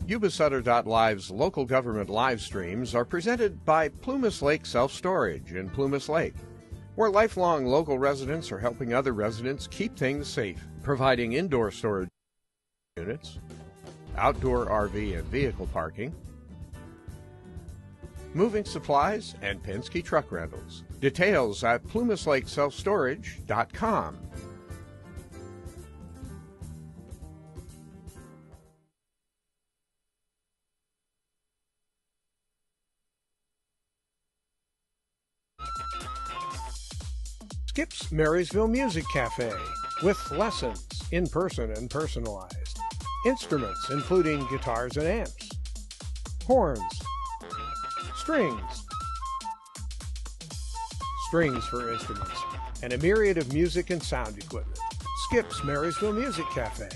Yuba-Sutter.live's local government live streams are presented by Plumas Lake Self-Storage in Plumas Lake, where lifelong local residents are helping other residents keep things safe, providing indoor storage units, outdoor RV and vehicle parking, moving supplies, and Penske truck rentals. Details at plumaslakeselfstorage.com. Skip's Marysville Music Cafe, with lessons, in-person and personalized. Instruments including guitars and amps, horns, strings for instruments, and a myriad of music and sound equipment. Skip's Marysville Music Cafe.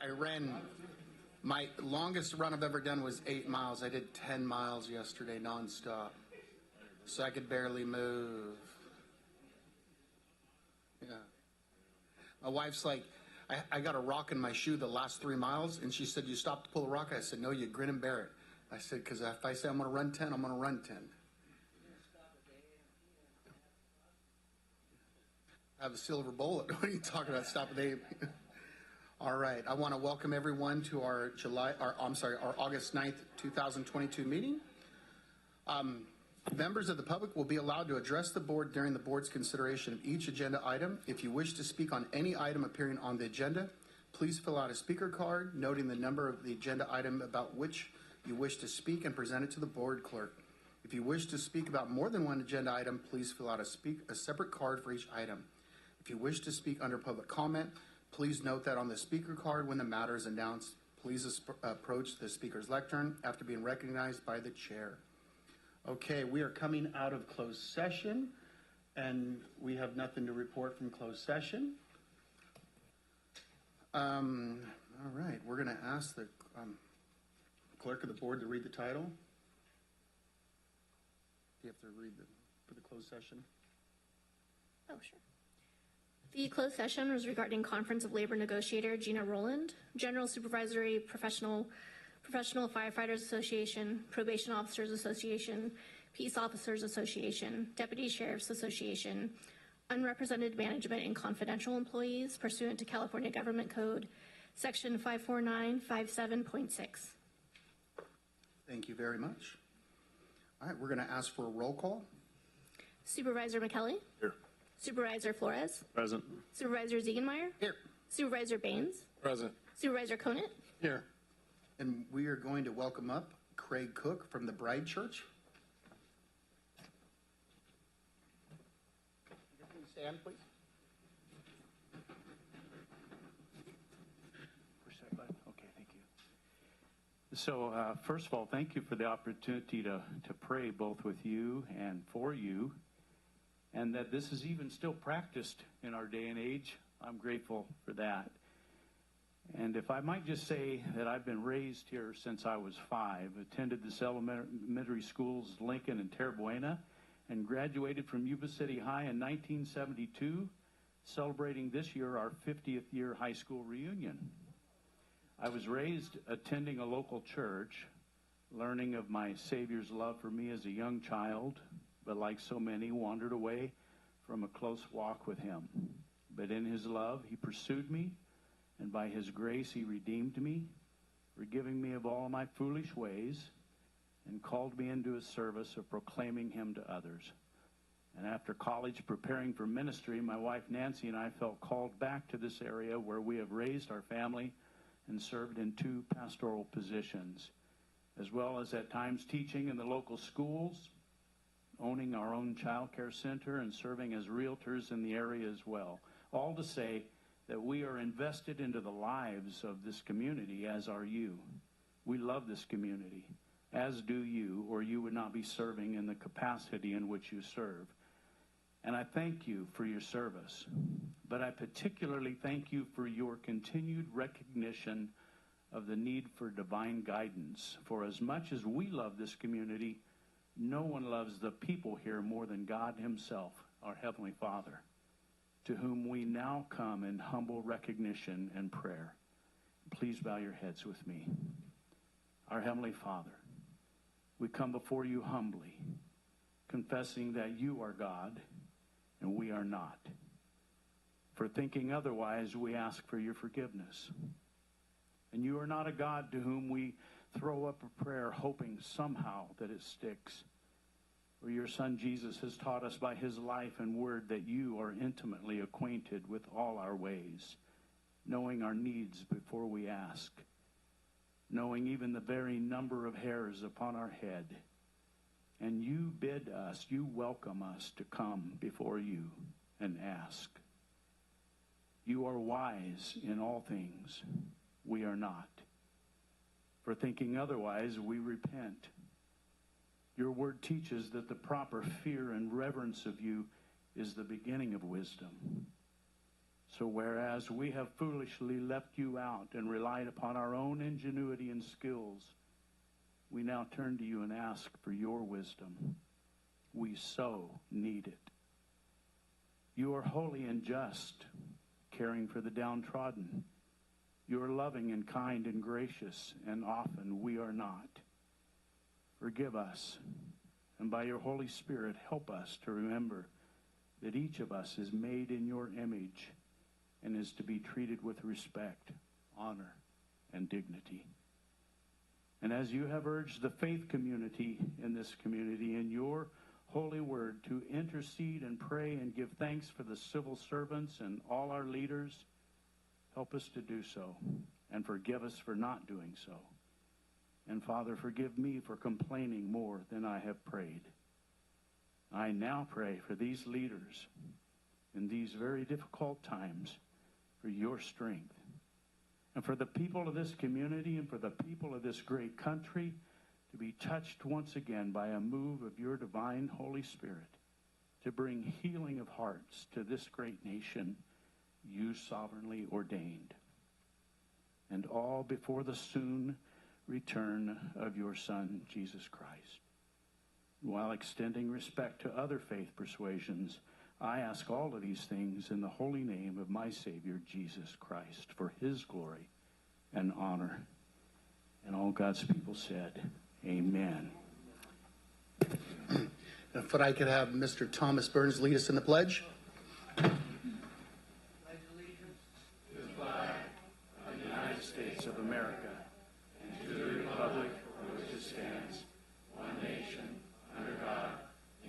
I ran, my longest run I've ever done was 8 miles. I did 10 miles yesterday nonstop. So I could barely move. Yeah. My wife's like, I got a rock in my shoe the last 3 miles, and she said, you stopped to pull a rock? I said, no, you grin and bear it. I said, because if I say I'm going to run 10, I'm going to run 10. I have a silver bullet. What are you talking about? Stop a day. All right. I want to welcome everyone to our August 9th, 2022 meeting. Members of the public will be allowed to address the board during the board's consideration of each agenda item. If you wish to speak on any item appearing on the agenda, please fill out a speaker card noting the number of the agenda item about which you wish to speak and present it to the board clerk. If you wish to speak about more than one agenda item, please fill out a separate card for each item. If you wish to speak under public comment, please note that on the speaker card when the matter is announced. Please approach the speaker's lectern after being recognized by the chair. Okay, we are coming out of closed session, and we have nothing to report from closed session. All right, we're going to ask the clerk of the board to read the title. Do you have to read for the closed session? Oh, sure. The closed session was regarding Conference of Labor Negotiator Gina Rowland, General Supervisory Professional Firefighters Association, Probation Officers Association, Peace Officers Association, Deputy Sheriffs Association, Unrepresented Management and Confidential Employees pursuant to California Government Code, Section 54957.6. Thank you very much. All right, we're going to ask for a roll call. Supervisor McKelly? Here. Supervisor Flores? Present. Supervisor Ziegenmeyer? Here. Supervisor Baines? Present. Supervisor Conant? Here. And we are going to welcome up Craig Cook from the Bride Church. Stand, please. Push that button. Okay, thank you. So, first of all, thank you for the opportunity to pray both with you and for you, and that this is even still practiced in our day and age. I'm grateful for that. And if I might just say that I've been raised here since I was 5, attended the elementary schools Lincoln and Terra Buena, and graduated from Yuba City High in 1972, celebrating this year our 50th year high school reunion. I was raised attending a local church, learning of my Savior's love for me as a young child, but like so many, wandered away from a close walk with him. But in his love, he pursued me, and by his grace, he redeemed me, forgiving me of all my foolish ways, and called me into his service of proclaiming him to others. And after college, preparing for ministry, my wife Nancy and I felt called back to this area where we have raised our family and served in 2 pastoral positions, as well as at times teaching in the local schools, owning our own child care center, and serving as realtors in the area as well. All to say that we are invested into the lives of this community, as are you. We love this community, as do you, or you would not be serving in the capacity in which you serve. And I thank you for your service, but I particularly thank you for your continued recognition of the need for divine guidance. For as much as we love this community, no one loves the people here more than God himself, our Heavenly Father, to whom we now come in humble recognition and prayer. Please bow your heads with me. Our Heavenly Father, we come before you humbly, confessing that you are God and we are not. For thinking otherwise, we ask for your forgiveness. And you are not a God to whom we throw up a prayer hoping somehow that it sticks. For your Son Jesus has taught us by his life and word that you are intimately acquainted with all our ways, knowing our needs before we ask, knowing even the very number of hairs upon our head. And you bid us, you welcome us to come before you and ask. You are wise in all things. We are not. For thinking otherwise, we repent. Your word teaches that the proper fear and reverence of you is the beginning of wisdom. So whereas we have foolishly left you out and relied upon our own ingenuity and skills, we now turn to you and ask for your wisdom. We so need it. You are holy and just, caring for the downtrodden. You are loving and kind and gracious, and often we are not. Forgive us, and by your Holy Spirit, help us to remember that each of us is made in your image and is to be treated with respect, honor, and dignity. And as you have urged the faith community in this community in your holy word to intercede and pray and give thanks for the civil servants and all our leaders, help us to do so, and forgive us for not doing so. And Father, forgive me for complaining more than I have prayed. I now pray for these leaders in these very difficult times, for your strength, and for the people of this community and for the people of this great country to be touched once again by a move of your divine Holy Spirit to bring healing of hearts to this great nation you sovereignly ordained. And all before the soon return of your Son, Jesus Christ. While extending respect to other faith persuasions, I ask all of these things in the holy name of my Savior, Jesus Christ, for his glory and honor. And all God's people said, amen. If I could have Mr. Thomas Burns lead us in the pledge. Pledge allegiance to the flag of the United States of America and to the republic for which it stands, one nation, under God,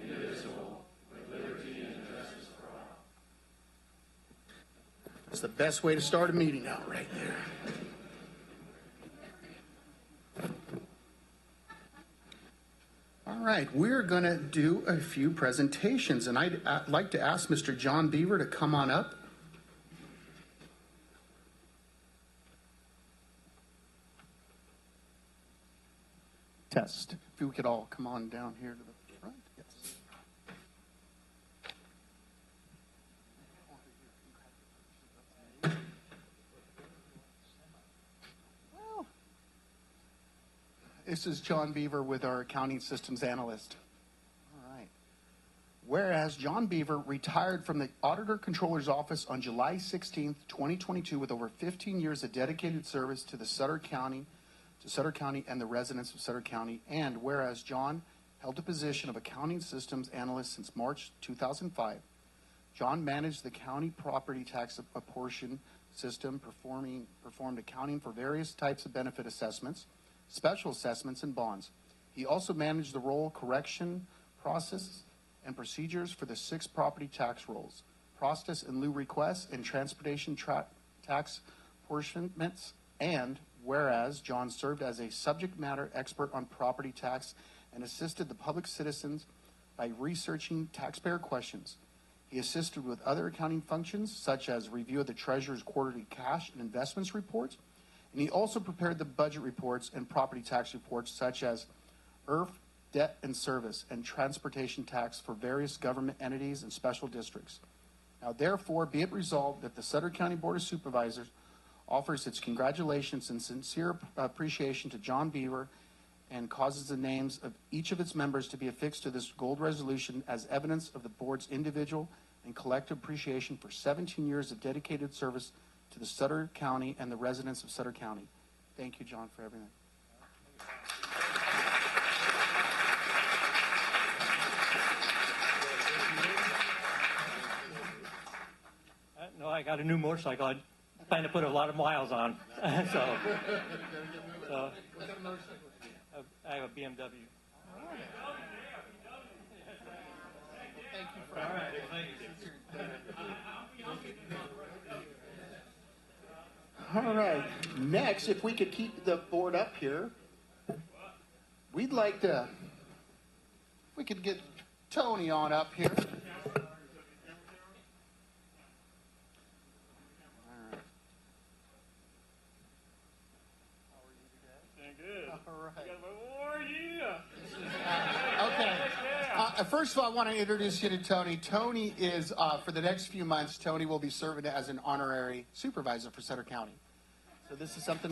indivisible, with liberty and justice for all. It's the best way to start a meeting out right there. All right, we're going to do a few presentations, and I'd like to ask Mr. John Beaver to come on up. Test. If we could all come on down here to the front. Yes. Well, this is John Beaver with our accounting systems analyst. All right. Whereas John Beaver retired from the Auditor Controller's Office on July 16th, 2022 with over 15 years of dedicated service to Sutter County and the residents of Sutter County, and whereas John held the position of accounting systems analyst since March 2005, John managed the county property tax apportion system, performed accounting for various types of benefit assessments, special assessments, and bonds. He also managed the roll correction process and procedures for the 6 property tax rolls, process in lieu requests, and transportation tax apportionments, and whereas John served as a subject matter expert on property tax and assisted the public citizens by researching taxpayer questions. He assisted with other accounting functions, such as review of the treasurer's quarterly cash and investments reports, and he also prepared the budget reports and property tax reports, such as IRF, debt and service, and transportation tax for various government entities and special districts. Now, therefore, be it resolved that the Sutter County Board of Supervisors offers its congratulations and sincere appreciation to John Beaver and causes the names of each of its members to be affixed to this gold resolution as evidence of the board's individual and collective appreciation for 17 years of dedicated service to the Sutter County and the residents of Sutter County. Thank you, John, for everything. No, I got a new motorcycle. I plan to put a lot of miles on. so I have a BMW. Thank you for All right. Next, if we could keep the board up here, we'd like to, we could get Tony on up here. First of all, I want to introduce you to Tony. Tony is, for the next few months, Tony will be serving as an honorary supervisor for Sutter County. So this is something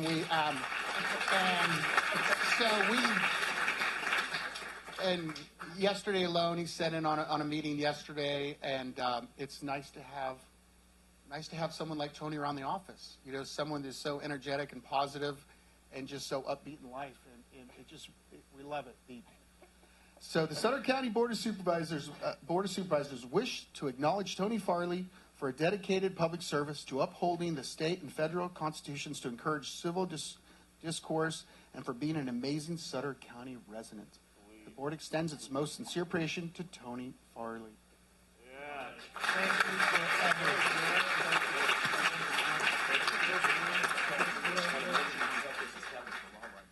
and yesterday alone, he sat in on a meeting yesterday, and it's nice to have someone like Tony around the office. You know, someone that's so energetic and positive and just so upbeat in life, and we love it. So the Sutter County Board of Supervisors wish to acknowledge Tony Farley for a dedicated public service to upholding the state and federal constitutions to encourage civil discourse and for being an amazing Sutter County resident. The board extends its most sincere appreciation to Tony Farley. Yeah. Thank you for everything.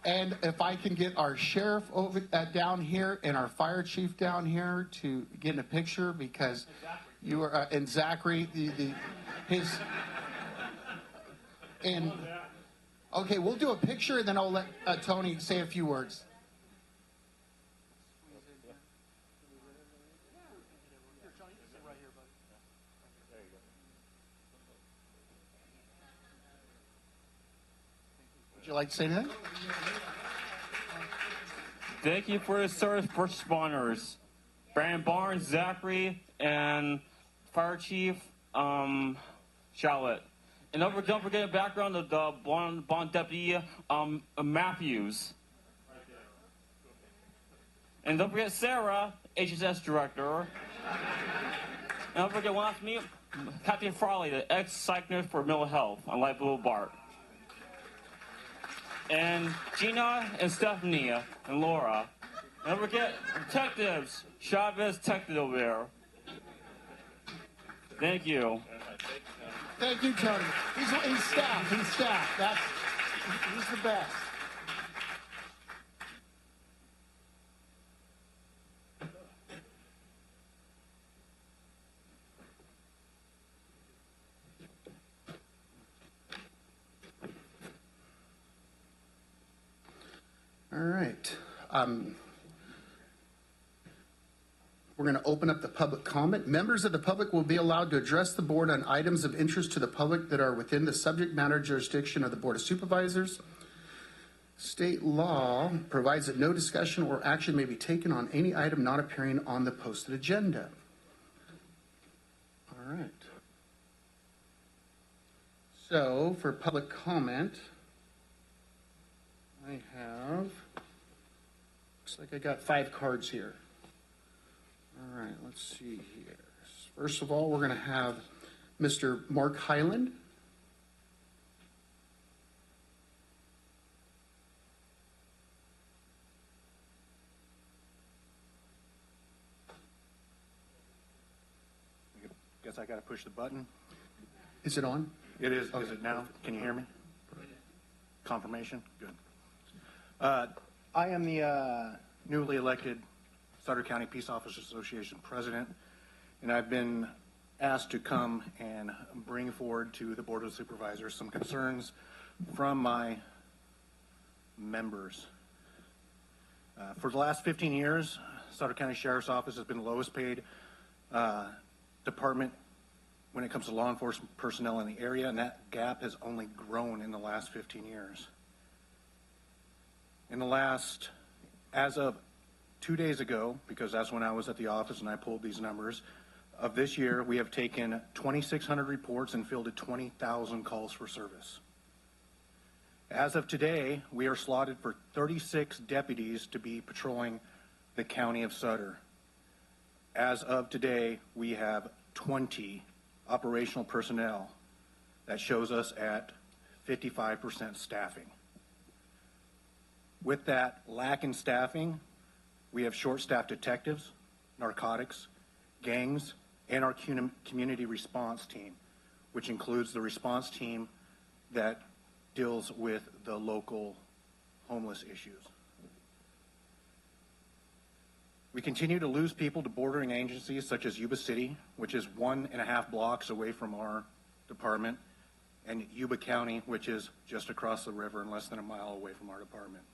And if I can get our sheriff over down here and our fire chief down here to get in a picture, because you are and Zachary, okay, we'll do a picture and then I'll let Tony say a few words. Would you like to say anything? Thank you for the service, first responders. Brandon Barnes, Zachary, and Fire Chief Charlotte. And don't forget the background of the bond deputy Matthews. And don't forget Sarah, HSS director. And don't forget last me, Captain Farley, the ex-psych nurse for mental health on Light Boulevard. And Gina and Stephanie and Laura. And don't forget detectives, Chavez detective over there. Thank you. Thank you, Tony. He's staff. He's the best. All right. We're going to open up the public comment. Members of the public will be allowed to address the board on items of interest to the public that are within the subject matter jurisdiction of the Board of Supervisors. State law provides that no discussion or action may be taken on any item not appearing on the posted agenda. All right. So for public comment, I have, looks like I got 5 cards here. All right, let's see here. First of all, we're going to have Mr. Mark Highland. Guess I got to push the button. Is it on? It is. Okay. Is it now? Can you hear me? Confirmation? Good. I am the newly elected Sutter County Peace Officers Association president, and I've been asked to come and bring forward to the Board of Supervisors some concerns from my members. For the last 15 years, Sutter County Sheriff's Office has been the lowest paid department when it comes to law enforcement personnel in the area, and that gap has only grown in the last 15 years. In the last, as of 2 days ago, because that's when I was at the office and I pulled these numbers, of this year, we have taken 2,600 reports and fielded 20,000 calls for service. As of today, we are slotted for 36 deputies to be patrolling the county of Sutter. As of today, we have 20 operational personnel. That shows us at 55% staffing. With that lack in staffing, we have short-staffed detectives, narcotics, gangs, and our community response team, which includes the response team that deals with the local homeless issues. We continue to lose people to bordering agencies such as Yuba City, which is 1.5 blocks away from our department, and Yuba County, which is just across the river and less than a mile away from our department.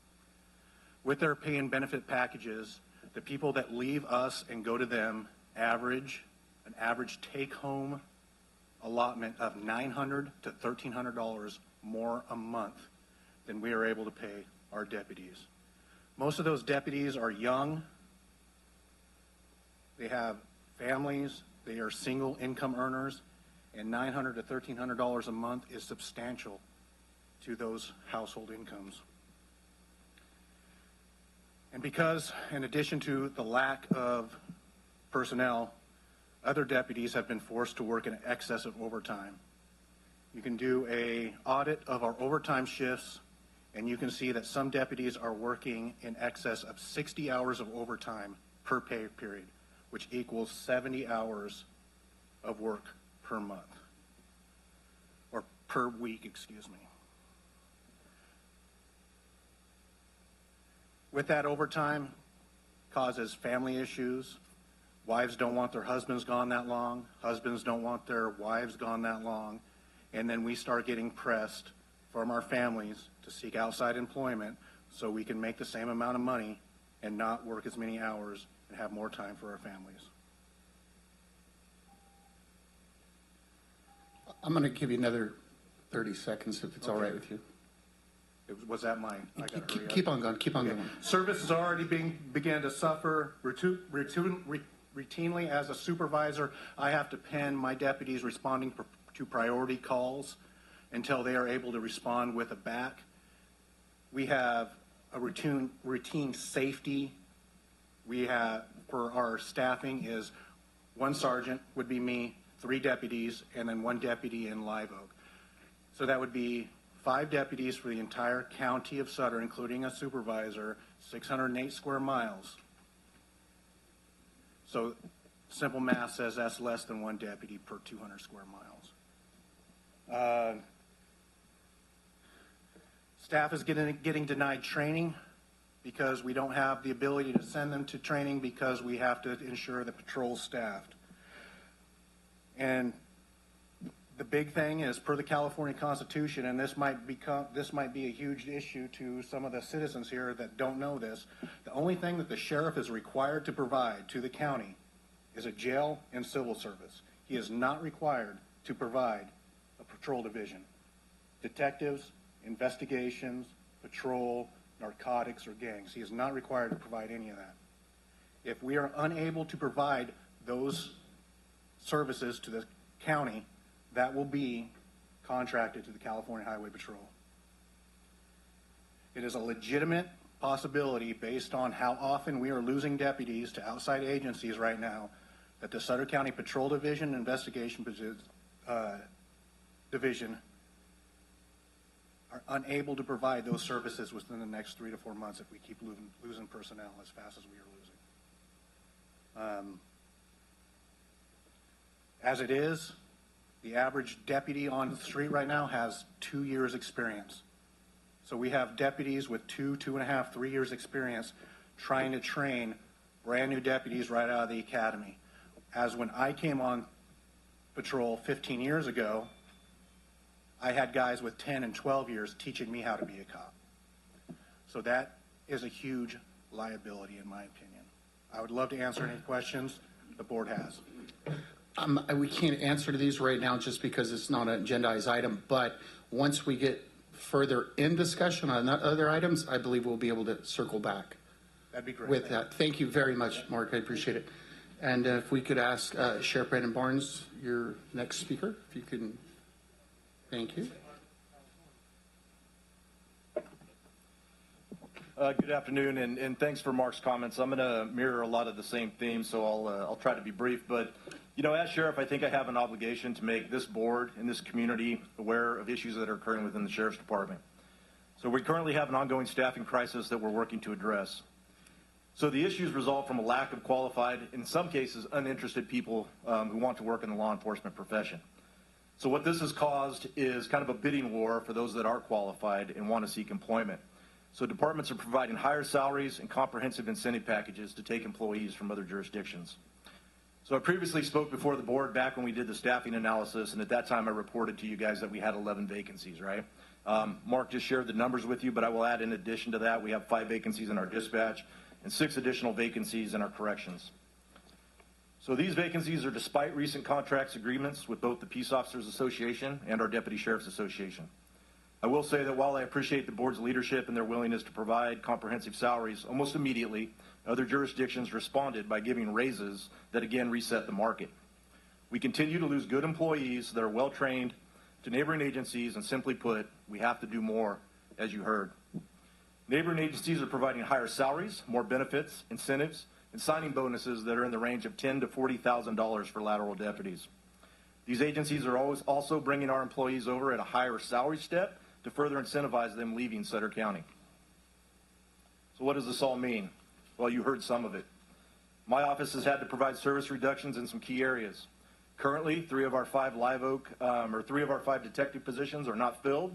With their pay and benefit packages, The people that leave us and go to them an average take-home allotment of $900 to $1,300 more a month than we are able to pay our deputies. Most of those deputies are young. They have families. They are single income earners, and $900 to $1,300 a month is substantial to those household incomes. And because, in addition to the lack of personnel, other deputies have been forced to work in excess of overtime. You can do an audit of our overtime shifts, and you can see that some deputies are working in excess of 60 hours of overtime per pay period, which equals 70 hours of work per month, or per week, excuse me. With that overtime causes family issues. Wives don't want their husbands gone that long. Husbands don't want their wives gone that long. And then we start getting pressed from our families to seek outside employment so we can make the same amount of money and not work as many hours and have more time for our families. I'm going to give you another 30 seconds if it's all right with you. Was that mine? I gotta hurry up. Keep on going. Keep on going. Service is already began to suffer. Routinely, as a supervisor, I have to pen my deputies responding to priority calls until they are able to respond with a back. We have a routine safety. We have, for our staffing, is 1 sergeant would be me, 3 deputies, and then 1 deputy in Live Oak. So that would be 5 deputies for the entire county of Sutter, including a supervisor, 608 square miles. So simple math says that's less than 1 deputy per 200 square miles. Staff is getting denied training because we don't have the ability to send them to training because we have to ensure the patrol's staffed. And the big thing is, per the California Constitution, and this might be a huge issue to some of the citizens here that don't know this, the only thing that the sheriff is required to provide to the county is a jail and civil service. He is not required to provide a patrol division. Detectives, investigations, patrol, narcotics, or gangs. He is not required to provide any of that. If we are unable to provide those services to the county, that will be contracted to the California Highway Patrol. It is a legitimate possibility based on how often we are losing deputies to outside agencies right now that the Sutter County Patrol Division Investigation Division are unable to provide those services within the next 3 to 4 months if we keep losing personnel as fast as we are losing. As it is, the average deputy on the street right now has 2 years experience. So we have deputies with 2, 2.5, 3 years experience trying to train brand new deputies right out of the academy. As when I came on patrol 15 years ago, I had guys with 10 and 12 years teaching me how to be a cop. So that is a huge liability in my opinion. I would love to answer any questions the board has. We can't answer to these right now just because it's not an agendized item, but once we get further in discussion on other items, I believe we'll be able to circle back. That'd be great. With that. Thank you very much, Mark. I appreciate it. And if we could ask Sheriff Brandon Barnes, your next speaker, if you can. Thank you. Good afternoon, and thanks for Mark's comments. I'm going to mirror a lot of the same themes, so I'll try to be brief. But, you know, as sheriff, I think I have an obligation to make this board and this community aware of issues that are occurring within the sheriff's department. So we currently have an ongoing staffing crisis that we're working to address. So the issues result from a lack of qualified, in some cases, uninterested people who want to work in the law enforcement profession. So what this has caused is kind of a bidding war for those that are qualified and want to seek employment. So departments are providing higher salaries and comprehensive incentive packages to take employees from other jurisdictions. So I previously spoke before the board back when we did the staffing analysis, and at that time I reported to you guys that we had 11 vacancies, right? Mark just shared the numbers with you, but I will add in addition to that, we have 5 vacancies in our dispatch and 6 additional vacancies in our corrections. So these vacancies are despite recent contracts agreements with both the Peace Officers Association and our Deputy Sheriff's Association. I will say that while I appreciate the board's leadership and their willingness to provide comprehensive salaries almost immediately, other jurisdictions responded by giving raises that again reset the market. We continue to lose good employees that are well trained to neighboring agencies, and simply put, we have to do more, as you heard. Neighboring agencies are providing higher salaries, more benefits, incentives, and signing bonuses that are in the range of $10,000 to $40,000 for lateral deputies. These agencies are also bringing our employees over at a higher salary step to further incentivize them leaving Sutter County. So what does this all mean? Well, you heard some of it. My office has had to provide service reductions in some key areas. Currently, 3 of our 5 detective positions are not filled.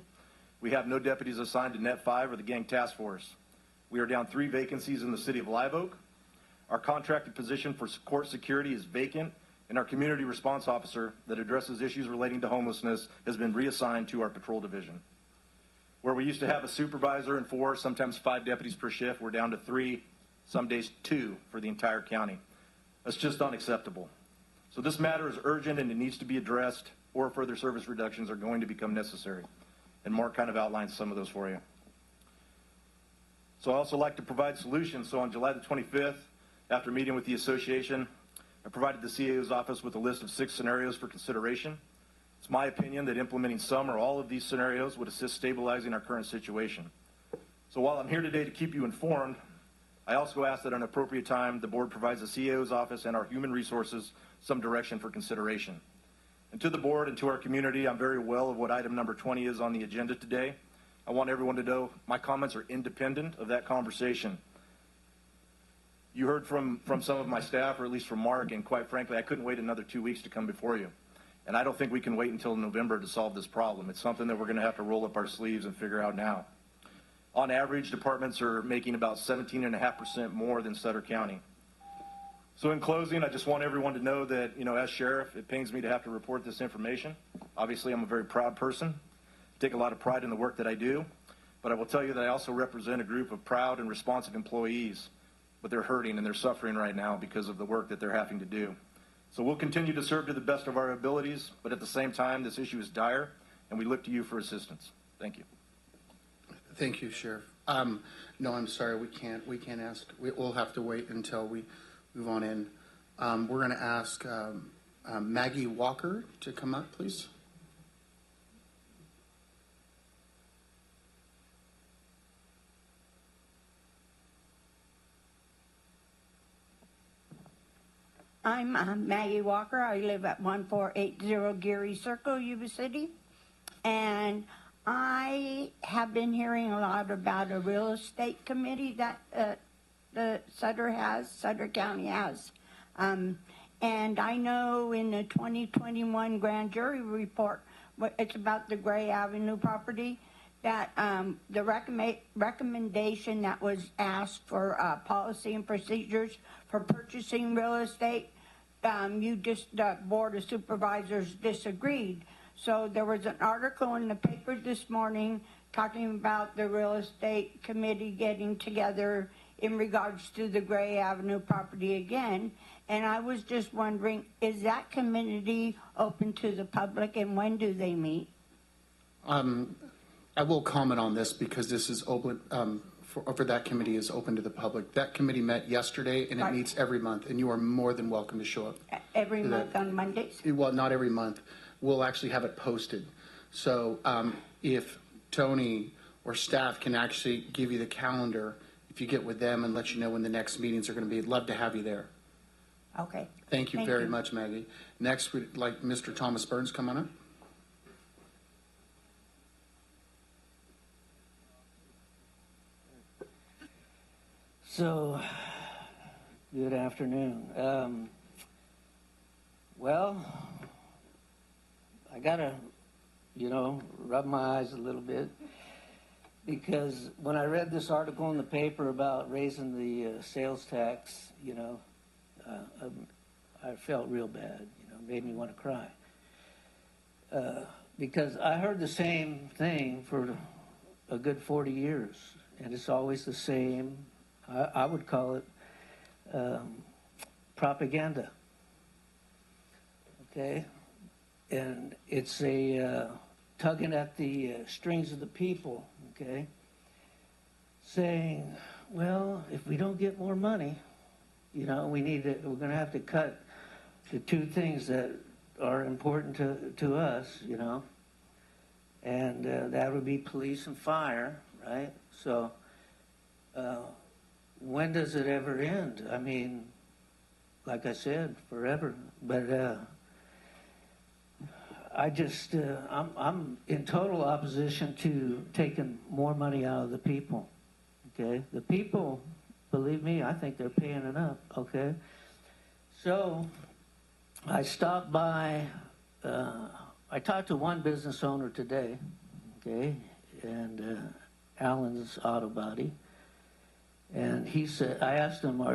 We have no deputies assigned to Net 5 or the Gang Task Force. We are down 3 vacancies in the city of Live Oak. Our contracted position for court security is vacant, and our community response officer that addresses issues relating to homelessness has been reassigned to our patrol division. Where we used to have a supervisor and 4, sometimes 5 deputies per shift, we're down to 3, some days 2 for the entire county. That's just unacceptable. So this matter is urgent and it needs to be addressed, or further service reductions are going to become necessary. And Mark kind of outlines some of those for you. So I also like to provide solutions. So on July the 25th, after meeting with the association, I provided the CAO's office with a list of 6 scenarios for consideration. It's my opinion that implementing some or all of these scenarios would assist stabilizing our current situation. So while I'm here today to keep you informed, I also ask that at an appropriate time, the board provides the CAO's office and our human resources some direction for consideration. And to the board and to our community, I'm very well of what item number 20 is on the agenda today. I want everyone to know my comments are independent of that conversation. You heard from some of my staff, or at least from Mark, and quite frankly, I couldn't wait another 2 weeks to come before you. And I don't think we can wait until November to solve this problem. It's something that we're going to have to roll up our sleeves and figure out now. On average, departments are making about 17.5% more than Sutter County. So in closing, I just want everyone to know that, as sheriff, it pains me to have to report this information. Obviously, I'm a very proud person. I take a lot of pride in the work that I do. But I will tell you that I also represent a group of proud and responsive employees. But they're hurting and they're suffering right now because of the work that they're having to do. So we'll continue to serve to the best of our abilities, but at the same time, this issue is dire, and we look to you for assistance. Thank you. Thank you, Sheriff. No, I'm sorry, we can't ask. We'll have to wait until we move on in. We're going to ask Maggie Walker to come up, please. I'm Maggie Walker. I live at 1480 Geary Circle, Yuba City. And I have been hearing a lot about a real estate committee that the Sutter County has. And I know in the 2021 grand jury report, it's about the Gray Avenue property, that the recommendation that was asked for policy and procedures for purchasing real estate, the Board of Supervisors disagreed. So there was an article in the paper this morning talking about the real estate committee getting together in regards to the Gray Avenue property again. And I was just wondering, is that committee open to the public, and when do they meet? I will comment on this because this is open, for that committee is open to the public. That committee met yesterday, and it meets every month, and you are more than welcome to show up. Every month on Mondays? Well, not every month. We'll actually have it posted. So if Tony or staff can actually give you the calendar, if you get with them and let you know when the next meetings are going to be, I'd love to have you there. Okay. Thank you very much, Maggie. Next, we'd like Mr. Thomas Burns, come on up. So, good afternoon. Well, I gotta, rub my eyes a little bit, because when I read this article in the paper about raising the sales tax, I felt real bad, made me want to cry. Because I heard the same thing for a good 40 years, and it's always the same. I would call it propaganda. Okay? And it's a tugging at the strings of the people, okay? Saying, well, if we don't get more money, you know, we're going to have to cut the two things that are important to us, you know, and that would be police and fire, right? So when does it ever end? I mean, like I said, forever. But I just, I'm in total opposition to taking more money out of the people, okay? The people, believe me, I think they're paying enough, okay? So I stopped by, I talked to one business owner today, okay, and Allen's Auto Body, and he said, I asked him, how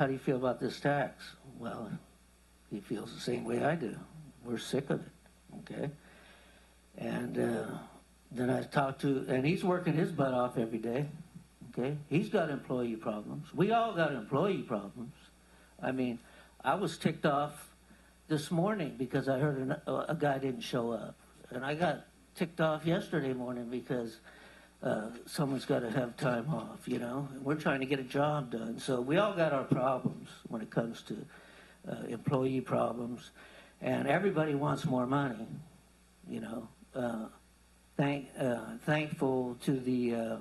do you feel about this tax? Well, he feels the same way I do. We're sick of it, okay? And then I talked to, and he's working his butt off every day, okay? He's got employee problems. We all got employee problems. I mean, I was ticked off this morning because I heard a guy didn't show up. And I got ticked off yesterday morning because someone's got to have time off, you know? We're trying to get a job done. So we all got our problems when it comes to employee problems. And everybody wants more money, you know. Thankful to the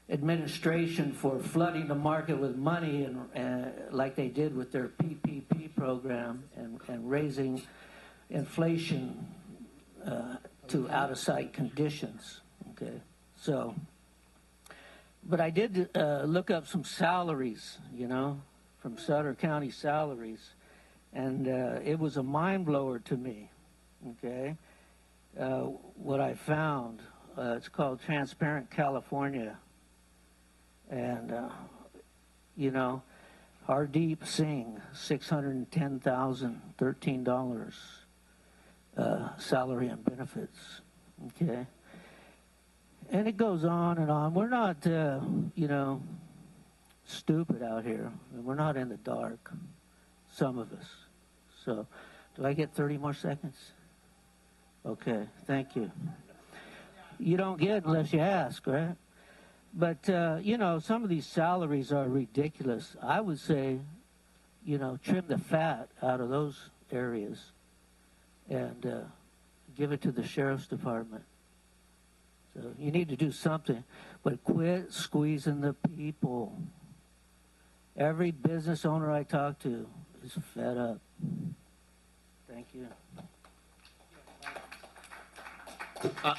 administration for flooding the market with money, and like they did with their PPP program, and raising inflation to out-of-sight conditions. Okay, so, but I did look up some salaries, you know, from Sutter County salaries. And it was a mind blower to me, okay? What I found, it's called Transparent California. And, you know, Hardeep Singh, $610,013 salary and benefits, okay? And it goes on and on. We're not, you know, stupid out here. We're not in the dark, some of us. So, do I get 30 more seconds? Okay, thank you. You don't get unless you ask, right? But, you know, some of these salaries are ridiculous. I would say, you know, trim the fat out of those areas and give it to the sheriff's department. So you need to do something, but quit squeezing the people. Every business owner I talk to is fed up. Thank you.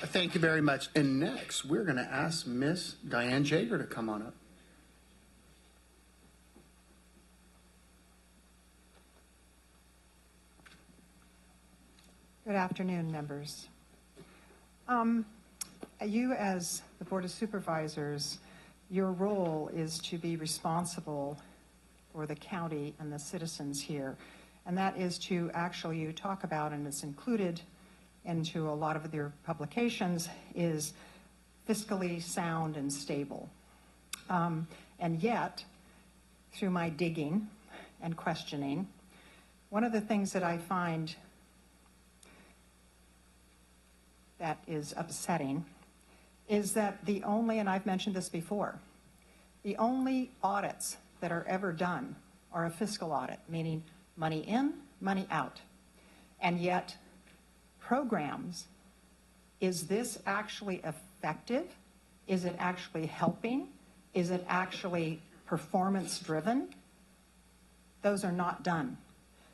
Thank you very much. And next, we're going to ask Miss Diane Jager to come on up. Good afternoon, members. You, as the Board of Supervisors, your role is to be responsible for the county and the citizens here. And that is to actually, you talk about, and it's included into a lot of their publications, is fiscally sound and stable. And yet, through my digging and questioning, one of the things that I find that is upsetting is that the only, and I've mentioned this before, the only audits that are ever done are a fiscal audit, meaning money in, money out. And yet, programs, is this actually effective? Is it actually helping? Is it actually performance driven? Those are not done.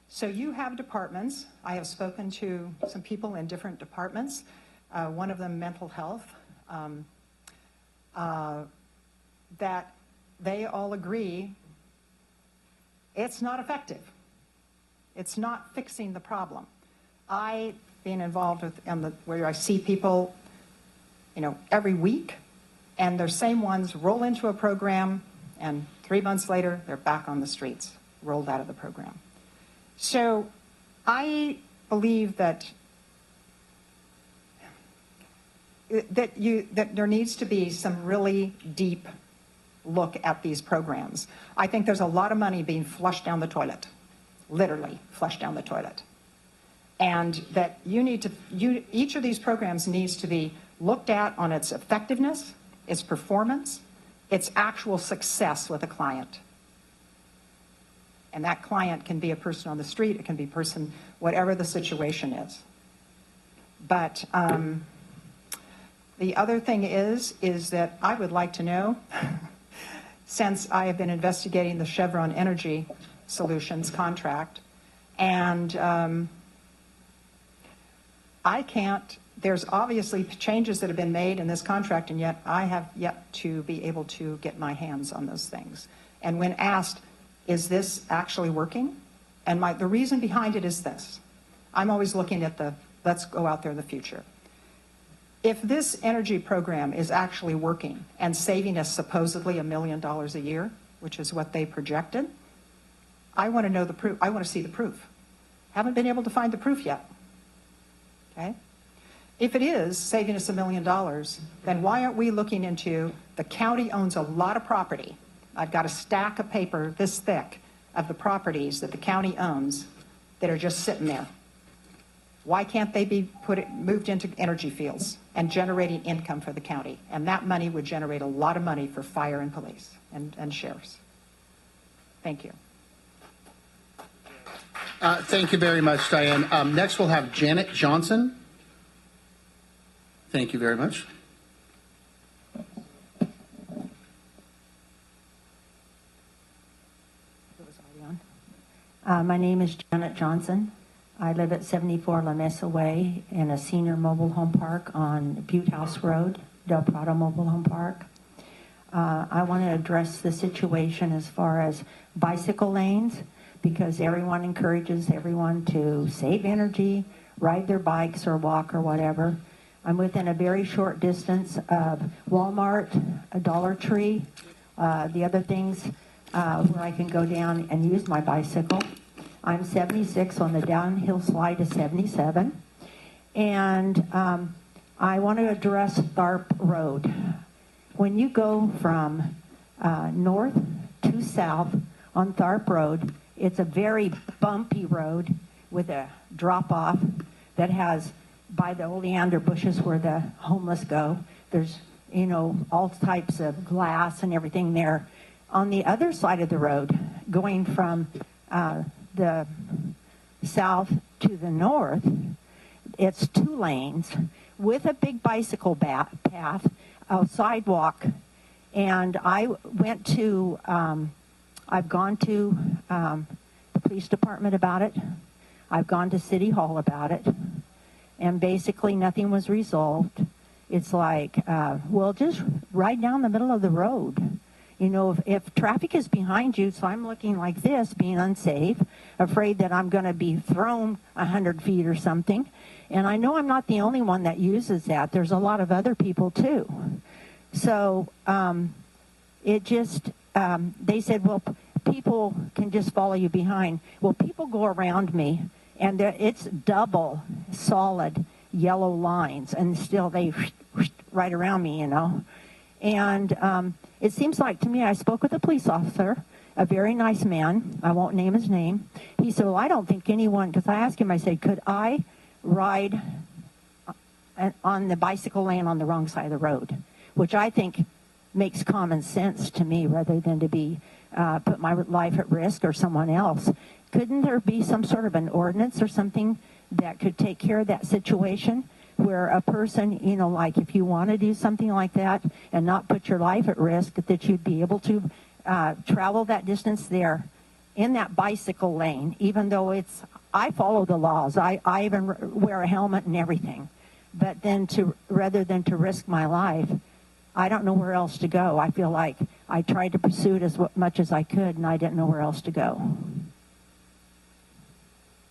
So you have departments. I have spoken to some people in different departments, one of them mental health, that they all agree it's not effective. It's not fixing the problem. I, being involved with, where I see people, you know, every week, and their same ones roll into a program, and 3 months later, they're back on the streets, rolled out of the program. So I believe that there needs to be some really deep look at these programs. I think there's a lot of money being flushed down the toilet, literally flushed down the toilet. And that each of these programs needs to be looked at on its effectiveness, its performance, its actual success with a client. And that client can be a person on the street, it can be a person, whatever the situation is. But the other thing is that I would like to know, since I have been investigating the Chevron Energy Solutions contract, and I can't, there's obviously changes that have been made in this contract, and yet I have yet to be able to get my hands on those things. And when asked, is this actually working? And the reason behind it is this. I'm always looking at let's go out there in the future. If this energy program is actually working and saving us supposedly $1 million a year, which is what they projected, I want to know the proof. I want to see the proof. Haven't been able to find the proof yet. Okay? If it is saving us $1 million, then why aren't we looking into, the county owns a lot of property. I've got a stack of paper this thick of the properties that the county owns that are just sitting there. Why can't they be moved into energy fields and generating income for the county? And that money would generate a lot of money for fire and police and sheriffs. Thank you. Thank you very much, Diane. Next we'll have Janet Johnson. Thank you very much. My name is Janet Johnson. I live at 74 La Mesa Way in a senior mobile home park on Butte House Road, Del Prado Mobile Home Park. I want to address the situation as far as bicycle lanes, because everyone encourages everyone to save energy, ride their bikes or walk or whatever. I'm within a very short distance of Walmart, a Dollar Tree, the other things where I can go down and use my bicycle. I'm 76 on the downhill slide to 77. And I want to address Tharp Road. When you go from north to south on Tharp Road, it's a very bumpy road with a drop-off that has, by the oleander bushes where the homeless go, there's, you know, all types of glass and everything there. On the other side of the road, going from the south to the north, it's 2 lanes with a big bicycle path, a sidewalk. And I went to, I've gone to the police department about it. I've gone to City Hall about it. And basically nothing was resolved. It's like, well, just ride down the middle of the road. You know, if traffic is behind you, so I'm looking like this, being unsafe, afraid that I'm going to be thrown 100 feet or something. And I know I'm not the only one that uses that. There's a lot of other people, too. So it just, they said, well, people can just follow you behind. Well, people go around me, and it's double solid yellow lines, and still they right around me, you know. And it seems like to me, I spoke with a police officer, a very nice man. I won't name his name. He said, well, I don't think anyone, because I asked him, I said, could I ride on the bicycle lane on the wrong side of the road? Which I think makes common sense to me rather than to be put my life at risk or someone else. Couldn't there be some sort of an ordinance or something that could take care of that situation? Where a person, you know, like if you want to do something like that and not put your life at risk, that you'd be able to travel that distance there in that bicycle lane, even though I follow the laws. I even wear a helmet and everything. But then rather than to risk my life, I don't know where else to go. I feel like I tried to pursue it as much as I could, and I didn't know where else to go.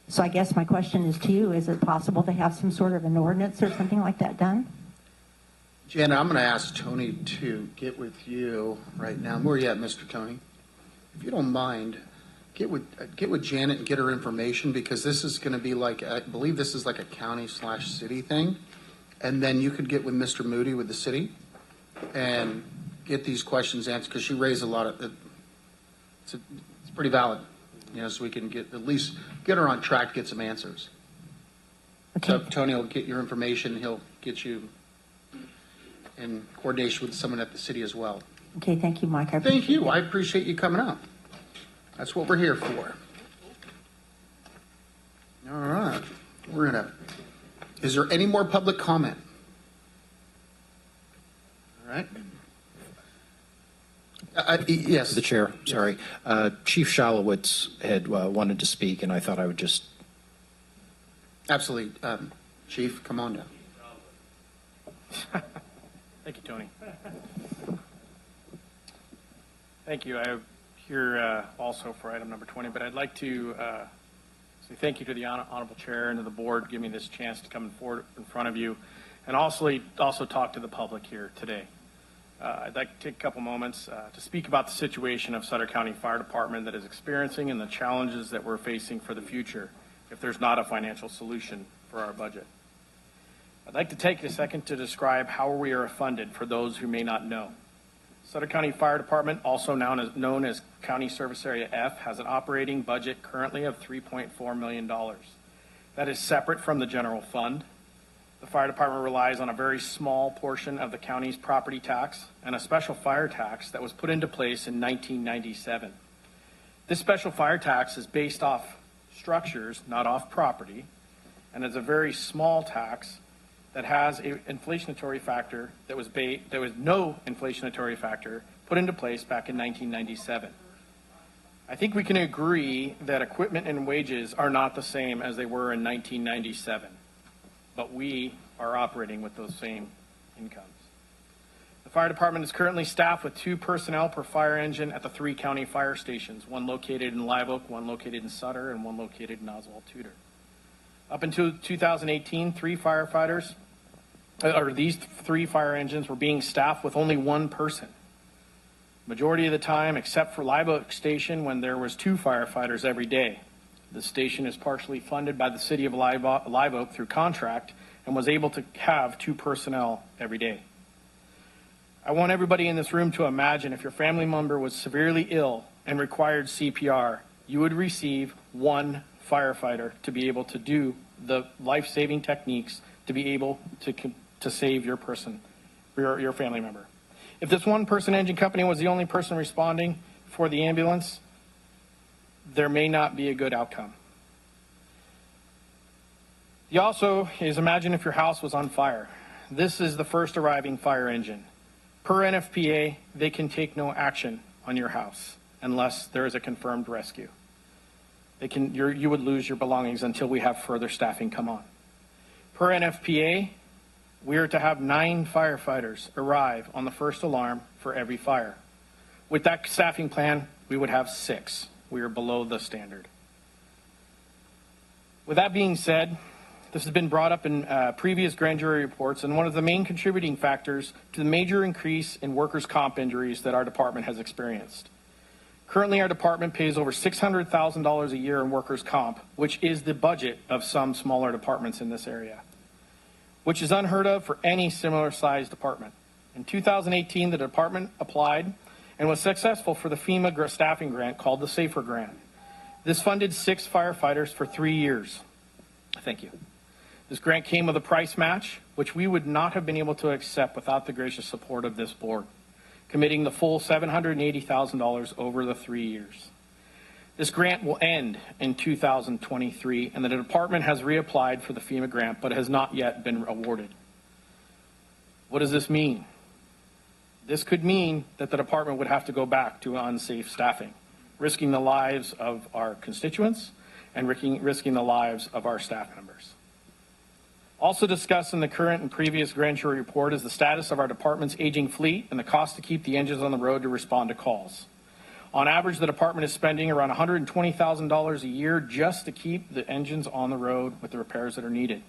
So I guess my question is to you, is it possible to have some sort of an ordinance or something like that done? Janet, I'm going to ask Tony to get with you right now. Where are you at, Mr. Tony? If you don't mind, get with Janet and get her information, because this is going to be like, I believe this is like a county/city thing. And then you could get with Mr. Moody with the city and get these questions answered, because she raised a lot of, it's pretty valid, so we can at least get her on track to get some answers. Okay. So Tony will get your information, he'll get you in coordination with someone at the city as well. Okay, thank you, Mike. Thank you. I appreciate you coming up. That's what we're here for. All right. Is there any more public comment? All right. Yes. The chair, sorry. Chief Shalowitz had wanted to speak, and I thought I would just... Absolutely. Chief, come on down. Thank you, Tony. Thank you. I'm here also for item number 20, but I'd like to say thank you to the Honorable Chair and to the board for giving me this chance to come forward in front of you and also talk to the public here today. I'd like to take a couple moments to speak about the situation of Sutter County Fire Department that is experiencing and the challenges that we're facing for the future if there's not a financial solution for our budget. I'd like to take a second to describe how we are funded for those who may not know. Sutter County Fire Department, also known as County Service Area F, has an operating budget currently of $3.4 million. That is separate from the general fund. The fire department relies on a very small portion of the county's property tax and a special fire tax that was put into place in 1997. This special fire tax is based off structures, not off property, and is a very small tax that has an inflationary factor there was no inflationary factor put into place back in 1997. I think we can agree that equipment and wages are not the same as they were in 1997, but we are operating with those same incomes. The fire department is currently staffed with 2 personnel per fire engine at the 3 county fire stations, one located in Live Oak, one located in Sutter, and one located in Oswald Tudor. Up until 2018, these 3 fire engines were being staffed with only 1 person. Majority of the time, except for Live Oak Station, when there was 2 firefighters every day. The station is partially funded by the city of Live Oak through contract and was able to have 2 personnel every day. I want everybody in this room to imagine if your family member was severely ill and required CPR, you would receive 1 firefighter to be able to do the life-saving techniques to be able to save your person, your family member. If this 1-person engine company was the only person responding for the ambulance, there may not be a good outcome. You also is imagine if your house was on fire. This is the first arriving fire engine. Per NFPA, they can take no action on your house unless there is a confirmed rescue. You would lose your belongings until we have further staffing come on. Per NFPA, we are to have 9 firefighters arrive on the first alarm for every fire. With that staffing plan, we would have 6. We are below the standard. With that being said, this has been brought up in previous grand jury reports and one of the main contributing factors to the major increase in workers' comp injuries that our department has experienced. Currently, our department pays over $600,000 a year in workers' comp, which is the budget of some smaller departments in this area, which is unheard of for any similar-sized department. In 2018, the department applied and was successful for the FEMA staffing grant called the SAFER Grant. This funded 6 firefighters for 3 years. Thank you. This grant came with a price match, which we would not have been able to accept without the gracious support of this board, committing the full $780,000 over the 3 years. This grant will end in 2023, and the department has reapplied for the FEMA grant, but has not yet been awarded. What does this mean? This could mean that the department would have to go back to unsafe staffing, risking the lives of our constituents and risking the lives of our staff members. Also discussed in the current and previous grand jury report is the status of our department's aging fleet and the cost to keep the engines on the road to respond to calls. On average, the department is spending around $120,000 a year just to keep the engines on the road with the repairs that are needed.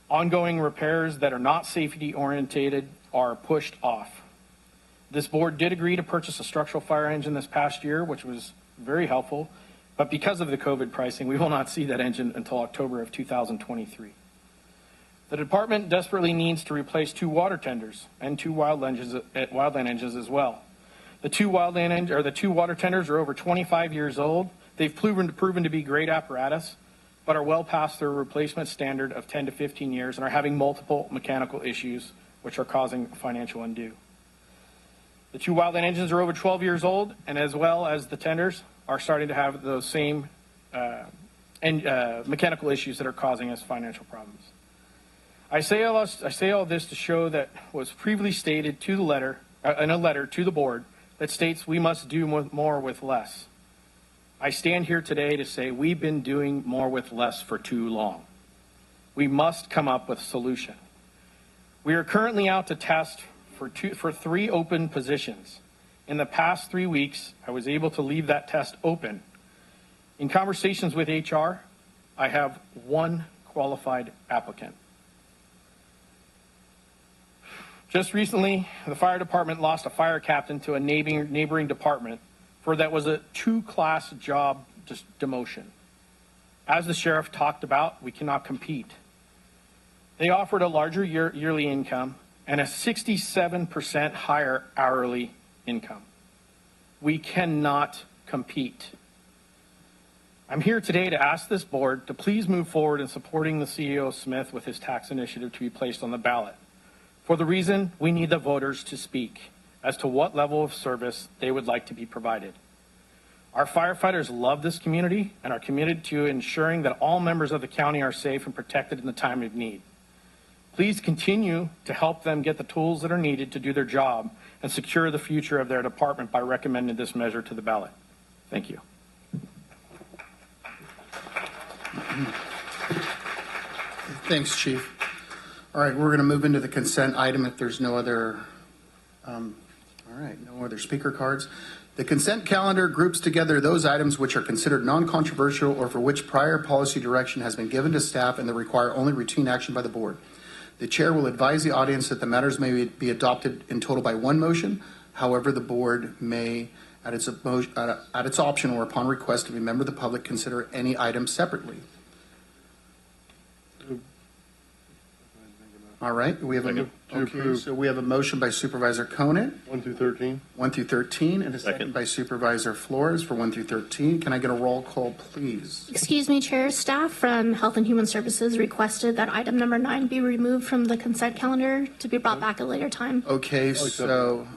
Ongoing repairs that are not safety orientated are pushed off. This board did agree to purchase a structural fire engine this past year, which was very helpful, but because of the COVID pricing, we will not see that engine until October of 2023. The department desperately needs to replace 2 water tenders and 2 wildland engines as well. The 2 water tenders are over 25 years old. They've proven to be great apparatus, but are well past their replacement standard of 10 to 15 years and are having multiple mechanical issues, which are causing financial undue. The 2 wildland engines are over 12 years old, and as well as the tenders are starting to have those same mechanical issues that are causing us financial problems. I say all this to show that was previously stated to the letter, in a letter to the board that states we must do more with less. I stand here today to say we've been doing more with less for too long. We must come up with a solution. We are currently out to test for 3 open positions. In the past 3 weeks, I was able to leave that test open. In conversations with HR, I have 1 qualified applicant. Just recently, the fire department lost a fire captain to a neighboring department for that was a 2-class job demotion. As the sheriff talked about, we cannot compete. They offered a larger yearly income and a 67% higher hourly income. We cannot compete. I'm here today to ask this board to please move forward in supporting the CEO Smith with his tax initiative to be placed on the ballot. For the reason we need the voters to speak as to what level of service they would like to be provided. Our firefighters love this community and are committed to ensuring that all members of the county are safe and protected in the time of need. Please continue to help them get the tools that are needed to do their job and secure the future of their department by recommending this measure to the ballot. Thank you. Thanks, Chief. All right, we're going to move into the consent item if there's no other, no other speaker cards. The consent calendar groups together those items which are considered non-controversial or for which prior policy direction has been given to staff and that require only routine action by the board. The chair will advise the audience that the matters may be adopted in total by 1 motion. However, the board may, at its option or upon request of a member of the public, consider any item separately. All right, we have so we have a motion by Supervisor Conant. 1 through 13. 1 through 13, and a second by Supervisor Flores for 1 through 13. Can I get a roll call, please? Excuse me, Chair. Staff from Health and Human Services requested that item number 9 be removed from the consent calendar to be brought back at a later time. Okay, so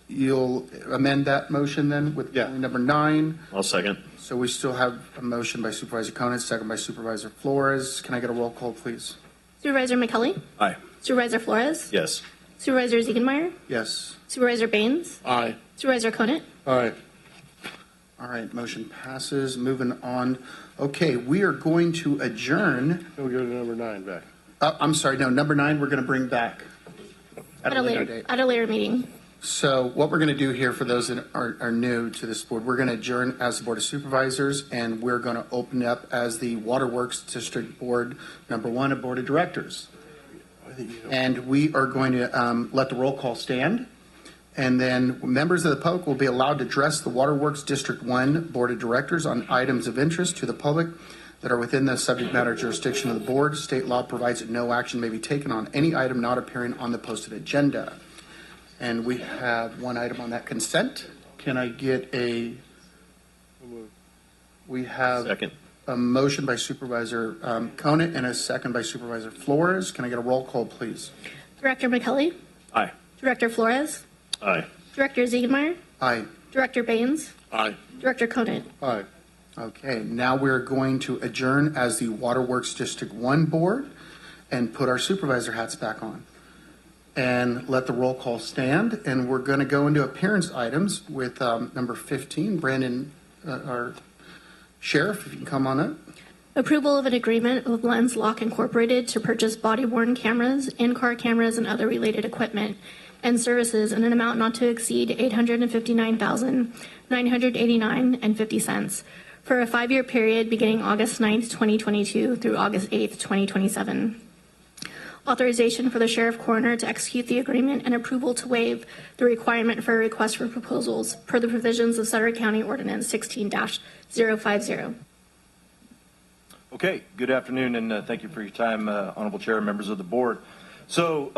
you'll amend that motion then with number 9. I'll second. So we still have a motion by Supervisor Conant, second by Supervisor Flores. Can I get a roll call, please? Supervisor McKelly? Aye. Supervisor Flores? Yes. Supervisor Ziegenmeyer? Yes. Supervisor Baines? Aye. Supervisor Conant? Aye. All right, motion passes. Moving on. Okay, we are going to adjourn. We'll go to number 9 back. I'm sorry, no, number 9 we're going to bring back at a later date. At a later meeting. So what we're going to do here for those that are new to this board, we're going to adjourn as the Board of Supervisors, and we're going to open up as the Waterworks District Board, number 1, a Board of Directors. And we are going to let the roll call stand. And then members of the public will be allowed to address the Waterworks District 1 Board of Directors on items of interest to the public that are within the subject matter jurisdiction of the board. State law provides that no action may be taken on any item not appearing on the posted agenda. And we have 1 item on that consent. Can I get a... We have... Second. A motion by Supervisor Conant and a second by Supervisor Flores. Can I get a roll call, please? Director McKelly? Aye. Director Flores? Aye. Director Ziegenmeyer? Aye. Director Baines? Aye. Director Conant? Aye. Okay, now we're going to adjourn as the Waterworks District 1 Board and put our supervisor hats back on and let the roll call stand. And we're going to go into appearance items with number 15, Brandon, our Sheriff, if you can come on up. Approval of an agreement with Lens Lock Incorporated to purchase body-worn cameras, in-car cameras, and other related equipment and services in an amount not to exceed $859,989.50 for a 5-year period beginning August 9th, 2022 through August 8th, 2027. Authorization for the Sheriff Coroner to execute the agreement and approval to waive the requirement for a request for proposals per the provisions of Sutter County Ordinance 16-050. Okay, good afternoon, and thank you for your time, Honorable Chair and members of the board. So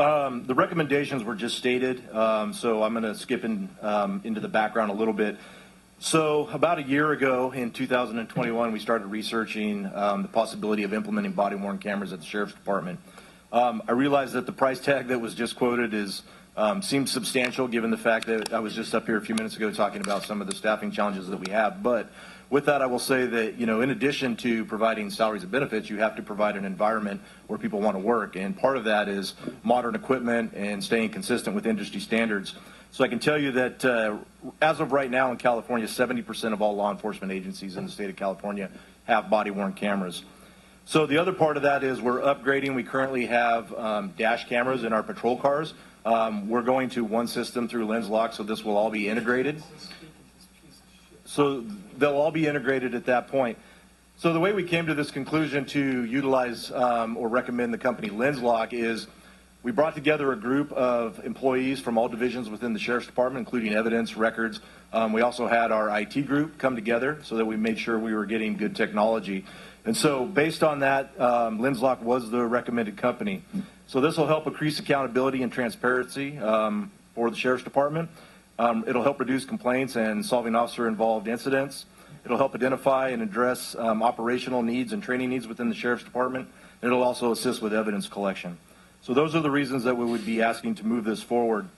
the recommendations were just stated, so I'm going to skip into the background a little bit. So about a year ago, in 2021, we started researching the possibility of implementing body-worn cameras at the Sheriff's Department. I realized that the price tag that was just quoted seems substantial, given the fact that I was just up here a few minutes ago talking about some of the staffing challenges that we have. But with that, I will say that, you know, in addition to providing salaries and benefits, you have to provide an environment where people want to work. And part of that is modern equipment and staying consistent with industry standards. So I can tell you that as of right now in California, 70% of all law enforcement agencies in the state of California have body-worn cameras. So the other part of that is we're upgrading. We currently have dash cameras in our patrol cars. We're going to one system through LensLock, so this will all be integrated. So they'll all be integrated at that point. So the way we came to this conclusion to utilize or recommend the company LensLock is we brought together a group of employees from all divisions within the Sheriff's Department, including evidence, records. We also had our IT group come together so that we made sure we were getting good technology. And so based on that, LensLock was the recommended company. So this will help increase accountability and transparency for the Sheriff's Department. It'll help reduce complaints and solving officer-involved incidents. It'll help identify and address operational needs and training needs within the Sheriff's Department. And it'll also assist with evidence collection. So those are the reasons that we would be asking to move this forward.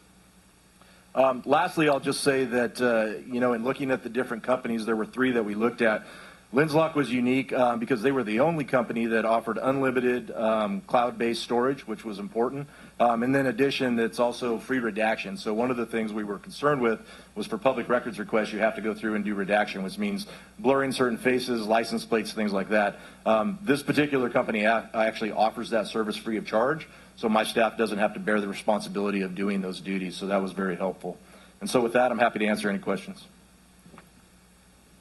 Lastly, I'll just say that, you know, in looking at the different companies, there were 3 that we looked at. LensLock was unique because they were the only company that offered unlimited cloud-based storage, which was important. And then in addition, it's also free redaction. So one of the things we were concerned with was for public records requests, you have to go through and do redaction, which means blurring certain faces, license plates, things like that. This particular company actually offers that service free of charge. So my staff doesn't have to bear the responsibility of doing those duties. So that was very helpful. And so with that, I'm happy to answer any questions.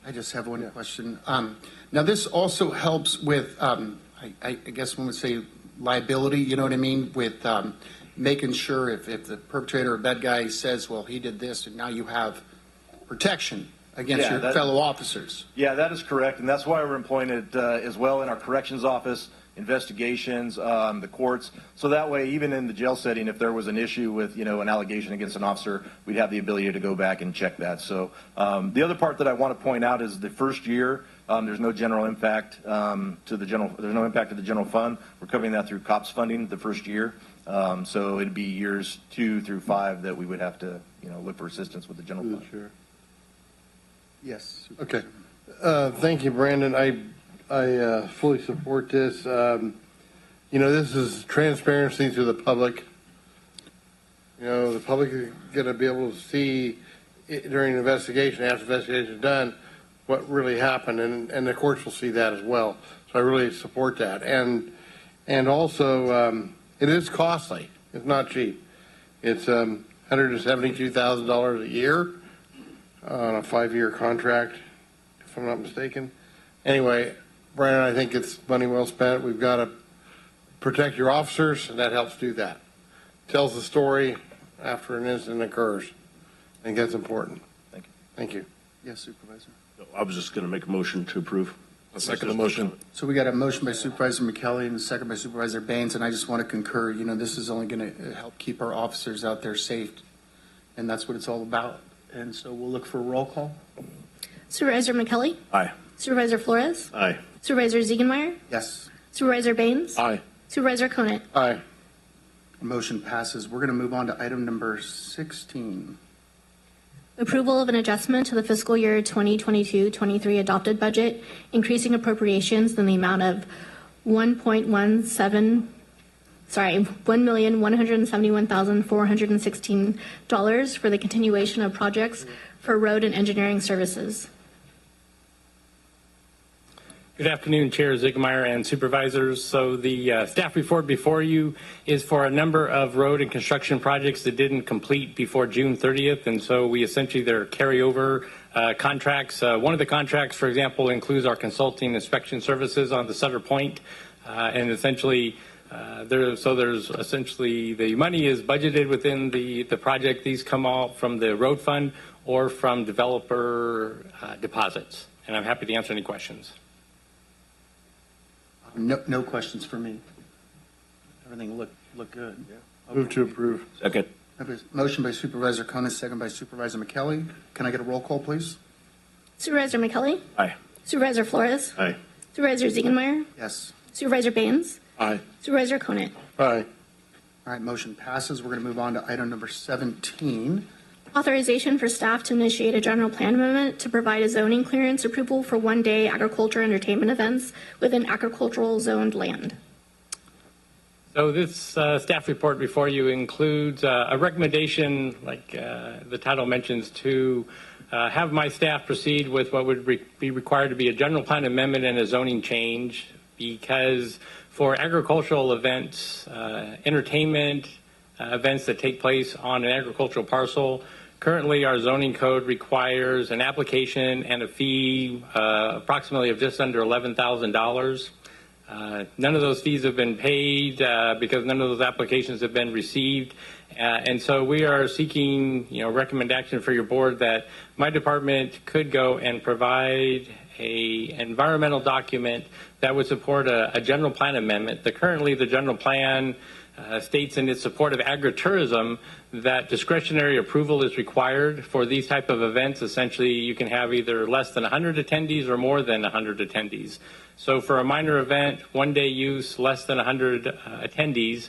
I just have one question. Now, this also helps with, I guess one would say liability, you know what I mean, with making sure if the perpetrator or bad guy says, well, he did this, and now you have protection against your fellow officers. Yeah, that is correct, and that's why we're employing it as well in our corrections office, investigations, the courts, so that way, even in the jail setting, if there was an issue with, you know, an allegation against an officer, we'd have the ability to go back and check that. So the other part that I want to point out is the first year, there's no general impact to the general fund. We're covering that through COPS funding the first year. So it'd be years 2 through 5 that we would have to, you know, look for assistance with the general fund. Sure. Yes. Okay. Thank you, Brandon. I fully support this. You know, this is transparency to the public. You know, the public is going to be able to see during an investigation, after the investigation is done, what really happened, and the courts will see that as well. So I really support that. And also, it is costly. It's not cheap. It's $172,000 a year on a 5-year contract, if I'm not mistaken. Anyway, Brandon, I think it's money well spent. We've got to protect your officers, and that helps do that. Tells the story after an incident occurs. I think that's important. Thank you. Thank you. Yes, Supervisor. I was just going to make a motion to approve. I'll second the motion. So we got a motion by Supervisor McKelly and a second by Supervisor Baines, and I just want to concur, you know, this is only going to help keep our officers out there safe, and that's what it's all about. And so we'll look for a roll call. Supervisor McKelly? Aye. Supervisor Flores? Aye. Supervisor Ziegenmeyer? Yes. Supervisor Baines? Aye. Supervisor Conant? Aye. Motion passes. We're going to move on to item number 16. Approval of an adjustment to the fiscal year 2022-23 adopted budget, increasing appropriations in the amount of $1,171,416 for the continuation of projects for road and engineering services. Good afternoon, Chair Ziegenmeyer and Supervisors. So the staff report before you is for a number of road and construction projects that didn't complete before June 30th, and so we essentially, they're carryover contracts. One of the contracts, for example, includes our consulting inspection services on the Sutter Point, and essentially there's essentially the money is budgeted within the project. These come out from the road fund or from developer deposits, and I'm happy to answer any questions. No questions for me. Everything looked good. Yeah. Move to approve. Second. Motion by Supervisor Konis, second by Supervisor McKelly. Can I get a roll call, please? Supervisor McKelly? Aye. Supervisor Flores? Aye. Supervisor Ziegenmeyer? Yes. Supervisor Baines? Aye. Supervisor Conant? Aye. All right, motion passes. We're going to move on to item number 17. Authorization for staff to initiate a general plan amendment to provide a zoning clearance approval for one-day agriculture entertainment events within agricultural zoned land. So this staff report before you includes a recommendation, like the title mentions, to have my staff proceed with what would be required to be a general plan amendment and a zoning change, because for agricultural events, entertainment events that take place on an agricultural parcel, currently our zoning code requires an application and a fee approximately of just under $11,000. None of those fees have been paid because none of those applications have been received. And so we are seeking, recommend action for your board that my department could go and provide a environmental document that would support a general plan amendment. Currently, the general plan states in its support of agritourism that discretionary approval is required for these type of events. Essentially, you can have either less than 100 attendees or more than 100 attendees. So for a minor event, one-day use, less than 100 attendees,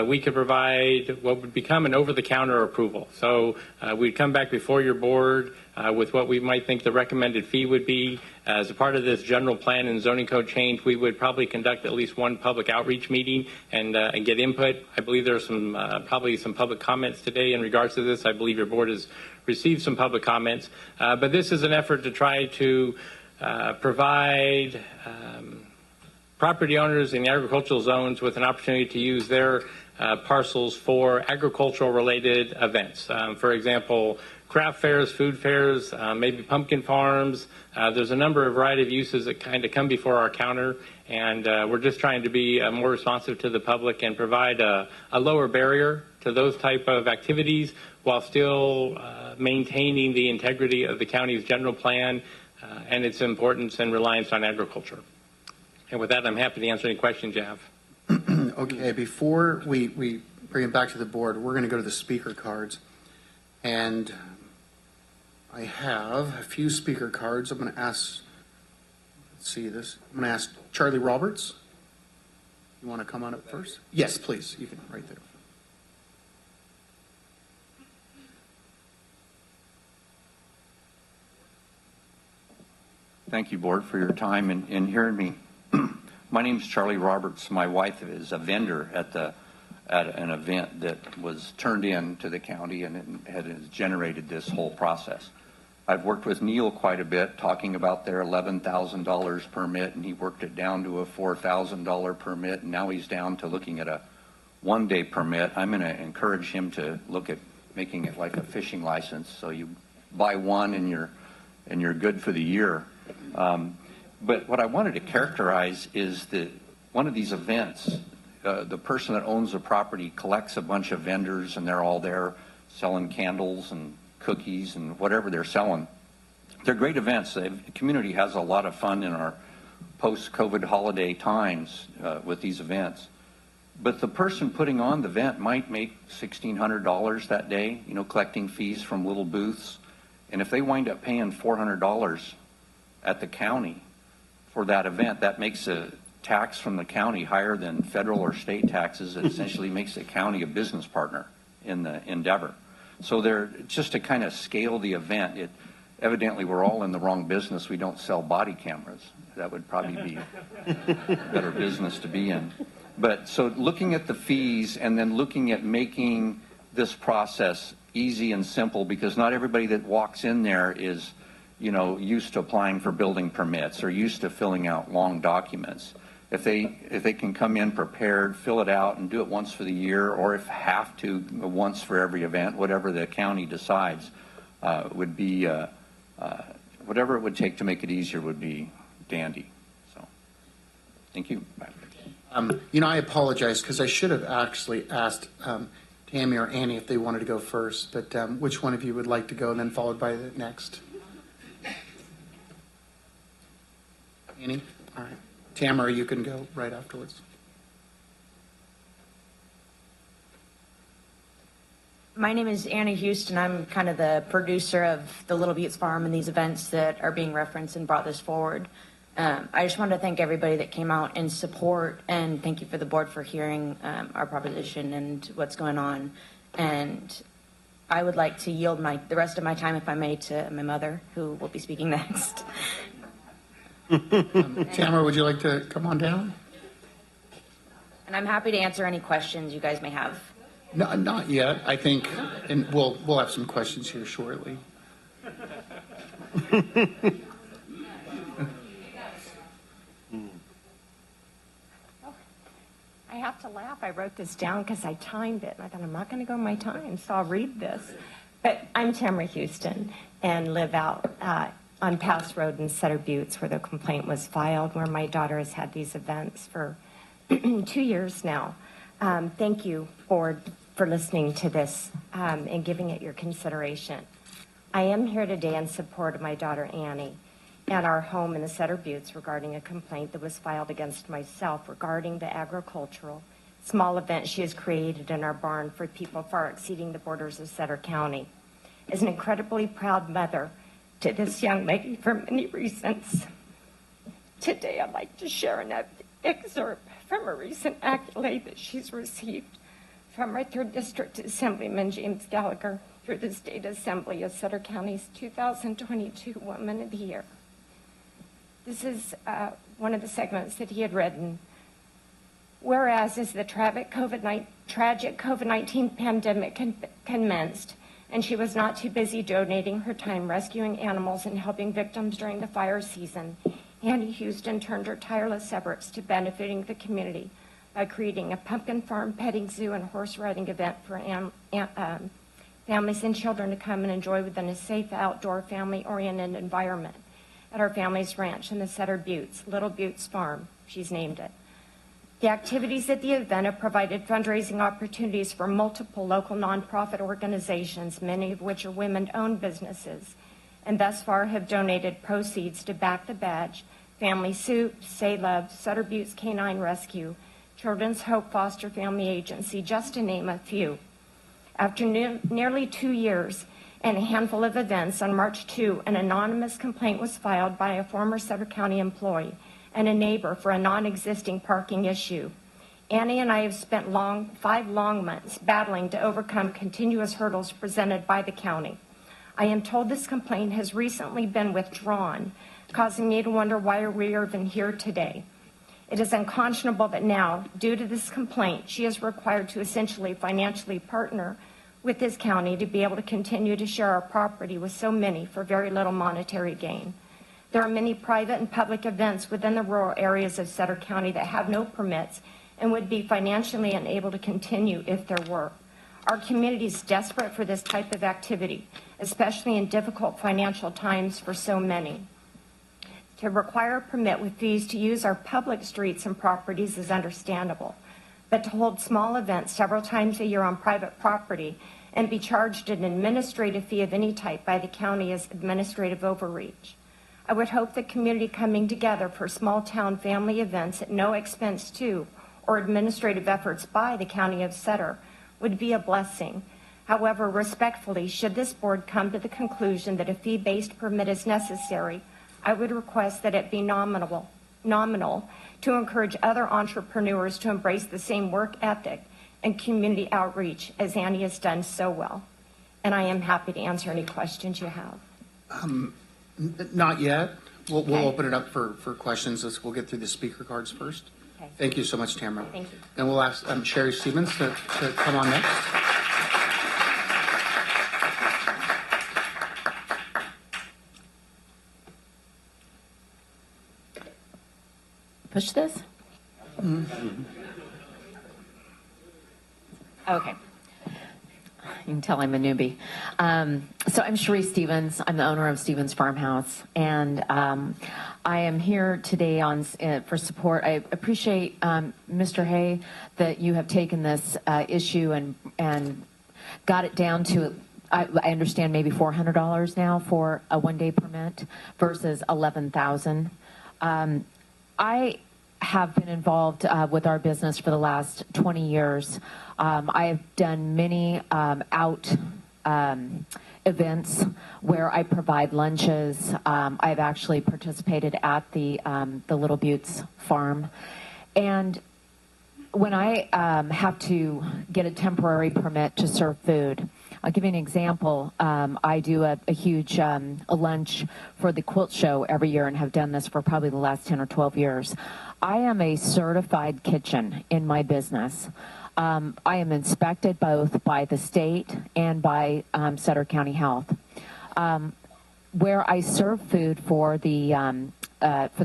we could provide what would become an over-the-counter approval. So we'd come back before your board with what we might think the recommended fee would be. As a part of this general plan and zoning code change, we would probably conduct at least one public outreach meeting and get input. I believe there are probably some public comments today in regards to this. I believe your board has received some public comments. But this is an effort to try to provide property owners in the agricultural zones with an opportunity to use their parcels for agricultural related events. For example, craft fairs, food fairs, maybe pumpkin farms. There's a number of variety of uses that kind of come before our counter, and we're just trying to be more responsive to the public and provide a lower barrier to those type of activities while still maintaining the integrity of the county's general plan and its importance and reliance on agriculture. And with that, I'm happy to answer any questions you have. Okay, before we bring it back to the board, we're going to go to the speaker cards. And I have a few speaker cards. I'm going to ask, let's see this. I'm going to ask Charlie Roberts. You want to come on up first? Yes, please. You can, right there. Thank you, Board, for your time in hearing me. My name is Charlie Roberts. My wife is a vendor at an event that was turned in to the county and has generated this whole process. I've worked with Neil quite a bit, talking about their $11,000 permit, and he worked it down to a $4,000 permit, and now he's down to looking at a one-day permit. I'm going to encourage him to look at making it like a fishing license, so you buy one and you're good for the year. But what I wanted to characterize is that one of these events, the person that owns the property collects a bunch of vendors, and they're all there selling candles and cookies and whatever they're selling. They're great events. The community has a lot of fun in our post-COVID holiday times with these events. But the person putting on the event might make $1,600 that day, collecting fees from little booths. And if they wind up paying $400 at the county for that event, that makes a tax from the county higher than federal or state taxes. It essentially makes the county a business partner in the endeavor. So just to kind of scale the event, evidently we're all in the wrong business. We don't sell body cameras. That would probably be a better business to be in. But so looking at the fees and then looking at making this process easy and simple, because not everybody that walks in there is used to applying for building permits or used to filling out long documents. If they can come in prepared, fill it out and do it once for the year, or if have to, once for every event, whatever the county decides, would be, whatever it would take to make it easier would be dandy. So, thank you. I apologize because I should have actually asked Tammy or Annie if they wanted to go first, but which one of you would like to go and then followed by the next? Annie? All right. Tamara, you can go right afterwards. My name is Anna Houston. I'm kind of the producer of the Little Buttes Farm and these events that are being referenced and brought this forward. I just wanted to thank everybody that came out in support, and thank you for the board for hearing our proposition and what's going on. And I would like to yield the rest of my time, if I may, to my mother, who will be speaking next. Tamara, would you like to come on down? And I'm happy to answer any questions you guys may have. No, not yet. I think, and we'll have some questions here shortly. I have to laugh. I wrote this down because I timed it, and I thought I'm not going to go my time, so I'll read this. But I'm Tamara Houston and live out on Pass Road in Sutter Buttes, where the complaint was filed, where my daughter has had these events for 2 years now. Thank you for listening to this and giving it your consideration. I am here today in support of my daughter Annie at our home in the Sutter Buttes regarding a complaint that was filed against myself regarding the agricultural small event she has created in our barn for people far exceeding the borders of Sutter County. As an incredibly proud mother to this young lady for many reasons, today I'd like to share an excerpt from a recent accolade that she's received from our 3rd District Assemblyman James Gallagher through the State Assembly of Sutter County's 2022 Woman of the Year. This is one of the segments that he had written. Whereas as the tragic COVID-19 pandemic commenced, and she was not too busy donating her time rescuing animals and helping victims during the fire season, Annie Houston turned her tireless efforts to benefiting the community by creating a pumpkin farm, petting zoo, and horse riding event for families and children to come and enjoy within a safe, outdoor, family-oriented environment at our family's ranch in the Sutter Buttes, Little Buttes Farm, she's named it. The activities at the event have provided fundraising opportunities for multiple local nonprofit organizations, many of which are women-owned businesses, and thus far have donated proceeds to Back the Badge, Family Soup, Say Love, Sutter Buttes Canine Rescue, Children's Hope Foster Family Agency, just to name a few. After nearly 2 years and a handful of events, on March 2, an anonymous complaint was filed by a former Sutter County employee and a neighbor for a non-existing parking issue. Annie and I have spent 5 long months battling to overcome continuous hurdles presented by the county. I am told this complaint has recently been withdrawn, causing me to wonder why we are even here today. It is unconscionable that now, due to this complaint, she is required to essentially financially partner with this county to be able to continue to share our property with so many for very little monetary gain. There are many private and public events within the rural areas of Sutter County that have no permits and would be financially unable to continue if there were. Our community is desperate for this type of activity, especially in difficult financial times for so many. To require a permit with fees to use our public streets and properties is understandable, but to hold small events several times a year on private property and be charged an administrative fee of any type by the county is administrative overreach. I would hope the community coming together for small town family events at no expense to or administrative efforts by the County of Sutter would be a blessing. However, respectfully, should this board come to the conclusion that a fee-based permit is necessary, I would request that it be nominal to encourage other entrepreneurs to embrace the same work ethic and community outreach as Annie has done so well. And I am happy to answer any questions you have. Not yet. We'll open it up for questions. We'll get through the speaker cards first. Okay. Thank you so much, Tamara. Thank you. And we'll ask Sherry Stevens to come on next. Push this? Mm-hmm. Okay. You can tell I'm a newbie. So I'm Cherie Stevens. I'm the owner of Stevens Farmhouse, and I am here today for support. I appreciate, Mr. Hay, that you have taken this issue and got it down to, I understand, maybe $400 now for a one-day permit versus $11,000. have been involved with our business for the last 20 years. I have done many events where I provide lunches. I've actually participated at the Little Buttes farm. And when I have to get a temporary permit to serve food, I'll give you an example. I do a huge lunch for the quilt show every year and have done this for probably the last 10 or 12 years. I am a certified kitchen in my business. I am inspected both by the state and by Sutter County Health. Where I serve food for the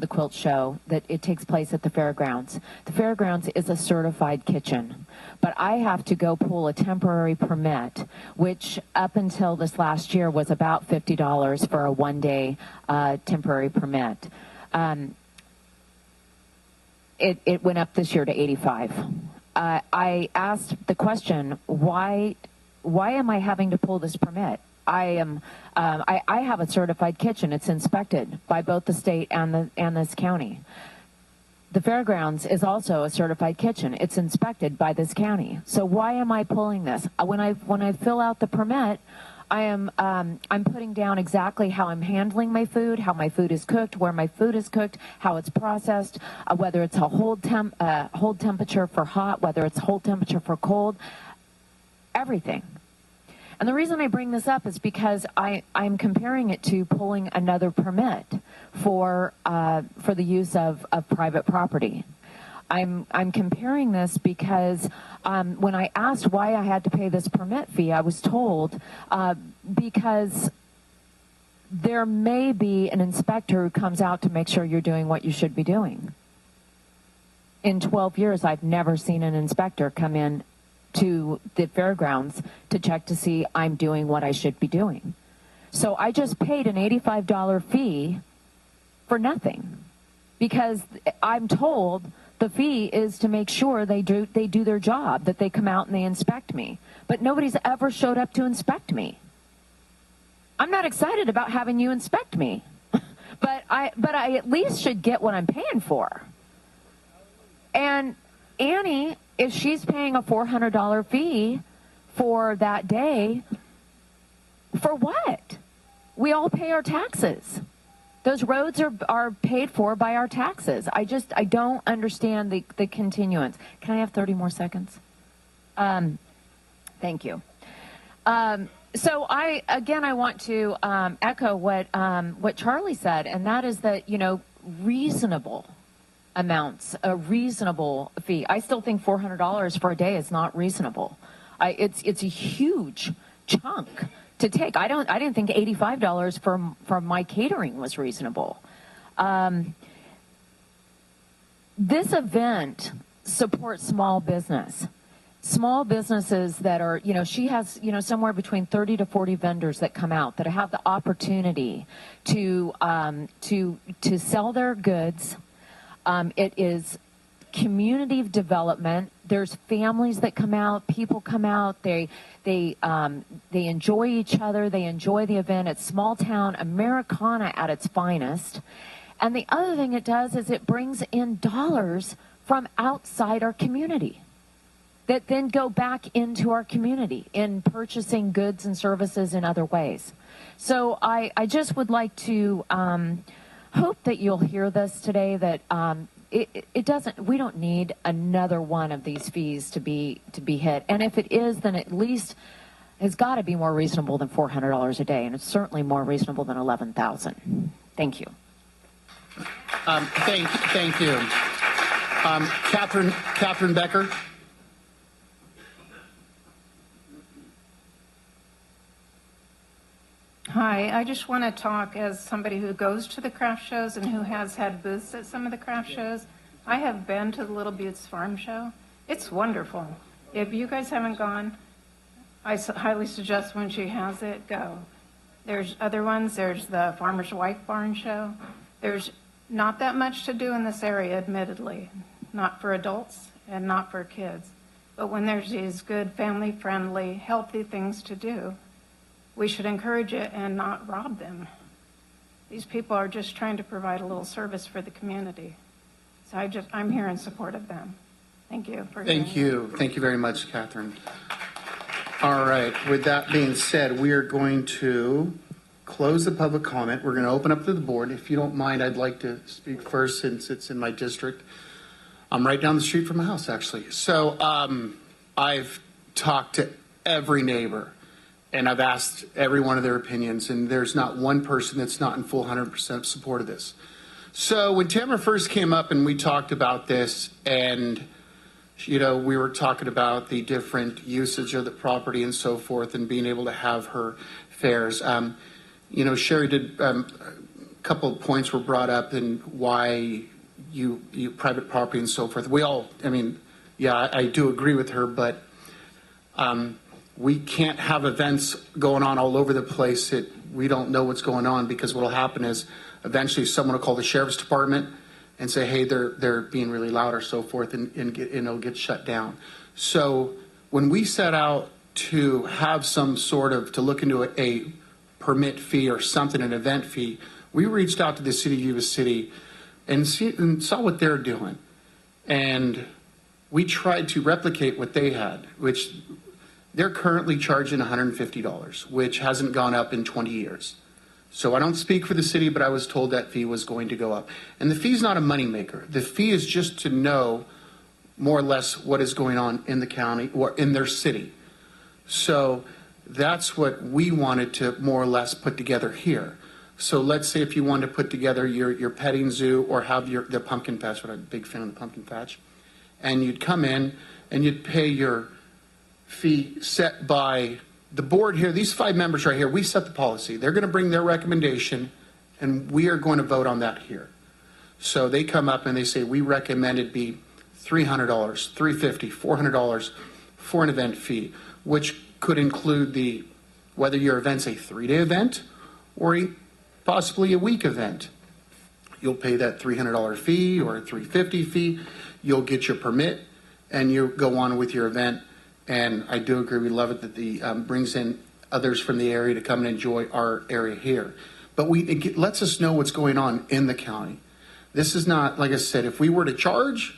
quilt show, that it takes place at the fairgrounds. The fairgrounds is a certified kitchen, but I have to go pull a temporary permit, which up until this last year was about $50 for a one-day temporary permit. It went up this year to $85. I asked the question, why am I having to pull this permit? I have a certified kitchen. It's inspected by both the state and this county. The fairgrounds is also a certified kitchen. It's inspected by this county. So why am I pulling this? When I fill out the permit, I'm putting down exactly how I'm handling my food, how my food is cooked, where my food is cooked, how it's processed, whether it's a hold temperature for hot, whether it's hold temperature for cold, everything. And the reason I bring this up is because I'm comparing it to pulling another permit for the use of private property. I'm comparing this because when I asked why I had to pay this permit fee, I was told because there may be an inspector who comes out to make sure you're doing what you should be doing. In 12 years, I've never seen an inspector come in to the fairgrounds to check to see I'm doing what I should be doing. So I just paid an $85 fee for nothing because I'm told the fee is to make sure they do their job, that they come out and they inspect me. But nobody's ever showed up to inspect me. I'm not excited about having you inspect me, but I at least should get what I'm paying for. And Annie, if she's paying a $400 fee for that day, for what? We all pay our taxes. Those roads are paid for by our taxes. I don't understand the continuance. Can I have 30 more seconds? Thank you. So I want to echo what Charlie said, and that is that, reasonable amounts, a reasonable fee. I still think $400 for a day is not reasonable. It's a huge chunk to take. I didn't think $85 for my catering was reasonable. This event supports small business. Small businesses that are, she has, somewhere between 30 to 40 vendors that come out that have the opportunity to sell their goods. It is community development. There's families that come out, people come out, they enjoy each other, they enjoy the event. It's small town Americana at its finest. And the other thing it does is it brings in dollars from outside our community that then go back into our community in purchasing goods and services in other ways. So I just would like to hope that you'll hear this today, that we don't need another one of these fees to be hit. And if it is, then at least it's got to be more reasonable than $400 a day, and it's certainly more reasonable than $11,000. Thank you. Thank you. Catherine Becker. Hi, I just want to talk as somebody who goes to the craft shows and who has had booths at some of the craft shows. I have been to the Little Buttes Farm Show. It's wonderful. If you guys haven't gone, I highly suggest when she has it, go. There's other ones. There's the Farmer's Wife Barn Show. There's not that much to do in this area, admittedly, not for adults and not for kids. But when there's these good, family-friendly, healthy things to do, we should encourage it and not rob them. These people are just trying to provide a little service for the community. So I'm here in support of them. Thank you. Thank you. Thank you very much, Catherine. All right. With that being said, we are going to close the public comment. We're going to open up to the board. If you don't mind, I'd like to speak first since it's in my district. I'm right down the street from my house, actually. So I've talked to every neighbor, and I've asked every one of their opinions, and there's not one person that's not in full 100% support of this. So when Tamara first came up and we talked about this, and we were talking about the different usage of the property and so forth, and being able to have her fairs. Sherry did a couple of points were brought up and why you private property and so forth. I do agree with her, but we can't have events going on all over the place that we don't know what's going on, because what will happen is eventually someone will call the sheriff's department and say, hey, they're being really loud or so forth, and it'll get shut down. So when we set out to have some sort of, to look into a permit fee or something, an event fee, we reached out to the city of Yuba City and saw what they're doing. And we tried to replicate what they had, which they're currently charging $150, which hasn't gone up in 20 years. So I don't speak for the city, but I was told that fee was going to go up. And the fee is not a moneymaker. The fee is just to know more or less what is going on in the county or in their city. So that's what we wanted to more or less put together here. So let's say if you wanted to put together your petting zoo or have the pumpkin patch, what I'm a big fan of the pumpkin patch, and you'd come in and you'd pay your fee set by the board here. These 5 members right here, we set the policy. They're going to bring their recommendation, and we are going to vote on that here. So they come up and they say, we recommend it be $300, $350, $400 for an event fee, which could include whether your event's a 3-day event or possibly a week event. You'll pay that $300 fee or a $350 fee. You'll get your permit, and you go on with your event. And I do agree, we love it that the brings in others from the area to come and enjoy our area here. But it lets us know what's going on in the county. This is not, like I said, if we were to charge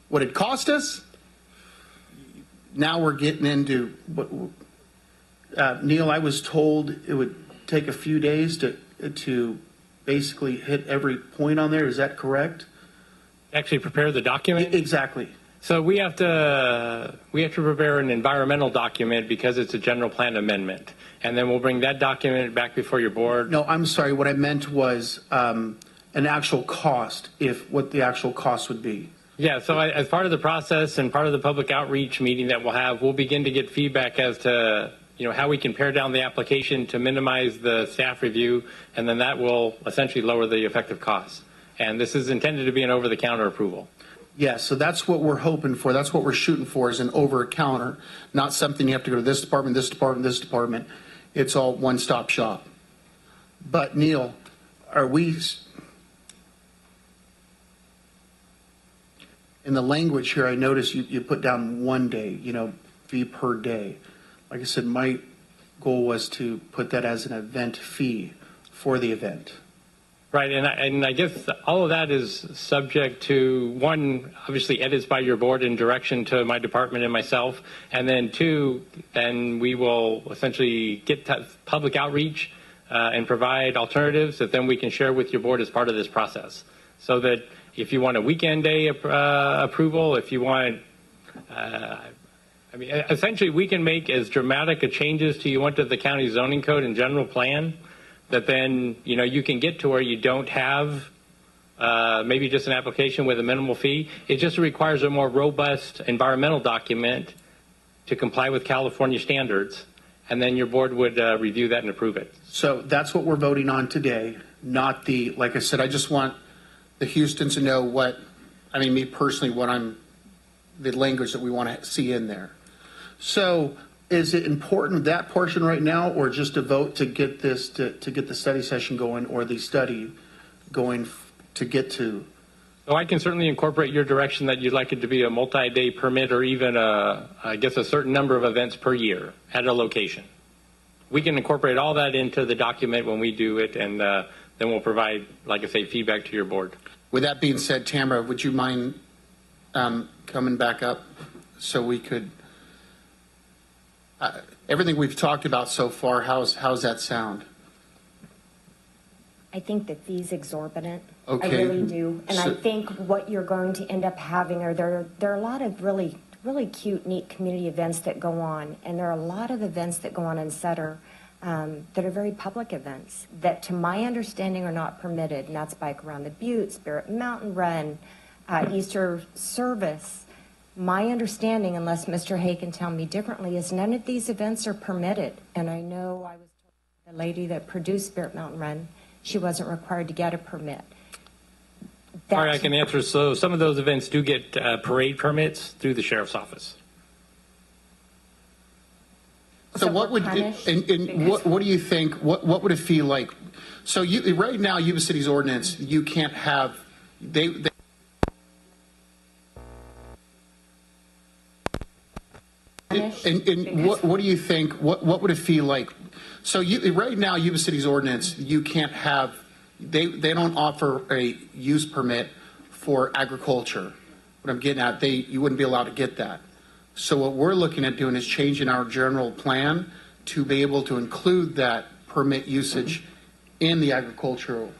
what it cost us, now we're getting into what, Neil, I was told it would take a few days to basically hit every point on there. Is that correct? Actually prepare the document? Exactly. So we have to prepare an environmental document because it's a general plan amendment, and then we'll bring that document back before your board. No, I'm sorry. What I meant was an actual cost, what the actual cost would be. Yeah. So as part of the process and part of the public outreach meeting that we'll have, we'll begin to get feedback as to how we can pare down the application to minimize the staff review, and then that will essentially lower the effective costs. And this is intended to be an over-the-counter approval. Yeah, so that's what we're hoping for. That's what we're shooting for, is an over-a-counter, not something you have to go to this department, this department, this department. It's all one-stop shop. But, Neil, are we, in the language here, I noticed you put down 1 day, fee per day. Like I said, my goal was to put that as an event fee for the event. Right, and I guess all of that is subject to, 1, obviously edits by your board in direction to my department and myself, and then 2, then we will essentially get public outreach and provide alternatives that then we can share with your board as part of this process. So that if you want a weekend day approval, if you want, essentially we can make as dramatic a changes to you want to the county zoning code and general plan, that then, you can get to where you don't have maybe just an application with a minimal fee. It just requires a more robust environmental document to comply with California standards, and then your board would review that and approve it. So that's what we're voting on today, not like I said, I just want the Houstons to know me personally, the language that we want to see in there. So is it important, that portion right now, or just a vote to get this, to get the study session going, or the study going to get to? So I can certainly incorporate your direction that you'd like it to be a multi-day permit, or even a certain number of events per year at a location. We can incorporate all that into the document when we do it, and then we'll provide, like I say, feedback to your board. With that being said, Tamara, would you mind coming back up so we could, everything we've talked about so far, how's that sound? I think the fee's exorbitant. Okay. I really do. And I think what you're going to end up having are there are a lot of really cute, neat community events that go on. And there are a lot of events that go on in Sutter that are very public events that, to my understanding, are not permitted. And that's Bike Around the Butte, Spirit Mountain Run, Easter service. My understanding, unless Mr. Hay can tell me differently, is none of these events are permitted. And I know I was told the lady that produced Spirit Mountain Run, she wasn't required to get a permit. All right, I can answer. So some of those events do get parade permits through the sheriff's office. So what would, what do you think, what would it feel like? So right now, Yuba City's ordinance, you can't have, what do you think, what would it feel like? So right now, Yuba City's ordinance, you can't have, they don't offer a use permit for agriculture. What I'm getting at, you wouldn't be allowed to get that. So what we're looking at doing is changing our general plan to be able to include that permit usage in the agricultural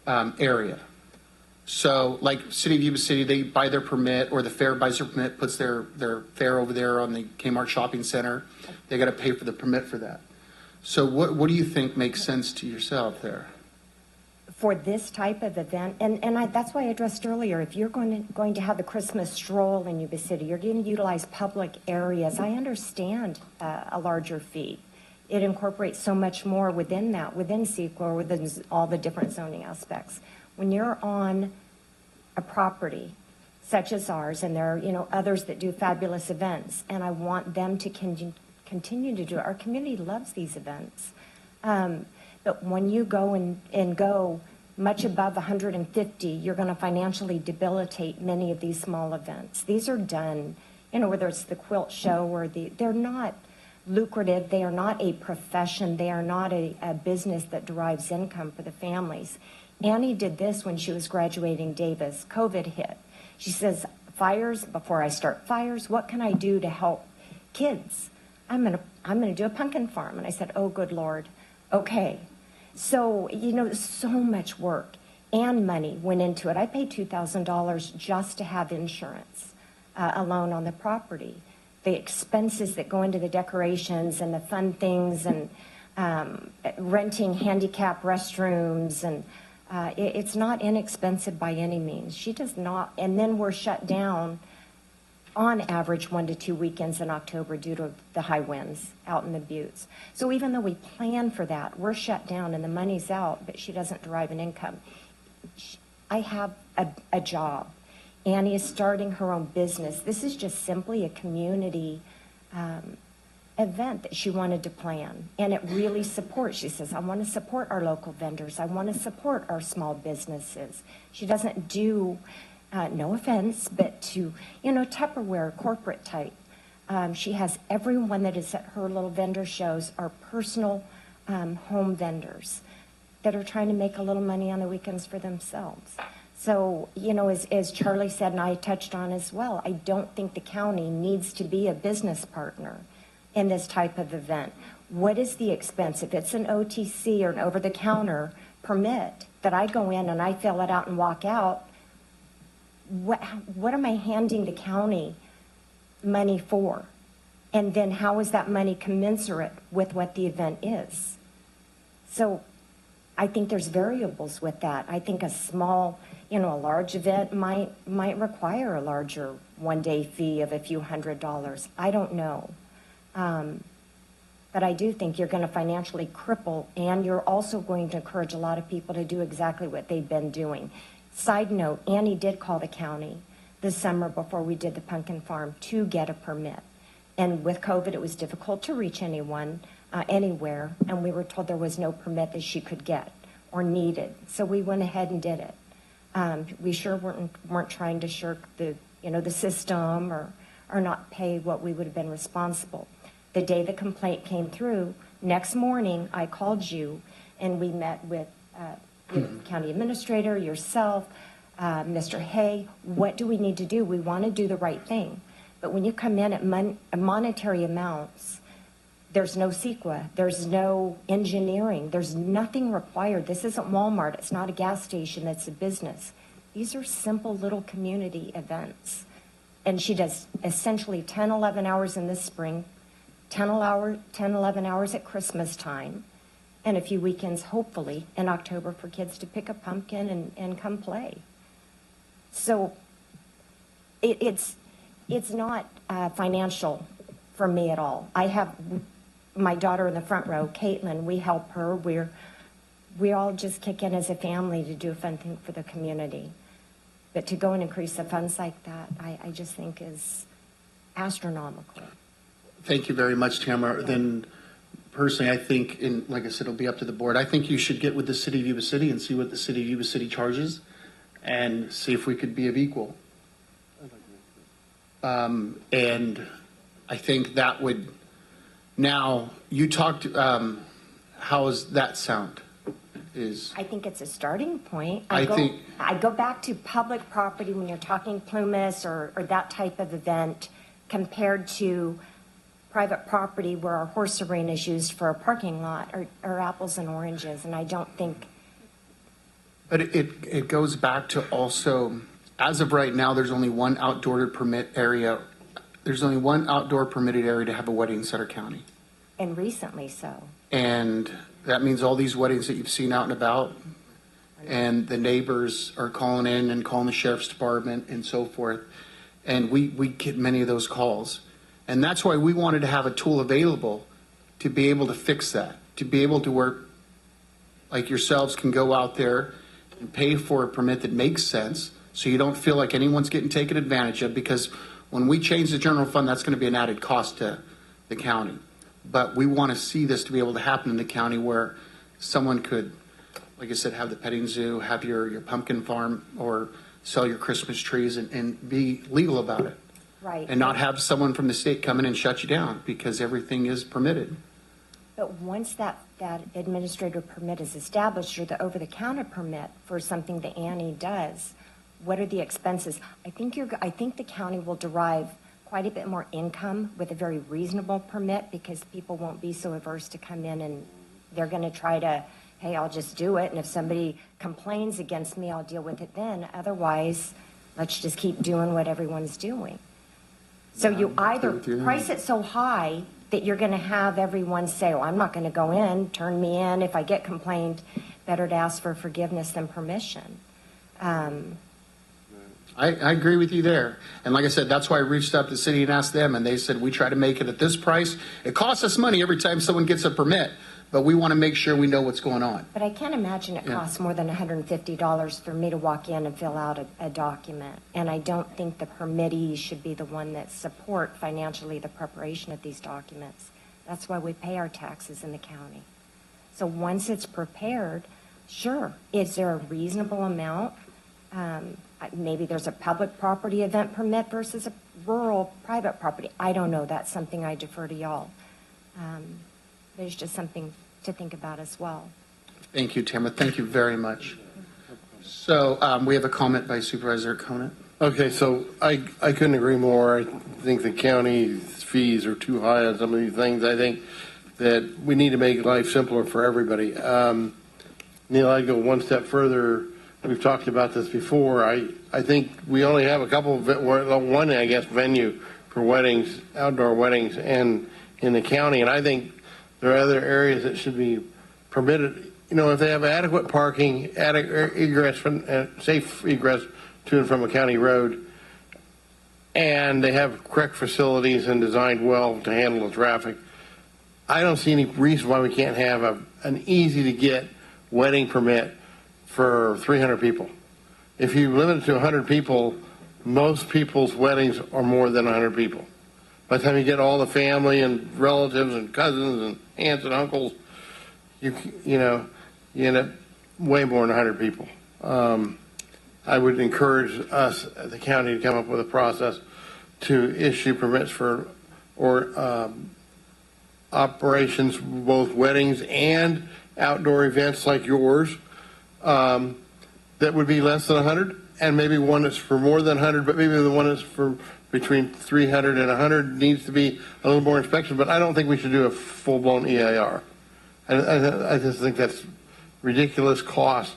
area. So like City of Yuba City, they buy their permit, or the fair buys their permit, puts their fair over there on the Kmart shopping center. They got to pay for the permit for that. So what do you think makes sense to yourself there? For this type of event, and that's why I addressed earlier, if you're going to have the Christmas stroll in Yuba City, you're going to utilize public areas. I understand a larger fee. It incorporates so much more within that, within CEQA, within all the different zoning aspects. When you're on a property such as ours, and there are others that do fabulous events, and I want them to continue to do it. Our community loves these events. But when you go and go much above 150, you're going to financially debilitate many of these small events. These are done, whether it's the quilt show or they're not lucrative. They are not a profession. They are not a business that derives income for the families. Annie did this when she was graduating Davis. COVID hit. She says, before I start fires, what can I do to help kids? I'm gonna do a pumpkin farm. And I said, oh, good Lord. Okay. So, so much work and money went into it. I paid $2,000 just to have insurance alone on the property. The expenses that go into the decorations and the fun things and renting handicap restrooms, and it's not inexpensive by any means. She does not, and then we're shut down on average 1 to 2 weekends in October due to the high winds out in the buttes. So even though we plan for that, we're shut down and the money's out, but she doesn't derive an income. I have a job. Annie is starting her own business. This is just simply a community event that she wanted to plan, and it really supports. She says, I want to support our local vendors. I want to support our small businesses. She doesn't do no offense, but to, Tupperware, corporate type. She has everyone that is at her little vendor shows are personal home vendors that are trying to make a little money on the weekends for themselves. So, as Charlie said, and I touched on as well, I don't think the county needs to be a business partner in this type of event. What is the expense? If it's an OTC or an over-the-counter permit that I go in and I fill it out and walk out, what am I handing the county money for? And then how is that money commensurate with what the event is? So I think there's variables with that. I think a small, a large event might require a larger one-day fee of a few $100s. I don't know. But I do think you're going to financially cripple, and you're also going to encourage a lot of people to do exactly what they've been doing. Side note, Annie did call the county this summer before we did the pumpkin farm to get a permit. And with COVID, it was difficult to reach anyone anywhere, and we were told there was no permit that she could get or needed. So we went ahead and did it. We sure weren't trying to shirk the system or not pay what we would have been responsible. The day the complaint came through, next morning I called you and we met with County administrator, yourself, Mr. Hay, what do we need to do? We want to do the right thing. But when you come in at monetary amounts, there's no CEQA, there's no engineering, there's nothing required. This isn't Walmart, it's not a gas station, it's a business. These are simple little community events. And she does essentially 10, 11 hours in the spring, 10, 11 hours at Christmas time, and a few weekends, hopefully, in October for kids to pick a pumpkin and come play. So it's not financial for me at all. I have my daughter in the front row, Caitlin, we help her. We all just kick in as a family to do a fun thing for the community. But to go and increase the funds like that, I just think is astronomical. Thank you very much, Tamara. Then personally, I think, and like I said, it'll be up to the board. I think you should get with the city of Yuba City and see what the city of Yuba City charges and see if we could be of equal. And I think that would, now you talked, how does that sound? I think it's a starting point. I go back to public property when you're talking Plumas or that type of event compared to private property where our horse arena is used for a parking lot or apples and oranges. And I don't think. But it goes back to also, as of right now, there's only one outdoor permit area. There's only one outdoor permitted area to have a wedding in Sutter County. And recently so. And that means all these weddings that you've seen out and about, and the neighbors are calling in and calling the sheriff's department and so forth. And we get many of those calls. And that's why we wanted to have a tool available to be able to fix that, to be able to work like yourselves can go out there and pay for a permit that makes sense so you don't feel like anyone's getting taken advantage of, because when we change the general fund, that's going to be an added cost to the county. But we want to see this to be able to happen in the county where someone could, like I said, have the petting zoo, have your pumpkin farm, or sell your Christmas trees and be legal about it. Right. And not have someone from the state come in and shut you down because everything is permitted. But once that administrative permit is established, or the over-the-counter permit for something that Annie does, what are the expenses? I think the county will derive quite a bit more income with a very reasonable permit, because people won't be so averse to come in and they're going to try to, hey, I'll just do it. And if somebody complains against me, I'll deal with it then. Otherwise, let's just keep doing what everyone's doing. So you either price it so high that you're going to have everyone say, oh, I'm not going to go in, turn me in. If I get complained, better to ask for forgiveness than permission. I agree with you there. And like I said, that's why I reached out to the city and asked them, and they said, we try to make it at this price. It costs us money every time someone gets a permit, but we want to make sure we know what's going on. But I can't imagine it costs more than $150 for me to walk in and fill out a document. And I don't think the permittee should be the one that support financially the preparation of these documents. That's why we pay our taxes in the county. So once it's prepared, sure, is there a reasonable amount? Maybe there's a public property event permit versus a rural private property. I don't know. That's something I defer to y'all. There's just something to think about as well. Thank you, Tamara. Thank you very much. So we have a comment by Supervisor Conant. Okay, so I couldn't agree more. I think the county's fees are too high on some of these things. I think that we need to make life simpler for everybody. Neil, I'd go one step further. We've talked about this before. I think we only have a couple of, one, I guess, venue for weddings, outdoor weddings, and in the county. And I think there are other areas that should be permitted. You know, if they have adequate parking, adequate egress, safe egress to and from a county road, and they have correct facilities and designed well to handle the traffic, I don't see any reason why we can't have an easy-to-get wedding permit for 300 people. If you limit it to 100 people, most people's weddings are more than 100 people. By the time you get all the family and relatives and cousins and aunts and uncles, you end up way more than 100 people. I would encourage us, the county, to come up with a process to issue permits for operations, both weddings and outdoor events like yours. that would be less than 100, and maybe one that's for more than 100, but maybe the one that's for between 300 and 100 needs to be a little more inspection. But I don't think we should do a full-blown EIR. I just think that's ridiculous cost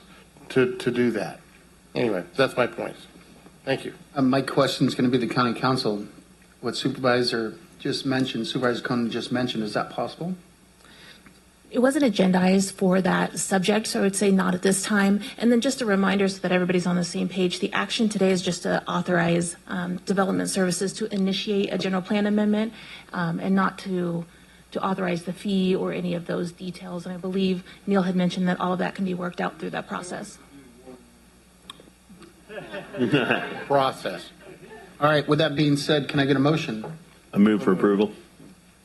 to do that. Anyway, that's my points. Thank you. My question is going to be the county council. What Supervisor Conan just mentioned, is that possible? It wasn't agendized for that subject, so I would say not at this time. And then just a reminder so that everybody's on the same page, the action today is just to authorize development services to initiate a general plan amendment and not to authorize the fee or any of those details. And I believe Neil had mentioned that all of that can be worked out through that process. Process. All right, with that being said, can I get a motion? I move for approval.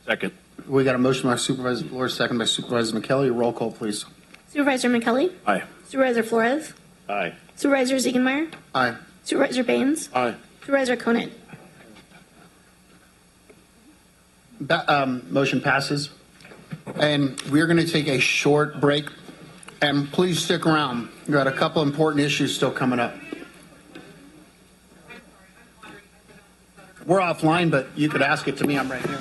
Second. We got a motion by Supervisor Flores, second by Supervisor McKelly. Roll call, please. Supervisor McKelly? Aye. Supervisor Flores? Aye. Supervisor Ziegenmeyer? Aye. Supervisor Baines? Aye. Supervisor Conant? Motion passes. And we're going to take a short break. And please stick around. We've got a couple important issues still coming up. We're offline, but you could ask it to me. I'm right here.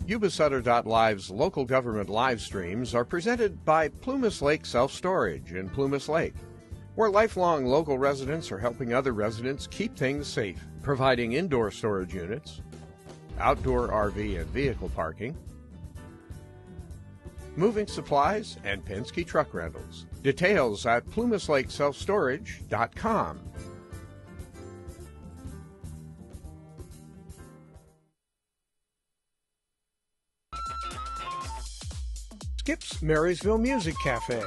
Yuba-Sutter.live's local government live streams are presented by Plumas Lake Self-Storage in Plumas Lake, where lifelong local residents are helping other residents keep things safe, providing indoor storage units, outdoor RV and vehicle parking, moving supplies, and Penske truck rentals. Details at plumaslakeselfstorage.com. Skip's Marysville Music Cafe,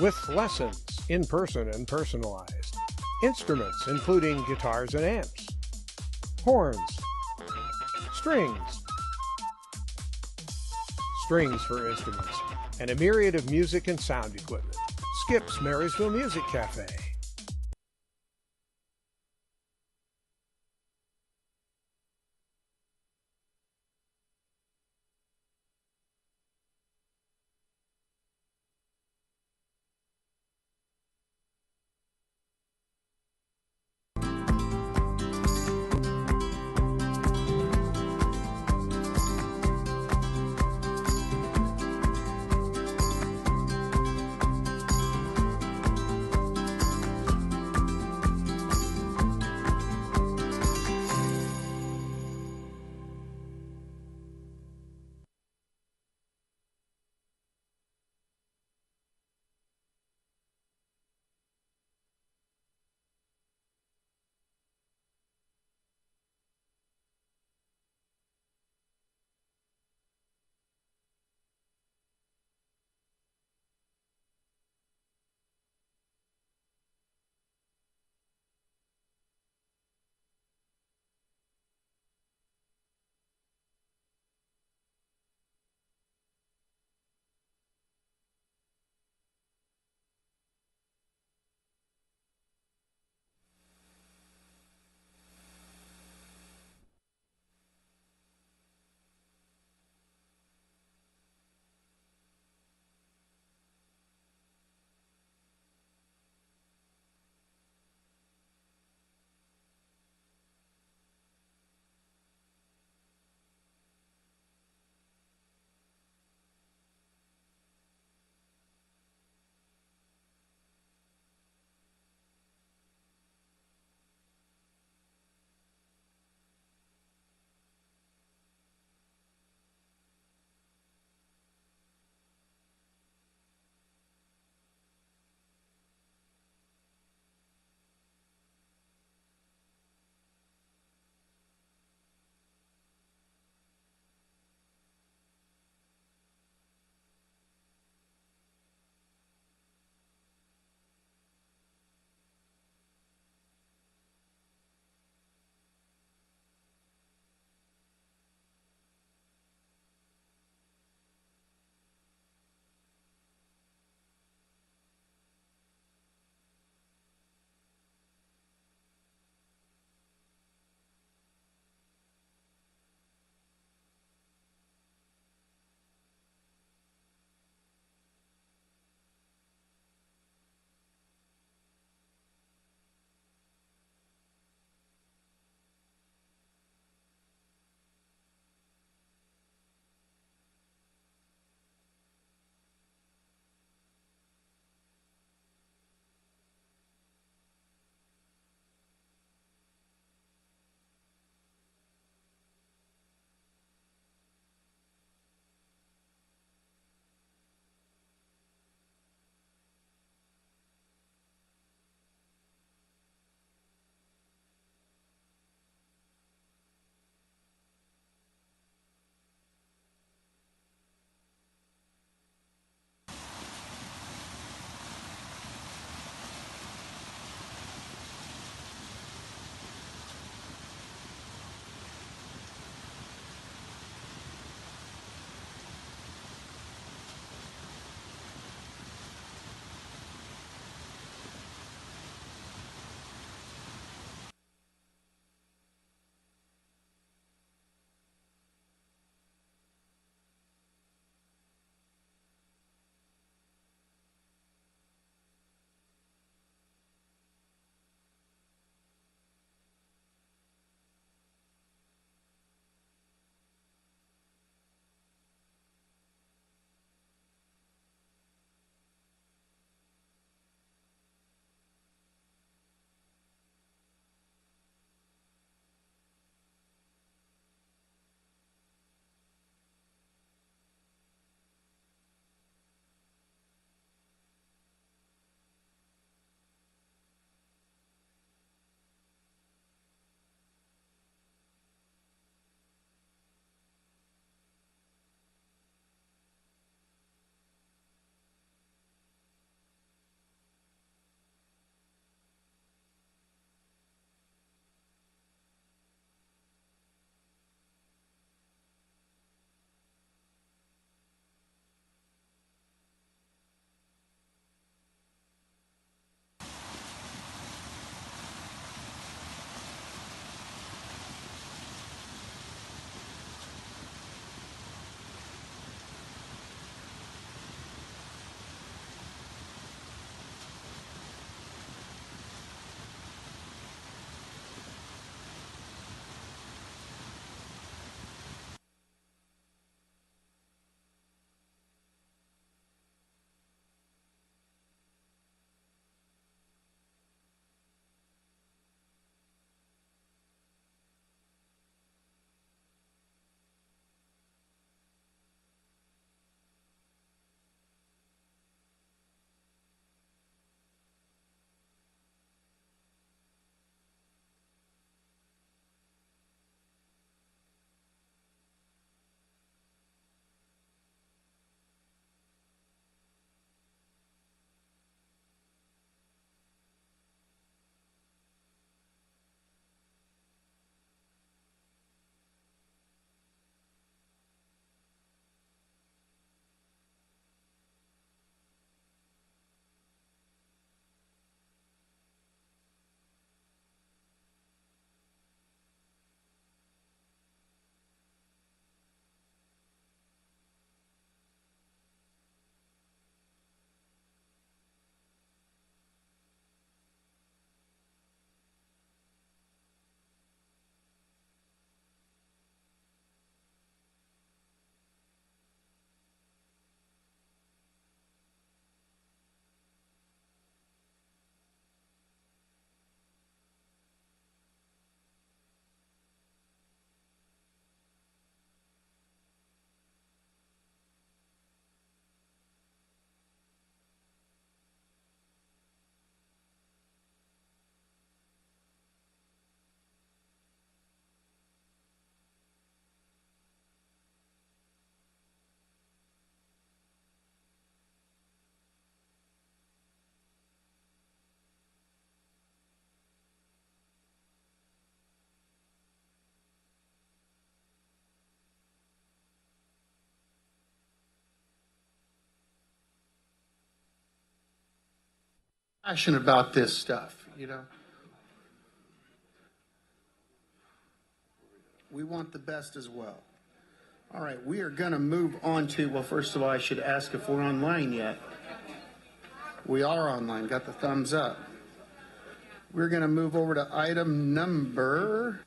with lessons, in person and personalized. Instruments including guitars and amps, horns, strings for instruments, and a myriad of music and sound equipment. Skip's Marysville Music Cafe. passionate about this stuff, you know. We want the best as well. All right, we are going to move on to, well, first of all, I should ask if we're online yet. We are online, got the thumbs up. We're going to move over to item number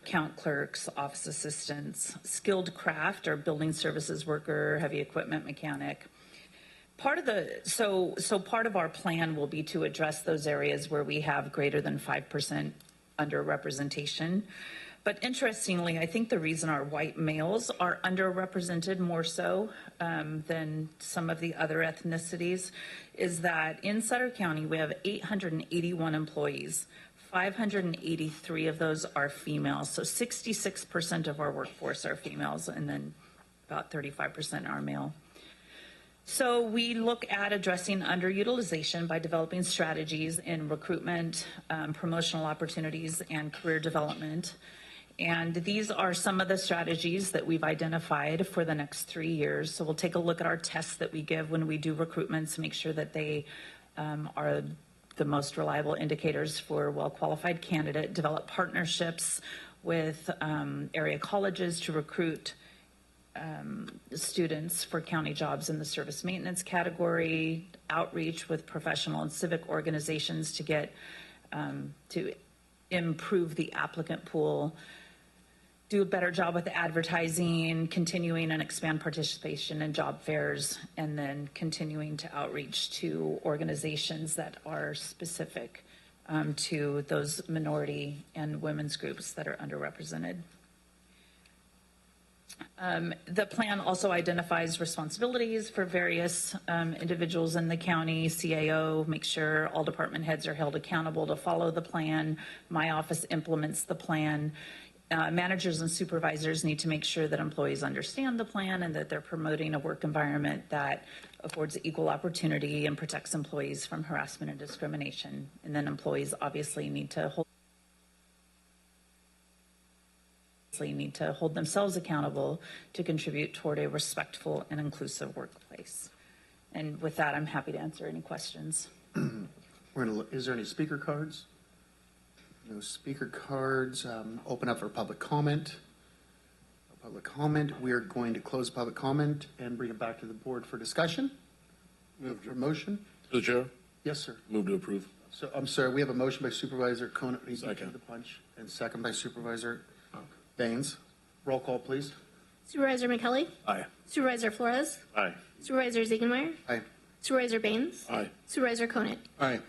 account clerks, office assistants, skilled craft or building services worker, heavy equipment mechanic. Part of our plan will be to address those areas where we have greater than 5% underrepresentation. But interestingly, I think the reason our white males are underrepresented more so than some of the other ethnicities is that in Sutter County, we have 881 employees. 583 of those are females. So 66% of our workforce are females, and then about 35% are male. So we look at addressing underutilization by developing strategies in recruitment, promotional opportunities, and career development. And these are some of the strategies that we've identified for the next 3 years. So we'll take a look at our tests that we give when we do recruitments, make sure that they are the most reliable indicators for a well-qualified candidate, develop partnerships with area colleges to recruit students for county jobs in the service maintenance category, outreach with professional and civic organizations to get to improve the applicant pool, do a better job with the advertising, continuing and expand participation in job fairs, and then continuing to outreach to organizations that are specific to those minority and women's groups that are underrepresented. The plan also identifies responsibilities for various individuals in the county, CAO, make sure all department heads are held accountable to follow the plan. My office implements the plan. Managers and supervisors need to make sure that employees understand the plan and that they're promoting a work environment that affords equal opportunity and protects employees from harassment and discrimination. And then employees obviously need to hold themselves accountable to contribute toward a respectful and inclusive workplace. And with that, I'm happy to answer any questions. Is there any speaker cards? No speaker cards. Open up for public comment. No public comment. We are going to close public comment and bring it back to the board for discussion. Move for motion. Mr. Chair? Yes, sir. Move to approve. So I'm sorry. We have a motion by Supervisor Conant. Second. The punch, and second by Supervisor Baines. Roll call, please. Supervisor McKelly? Aye. Supervisor Flores? Aye. Supervisor Ziegenmeier? Aye. Supervisor Baines? Aye. Supervisor Conant? Aye.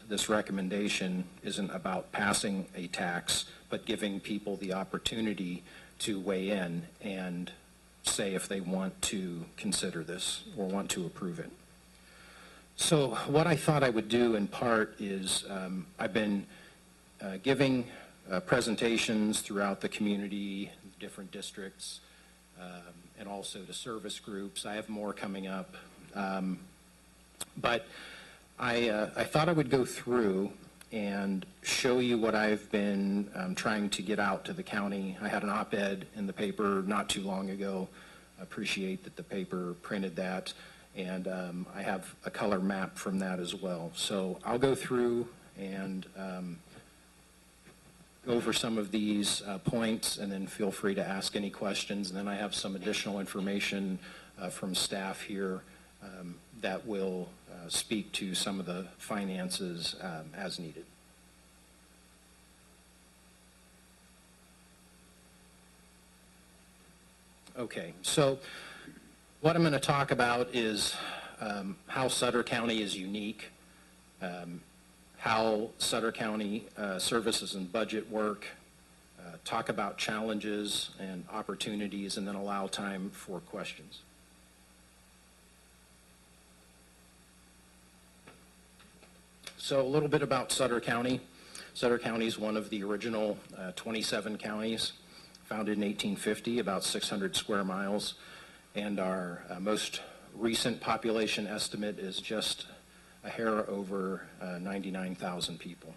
this recommendation isn't about passing a tax, but giving people the opportunity to weigh in and say if they want to consider this or want to approve it. So what I thought I would do in part is I've been giving presentations throughout the community, different districts, and also to service groups. I have more coming up. But I thought I would go through and show you what I've been trying to get out to the county. I had an op-ed in the paper not too long ago. I appreciate that the paper printed that, and I have a color map from that as well. So I'll go through and go over some of these points, and then feel free to ask any questions. And then I have some additional information from staff here that will speak to some of the finances as needed. Okay, so what I'm going to talk about is how Sutter County is unique, how Sutter County services and budget work, talk about challenges and opportunities, and then allow time for questions. So a little bit about Sutter County. Sutter County is one of the original 27 counties, founded in 1850, about 600 square miles, and our most recent population estimate is just a hair over 99,000 people.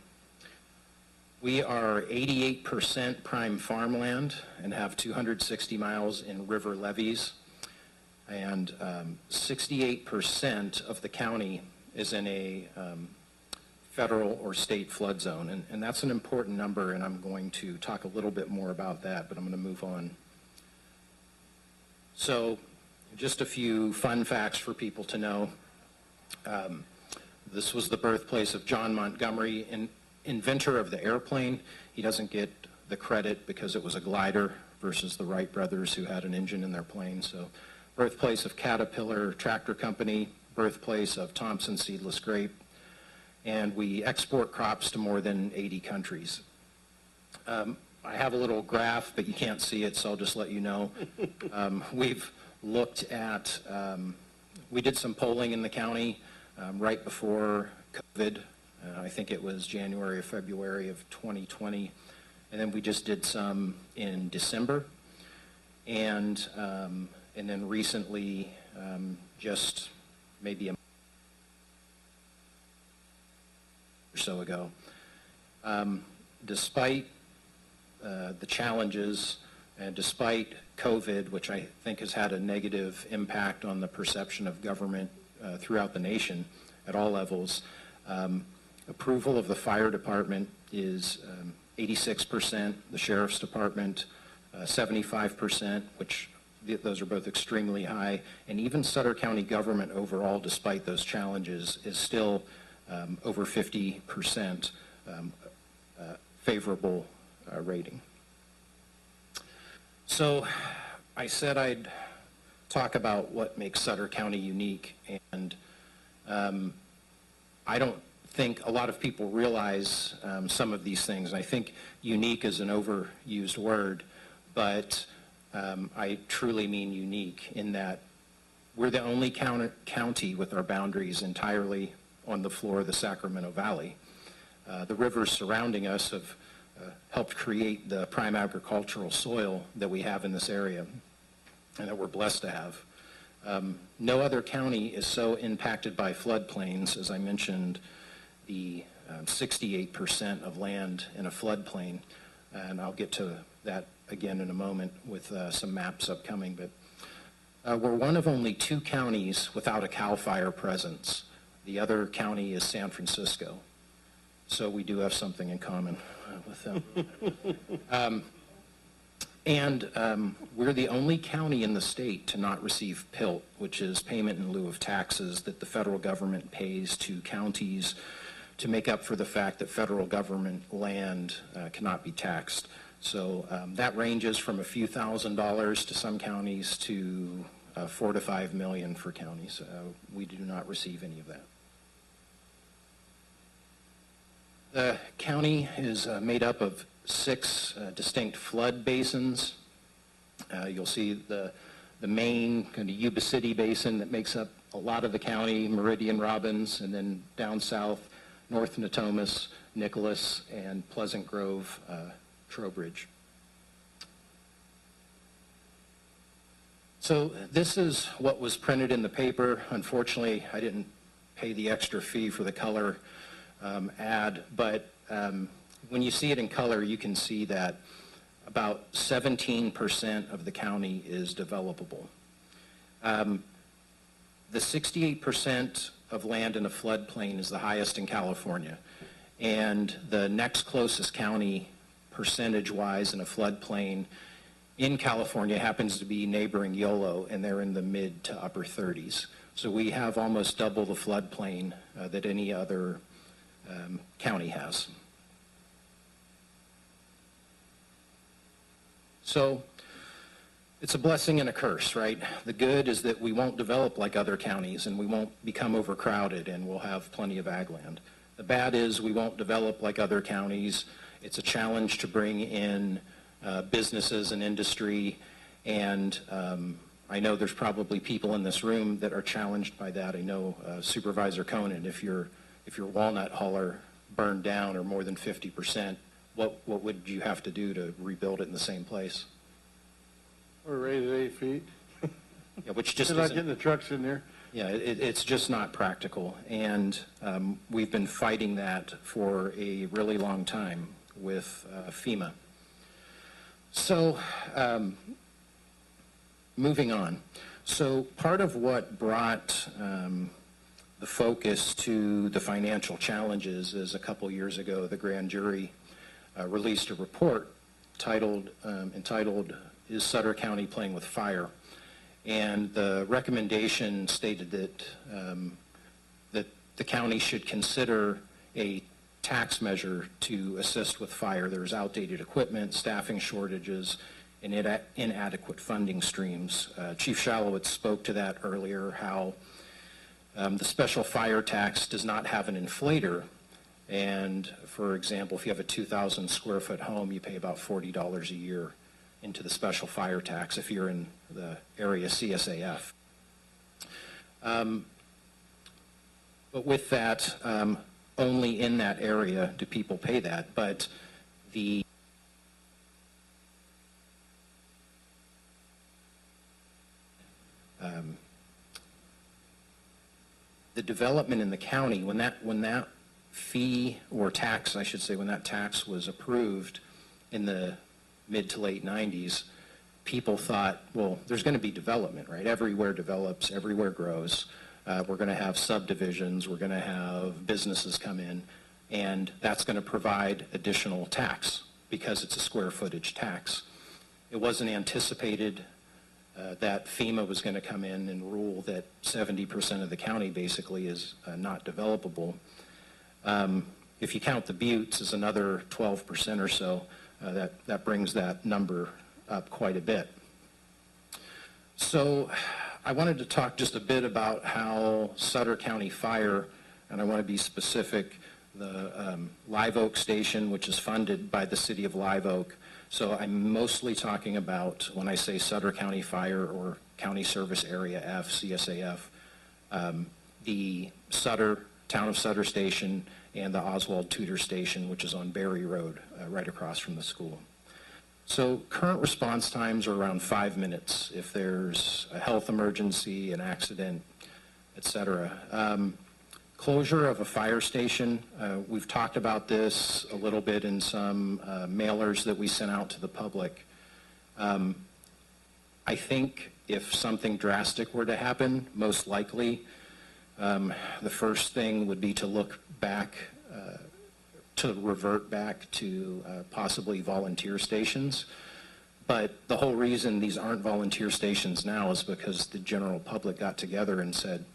We are 88% prime farmland and have 260 miles in river levees, and 68% of the county is in a federal or state flood zone, and that's an important number, and I'm going to talk a little bit more about that, but I'm going to move on. So just a few fun facts for people to know. This was the birthplace of John Montgomery, inventor of the airplane. He doesn't get the credit because it was a glider versus the Wright brothers who had an engine in their plane. So birthplace of Caterpillar Tractor Company, birthplace of Thompson seedless grape, and we export crops to more than 80 countries. I have a little graph, but you can't see it, so I'll just let you know. We've looked at, we did some polling in the county right before COVID. I think it was January or February of 2020. And then we just did some in December. And then recently, just maybe a month or so ago. Despite the challenges and despite COVID, which I think has had a negative impact on the perception of government throughout the nation at all levels, approval of the fire department is 86%, the sheriff's department 75%, which those are both extremely high, and even Sutter County government overall, despite those challenges, is still over 50% favorable rating. So I said I'd talk about what makes Sutter County unique, and I don't think a lot of people realize some of these things. I think unique is an overused word, but I truly mean unique in that we're the only county with our boundaries entirely on the floor of the Sacramento Valley. The rivers surrounding us have helped create the prime agricultural soil that we have in this area and that we're blessed to have. No other county is so impacted by floodplains. As I mentioned, the 68% of land in a floodplain, and I'll get to that again in a moment with some maps upcoming, but we're one of only 2 counties without a CAL FIRE presence. The other county is San Francisco, so we do have something in common with them. And we're the only county in the state to not receive PILT, which is payment in lieu of taxes that the federal government pays to counties to make up for the fact that federal government land cannot be taxed. So that ranges from a few $1,000s to some counties to $4 to $5 million for counties. We do not receive any of that. The county is made up of 6 distinct flood basins. You'll see the main kind of Yuba City basin that makes up a lot of the county, Meridian, Robbins, and then down south, North Natomas, Nicholas, and Pleasant Grove, Trowbridge. So this is what was printed in the paper. Unfortunately, I didn't pay the extra fee for the color ad, but when you see it in color, you can see that about 17% of the county is developable. The 68% of land in a floodplain is the highest in California, and the next closest county percentage-wise in a floodplain in California happens to be neighboring Yolo, and they're in the mid to upper 30s. So we have almost double the floodplain that any other county has. So it's a blessing and a curse, right? The good is that we won't develop like other counties, and we won't become overcrowded, and we'll have plenty of ag land. The bad is we won't develop like other counties. It's a challenge to bring in businesses and industry, and I know there's probably people in this room that are challenged by that. I know Supervisor Conan, if your walnut hauler burned down or more than 50%, what would you have to do to rebuild it in the same place? Or raise it 8 feet. Yeah, which just They're not getting the trucks in there. Yeah, it's just not practical, and we've been fighting that for a really long time with FEMA. So, moving on. So part of what brought the focus to the financial challenges is a couple years ago, the grand jury released a report entitled, Is Sutter County Playing with Fire? And the recommendation stated that, that the county should consider a tax measure to assist with fire. There's outdated equipment, staffing shortages, and inadequate funding streams. Chief Shalowitz spoke to that earlier, how the special fire tax does not have an inflator. And for example, if you have a 2,000 square foot home, you pay about $40 a year into the special fire tax if you're in the area CSAF. But with that, only in that area do people pay that, but the development in the county, when that fee or tax, I should say, when that tax was approved in the mid to late 90s, people thought, well, there's going to be development, right? Everywhere develops, everywhere grows. We're going to have subdivisions, we're going to have businesses come in, and that's going to provide additional tax because it's a square footage tax. It wasn't anticipated that FEMA was going to come in and rule that 70% of the county basically is not developable. If you count the buttes as another 12% or so, that brings that number up quite a bit. So I wanted to talk just a bit about how Sutter County Fire, and I want to be specific, the Live Oak Station, which is funded by the city of Live Oak. So I'm mostly talking about, when I say Sutter County Fire or County Service Area F, CSAF, the Town of Sutter Station and the Oswald Tudor Station, which is on Berry Road, right across from the school. So current response times are around 5 minutes if there's a health emergency, an accident, etc. Closure of a fire station, we've talked about this a little bit in some mailers that we sent out to the public. I think if something drastic were to happen, most likely the first thing would be to look back, to revert back to possibly volunteer stations. But the whole reason these aren't volunteer stations now is because the general public got together and said,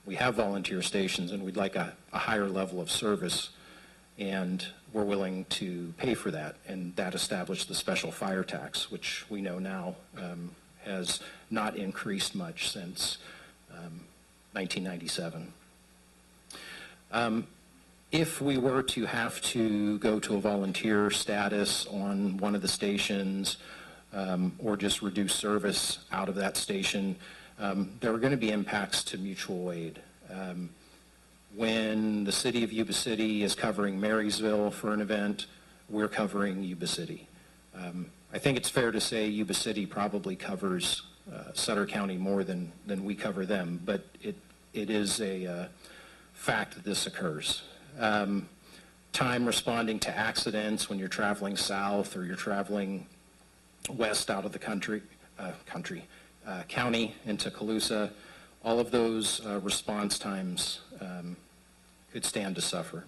we have volunteer stations and we'd like a higher level of service, and we're willing to pay for that. And that established the special fire tax, which we know now has not increased much since 1997. If we were to have to go to a volunteer status on one of the stations or just reduce service out of that station, there are going to be impacts to mutual aid. When the city of Yuba City is covering Marysville for an event, we're covering Yuba City. I think it's fair to say Yuba City probably covers Sutter County more than we cover them, but it is a fact that this occurs. Time responding to accidents when you're traveling south or you're traveling west out of the county into Colusa, all of those response times could stand to suffer.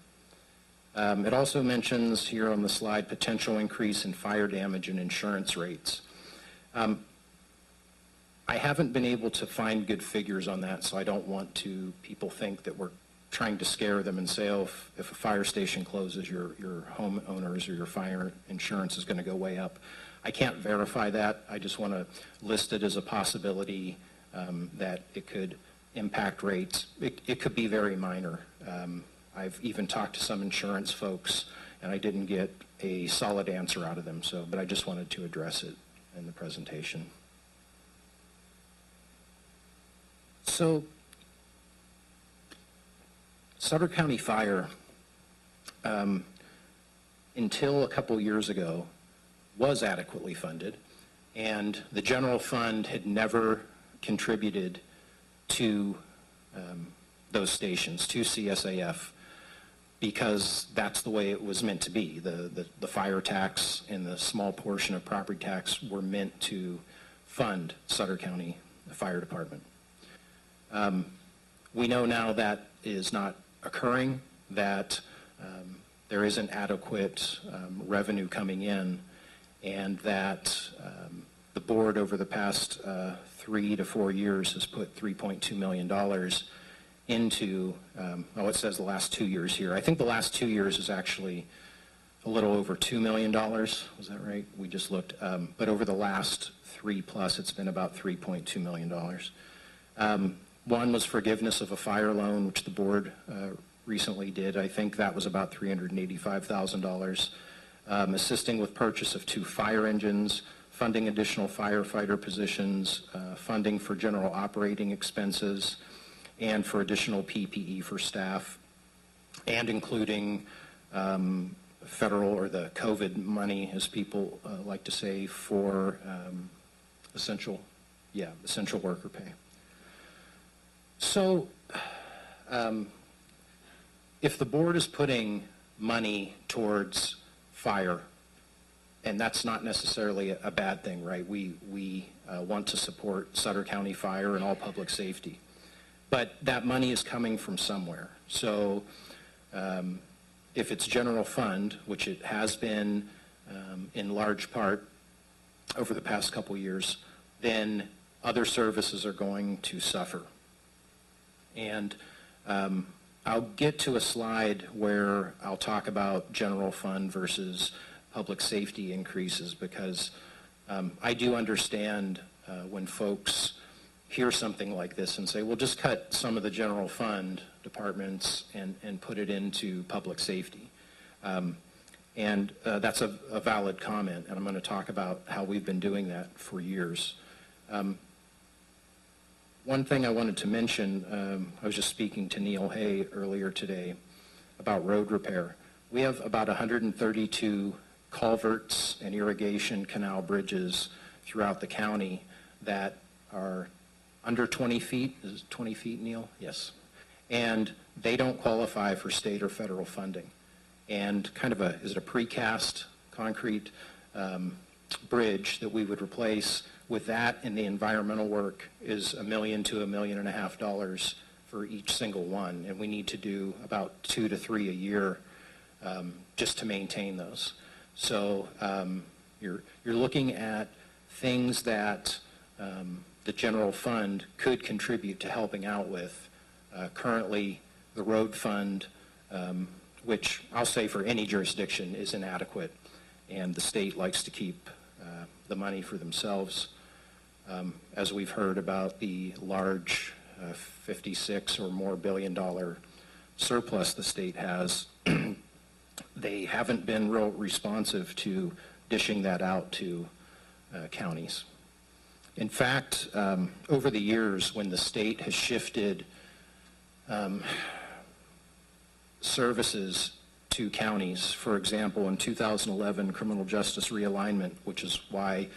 It also mentions here on the slide potential increase in fire damage and insurance rates. I haven't been able to find good figures on that, so I don't want people think that we're trying to scare them and say, oh, if a fire station closes, your homeowners or your fire insurance is going to go way up. I can't verify that. I just want to list it as a possibility that it could impact rates. It could be very minor. I've even talked to some insurance folks, and I didn't get a solid answer out of them. But I just wanted to address it in the presentation. So, Sutter County Fire, until a couple years ago, was adequately funded, and the general fund had never contributed to those stations, to CSAF, because that's the way it was meant to be. The fire tax and the small portion of property tax were meant to fund Sutter County Fire Department. We know now that is not occurring, that there isn't adequate revenue coming in, and that the board over the past 3 to 4 years has put $3.2 million into, it says the last 2 years here. I think the last 2 years is actually a little over $2 million. Was that right? We just looked. But over the last 3 plus, it's been about $3.2 million. One was forgiveness of a fire loan, which the board recently did. I think that was about $385,000. Assisting with purchase of 2 fire engines, funding additional firefighter positions, funding for general operating expenses, and for additional PPE for staff, and including federal or the COVID money, as people like to say, for essential worker pay. So if the board is putting money towards fire, and that's not necessarily a bad thing, right? We want to support Sutter County Fire and all public safety. But that money is coming from somewhere. So if it's general fund, which it has been in large part over the past couple years, then other services are going to suffer. And I'll get to a slide where I'll talk about general fund versus public safety increases, because I do understand when folks hear something like this and say, well, just cut some of the general fund departments and put it into public safety. And that's a valid comment, and I'm going to talk about how we've been doing that for years. One thing I wanted to mention, I was just speaking to Neil Hay earlier today about road repair. We have about 132 culverts and irrigation canal bridges throughout the county that are under 20 feet. Is it 20 feet, Neil? Yes. And they don't qualify for state or federal funding. And kind of is it a precast concrete bridge that we would replace? With that and the environmental work is $1 million to $1.5 million for each single one, and we need to do about 2 to 3 a year just to maintain those. So you're looking at things that the general fund could contribute to helping out with. Currently, the road fund, which I'll say for any jurisdiction is inadequate, and the state likes to keep the money for themselves. As we've heard about the large $56 or more billion surplus the state has, they haven't been real responsive to dishing that out to counties. In fact, over the years, when the state has shifted services to counties, for example, in 2011, criminal justice realignment, which is why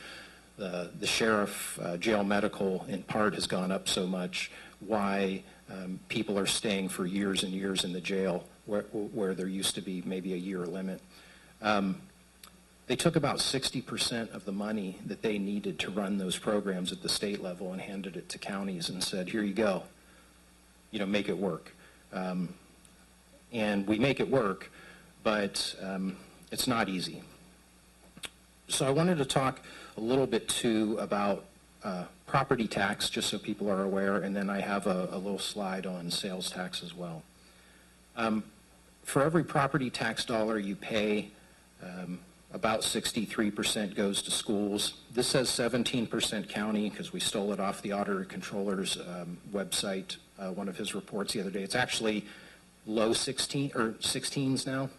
the sheriff jail medical in part has gone up so much, why people are staying for years and years in the jail where there used to be maybe a year limit. They took about 60% of the money that they needed to run those programs at the state level and handed it to counties and said, here you go, make it work. And we make it work, but it's not easy. So I wanted to talk a little bit too about property tax, just so people are aware, and then I have a little slide on sales tax as well. For every property tax dollar you pay, about 63% goes to schools. This says 17% county because we stole it off the Auditor Controller's website, one of his reports the other day. It's actually low 16s now.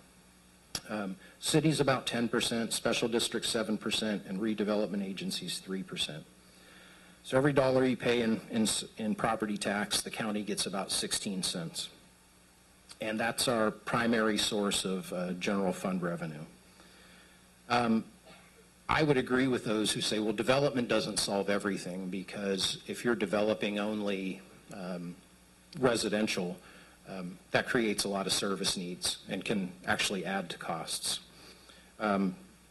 Cities about 10%, special districts 7%, and redevelopment agencies 3%. So every dollar you pay in property tax, the county gets about 16 cents. And that's our primary source of general fund revenue. I would agree with those who say, well, development doesn't solve everything, because if you're developing only residential, that creates a lot of service needs and can actually add to costs.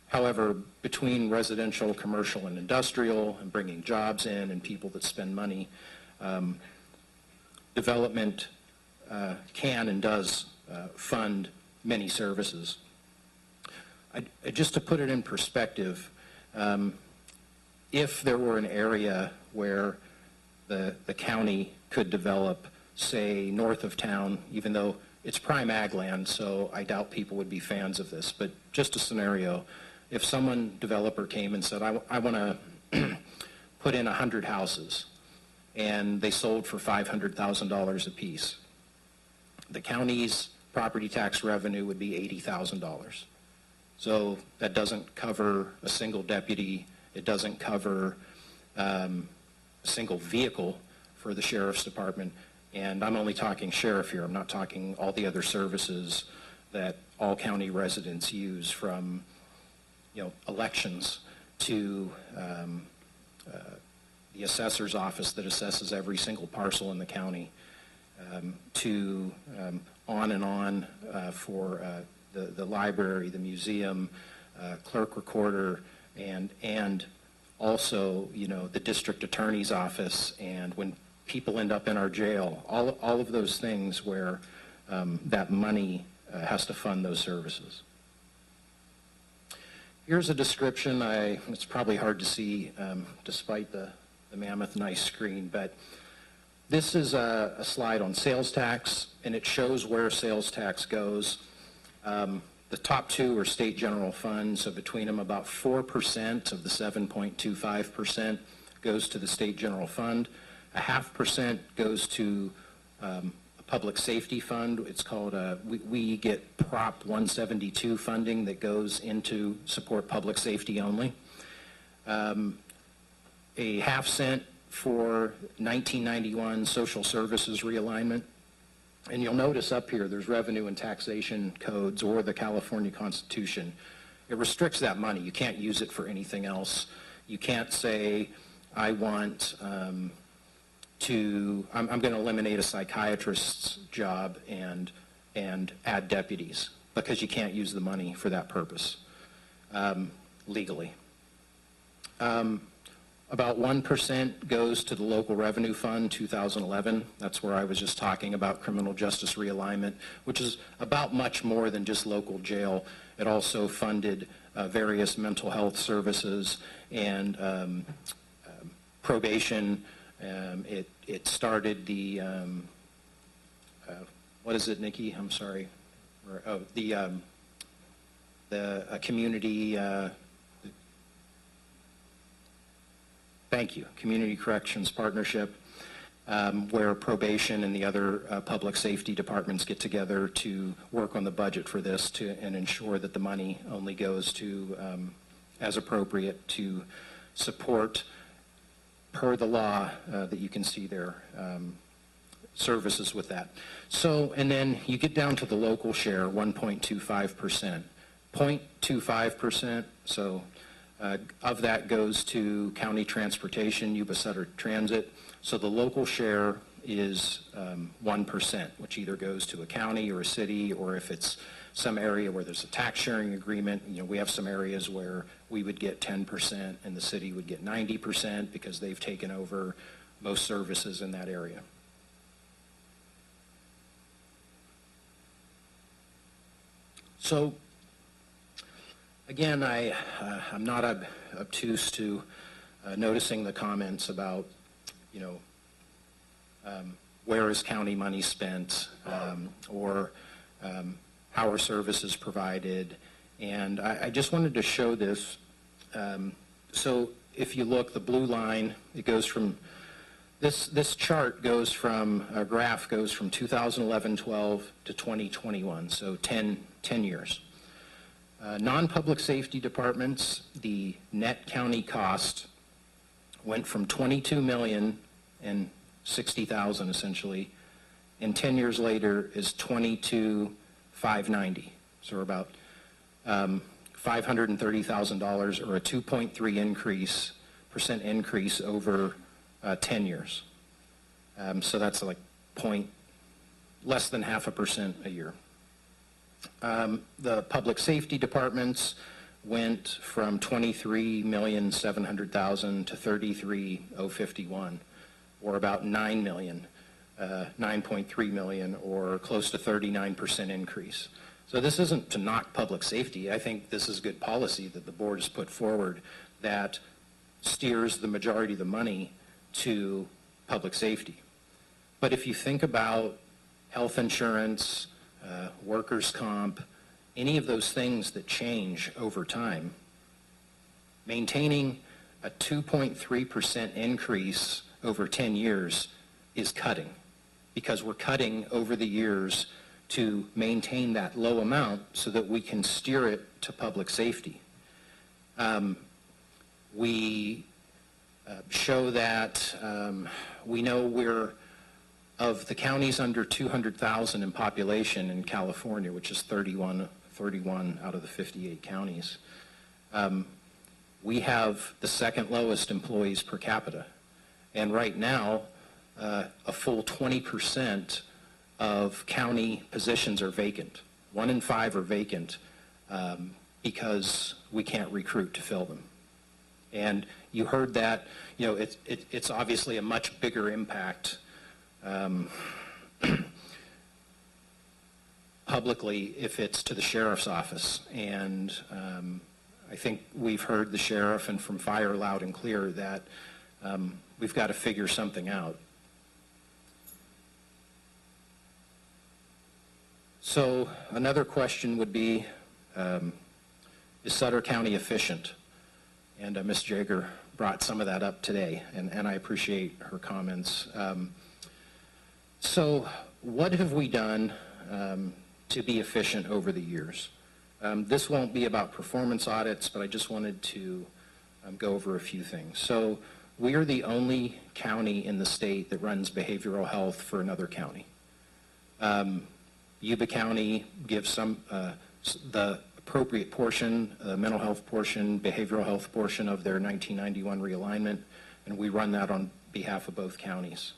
However, between residential, commercial, and industrial, and bringing jobs in and people that spend money, development can and does fund many services. Just to put it in perspective, if there were an area where the county could develop, say, north of town, even though it's prime ag land, so I doubt people would be fans of this, but just a scenario, if developer came and said, I want to put in 100 houses, and they sold for $500,000 a piece, the county's property tax revenue would be $80,000. So that doesn't cover a single deputy. It doesn't cover a single vehicle for the sheriff's department. And I'm only talking sheriff here. I'm not talking all the other services that all county residents use, from elections to the assessor's office that assesses every single parcel in the county, to on and on for the library, the museum, clerk recorder, and also the district attorney's office, and when people end up in our jail, all of those things where that money has to fund those services. Here's a description. It's probably hard to see despite the mammoth nice screen, but this is a slide on sales tax, and it shows where sales tax goes. The top two are state general fund, so between them about 4% of the 7.25% goes to the state general fund. 0.5% goes to a public safety fund. It's called, we get Prop 172 funding that goes into support public safety only. A 0.5 cent for 1991 social services realignment. And you'll notice up here there's revenue and taxation codes or the California Constitution. It restricts that money. You can't use it for anything else. You can't say, I want I'm going to eliminate a psychiatrist's job and add deputies, because you can't use the money for that purpose legally. About 1% goes to the local revenue fund, 2011. That's where I was just talking about criminal justice realignment, which is about much more than just local jail. It also funded various mental health services and probation. It started the, what is it, Nikki? I'm sorry. The community, thank you, Community Corrections Partnership. where probation and the other public safety departments get together to work on the budget for this and ensure that the money only goes to, as appropriate, to support, per the law that you can see there, services with that. So, and then you get down to the local share, 1.25%. 0.25%, so of that goes to county transportation, Yuba-Sutter Transit. So the local share is 1%, which either goes to a county or a city, or if it's some area where there's a tax sharing agreement, you know, we have some areas where we would get 10% and the city would get 90% because they've taken over most services in that area. So again, I'm not obtuse to noticing the comments about, you know, where is county money spent, or how are services provided. And I just wanted to show this. So if you look, the blue line, it goes from, this chart goes from, a graph goes from 2011-12 to 2021, so 10 years. Non-public safety departments, the net county cost went from $22,060,000 essentially, and 10 years later is $22,590. So we're about $530,000, or a 2.3% increase over 10 years. So that's like less than 0.5% a year. The public safety departments went from $23,700,000 to $33,051, or about $9 million, $9.3 million, or close to 39% increase. So this isn't to knock public safety. I think this is good policy that the board has put forward that steers the majority of the money to public safety. But if you think about health insurance, workers' comp, any of those things that change over time, maintaining a 2.3% increase over 10 years is cutting, because we're cutting over the years to maintain that low amount so that we can steer it to public safety. We show that we know we're, of the counties under 200,000 in population in California, which is 31 out of the 58 counties, we have the second lowest employees per capita. And right now, a full 20% of county positions are vacant. 1 in 5 are vacant because we can't recruit to fill them. And you heard that, you know, it's obviously a much bigger impact publicly if it's to the sheriff's office. And I think we've heard the sheriff and from fire loud and clear that we've got to figure something out. So another question would be, is Sutter County efficient? And Ms. Jager brought some of that up today, and I appreciate her comments. So what have we done to be efficient over the years? This won't be about performance audits, but I just wanted to go over a few things. So we are the only county in the state that runs behavioral health for another county. Yuba County gives the appropriate portion, mental health portion, behavioral health portion of their 1991 realignment, and we run that on behalf of both counties.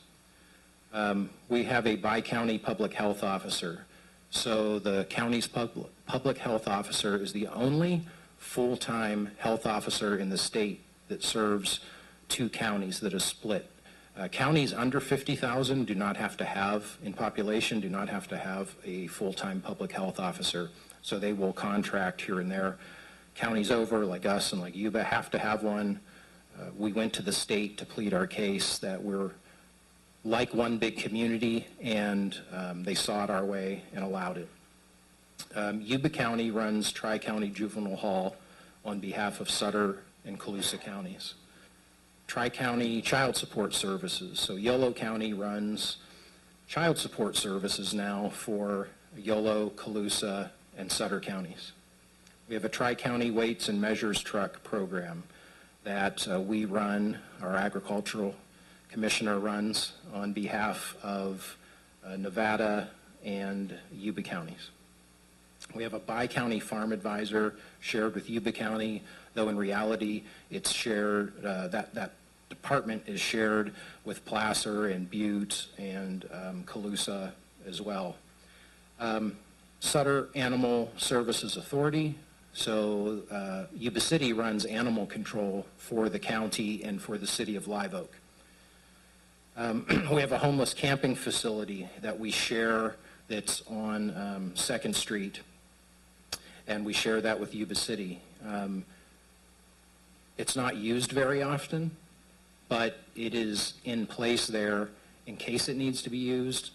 We have a bi-county public health officer. So the county's public health officer is the only full-time health officer in the state that serves 2 counties that are split. Counties under 50,000 do not have to have, in population, do not have to have a full-time public health officer. So they will contract here and there. Counties over, like us and like Yuba, have to have one. We went to the state to plead our case that we're like one big community, and they saw it our way and allowed it. Yuba County runs Tri-County Juvenile Hall on behalf of Sutter and Colusa counties. Tri-County Child Support Services. So Yolo County runs child support services now for Yolo, Colusa, and Sutter counties. We have a Tri-County Weights and Measures Truck program that we run, our agricultural commissioner runs on behalf of Nevada and Yuba counties. We have a bi-county farm advisor shared with Yuba County, though in reality it's shared, that department is shared with Placer and Butte and Colusa as well. Sutter Animal Services Authority. So Yuba City runs animal control for the county and for the city of Live Oak. We have a homeless camping facility that we share that's on 2nd Street, and we share that with Yuba City. It's not used very often, but it is in place there in case it needs to be used,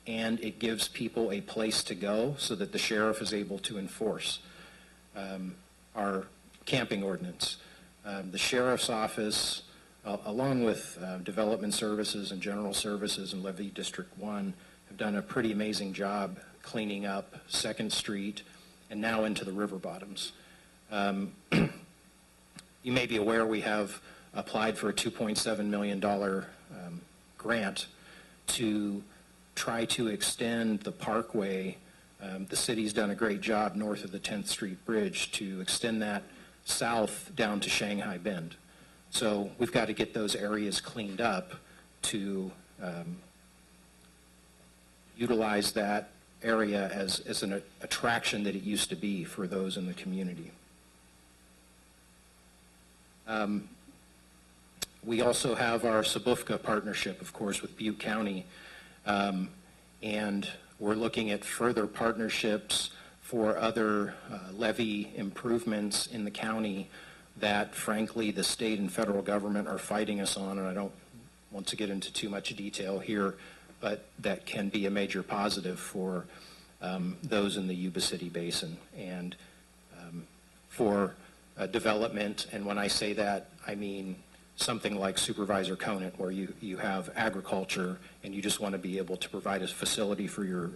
and it gives people a place to go so that the sheriff is able to enforce our camping ordinance. The sheriff's office, along with Development Services and General Services and Levy District 1, have done a pretty amazing job cleaning up 2nd Street and now into the river bottoms. You may be aware we have applied for a $2.7 million grant to try to extend the parkway. The city's done a great job north of the 10th Street Bridge to extend that south down to Shanghai Bend. So we've got to get those areas cleaned up to utilize that area as an attraction that it used to be for those in the community. We also have our Sabufka partnership, of course, with Butte County, and we're looking at further partnerships for other levee improvements in the county that, frankly, the state and federal government are fighting us on, and I don't want to get into too much detail here, but that can be a major positive for those in the Yuba City Basin and for development. And when I say that, I mean something like Supervisor Conant, where you have agriculture and you just want to be able to provide a facility for your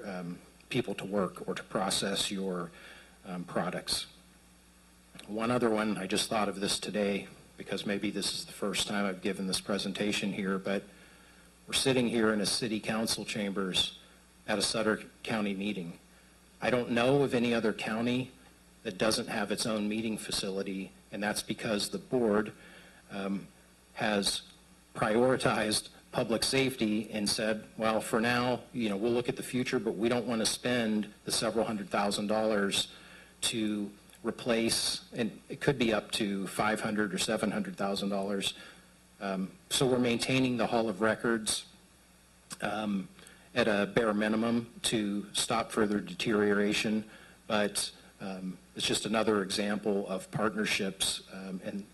people to work or to process your products. One other one, I just thought of this today because maybe this is the first time I've given this presentation here, but we're sitting here in a city council chambers at a Sutter County meeting. I don't know of any other county that doesn't have its own meeting facility, and that's because the board has prioritized public safety and said, well, for now, we'll look at the future, but we don't want to spend the several $100,000 to replace, and it could be up to $500,000 or $700,000. So we're maintaining the Hall of Records at a bare minimum to stop further deterioration, but it's just another example of partnerships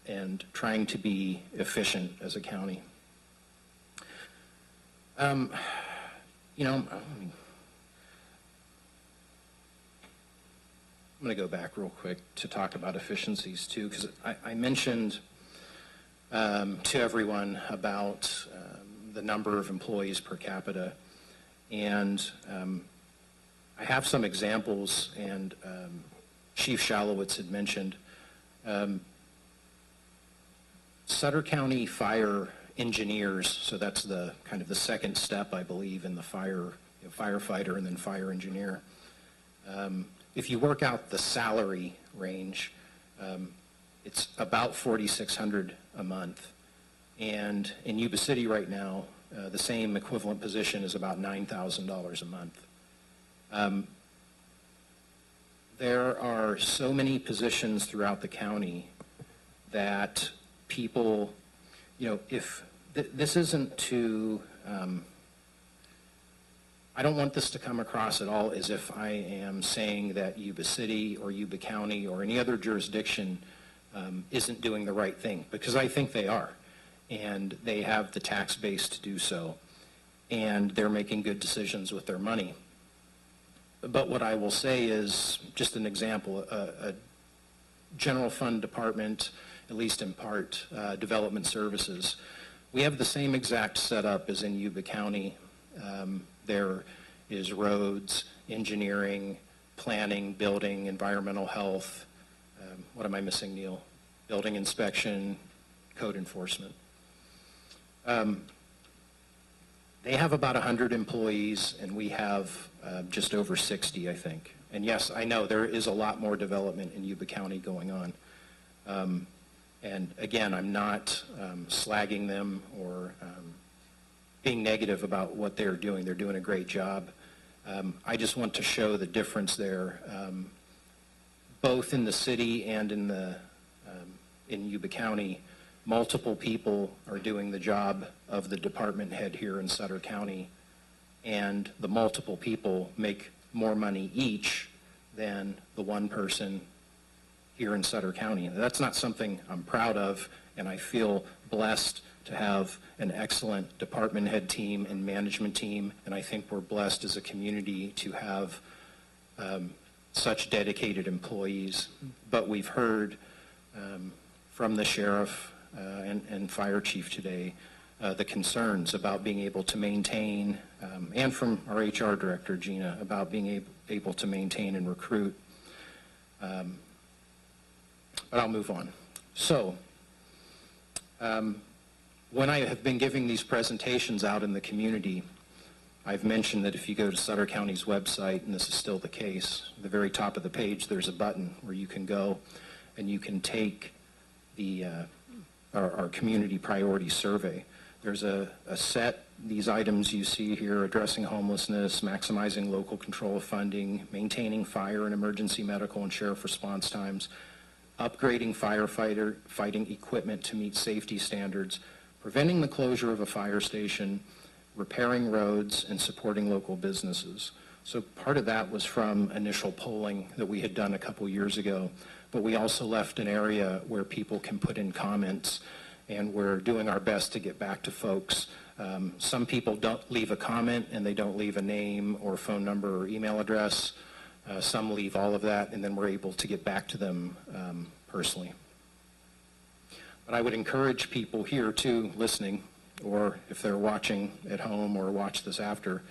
and trying to be efficient as a county. I'm going to go back real quick to talk about efficiencies too, because I mentioned to everyone about the number of employees per capita, and I have some examples, and Chief Shalowitz had mentioned Sutter County fire engineers, so that's the kind of the second step, I believe, in the firefighter and then fire engineer. If you work out the salary range, it's about $4,600 a month. And in Yuba City right now, the same equivalent position is about $9,000 a month. There are so many positions throughout the county that people, if this isn't to, I don't want this to come across at all as if I am saying that Yuba City or Yuba County or any other jurisdiction isn't doing the right thing, because I think they are, and they have the tax base to do so, and they're making good decisions with their money. But what I will say is, just an example, a general fund department at least in part, development services. We have the same exact setup as in Yuba County. There is roads, engineering, planning, building, environmental health. What am I missing, Neil? Building inspection, code enforcement. They have about 100 employees, and we have just over 60, I think. And yes, I know there is a lot more development in Yuba County going on. And again, I'm not slagging them or being negative about what they're doing. They're doing a great job. I just want to show the difference there, both in the city and in Yuba County. Multiple people are doing the job of the department head here in Sutter County, and the multiple people make more money each than the one person here in Sutter County. That's not something I'm proud of, and I feel blessed to have an excellent department head team and management team, and I think we're blessed as a community to have such dedicated employees. But we've heard from the sheriff and fire chief today the concerns about being able to maintain, and from our HR director, Gina, about being able to maintain and recruit. But I'll move on. So, when I have been giving these presentations out in the community, I've mentioned that if you go to Sutter County's website, and this is still the case, at the very top of the page, there's a button where you can go and you can take the our community priority survey. There's a set, these items you see here: addressing homelessness, maximizing local control of funding, maintaining fire and emergency medical and sheriff response times, upgrading fighting equipment to meet safety standards, preventing the closure of a fire station, repairing roads, and supporting local businesses. So part of that was from initial polling that we had done a couple years ago, but we also left an area where people can put in comments, and we're doing our best to get back to folks. Some people don't leave a comment and they don't leave a name or phone number or email address. Some leave all of that, and then we're able to get back to them personally. But I would encourage people here too, listening, or if they're watching at home or watch this after,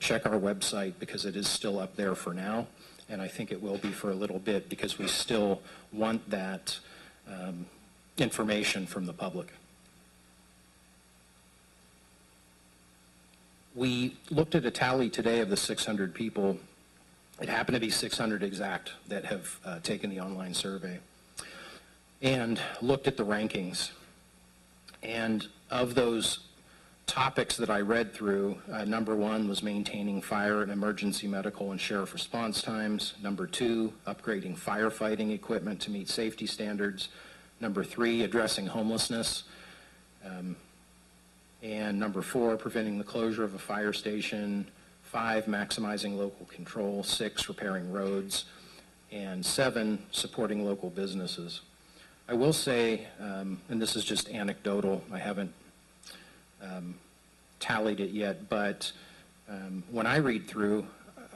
check our website, because it is still up there for now, and I think it will be for a little bit, because we still want that information from the public. We looked at a tally today of the 600 people. It happened to be 600 exact that have taken the online survey, and looked at the rankings. And of those topics that I read through, number one was maintaining fire and emergency medical and sheriff response times. Number two, upgrading firefighting equipment to meet safety standards. Number three, addressing homelessness. And number four, preventing the closure of a fire station. 5, maximizing local control. 6, repairing roads. And 7, supporting local businesses. I will say, and this is just anecdotal, I haven't tallied it yet, but when I read through,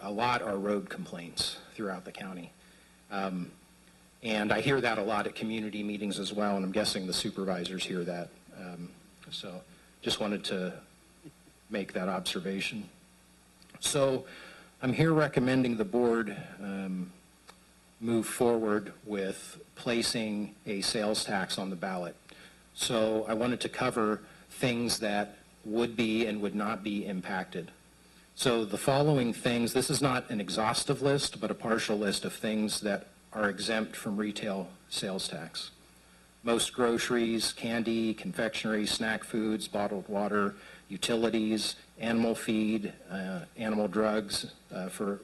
a lot are road complaints throughout the county. And I hear that a lot at community meetings as well, and I'm guessing the supervisors hear that. So just wanted to make that observation. So I'm here recommending the board move forward with placing a sales tax on the ballot. So I wanted to cover things that would be and would not be impacted. So the following things, this is not an exhaustive list, but a partial list of things that are exempt from retail sales tax. Most groceries, candy, confectionery, snack foods, bottled water, utilities, animal feed, animal drugs for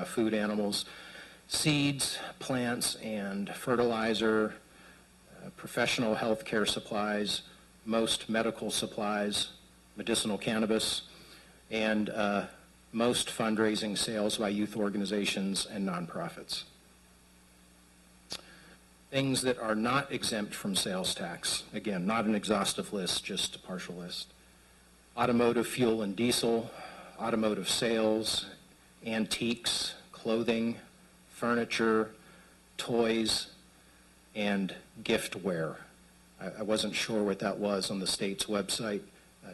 food animals, seeds, plants, and fertilizer, professional health care supplies, most medical supplies, medicinal cannabis, and most fundraising sales by youth organizations and nonprofits. Things that are not exempt from sales tax, again, not an exhaustive list, just a partial list. Automotive fuel and diesel, automotive sales, antiques, clothing, furniture, toys, and giftware. I wasn't sure what that was on the state's website.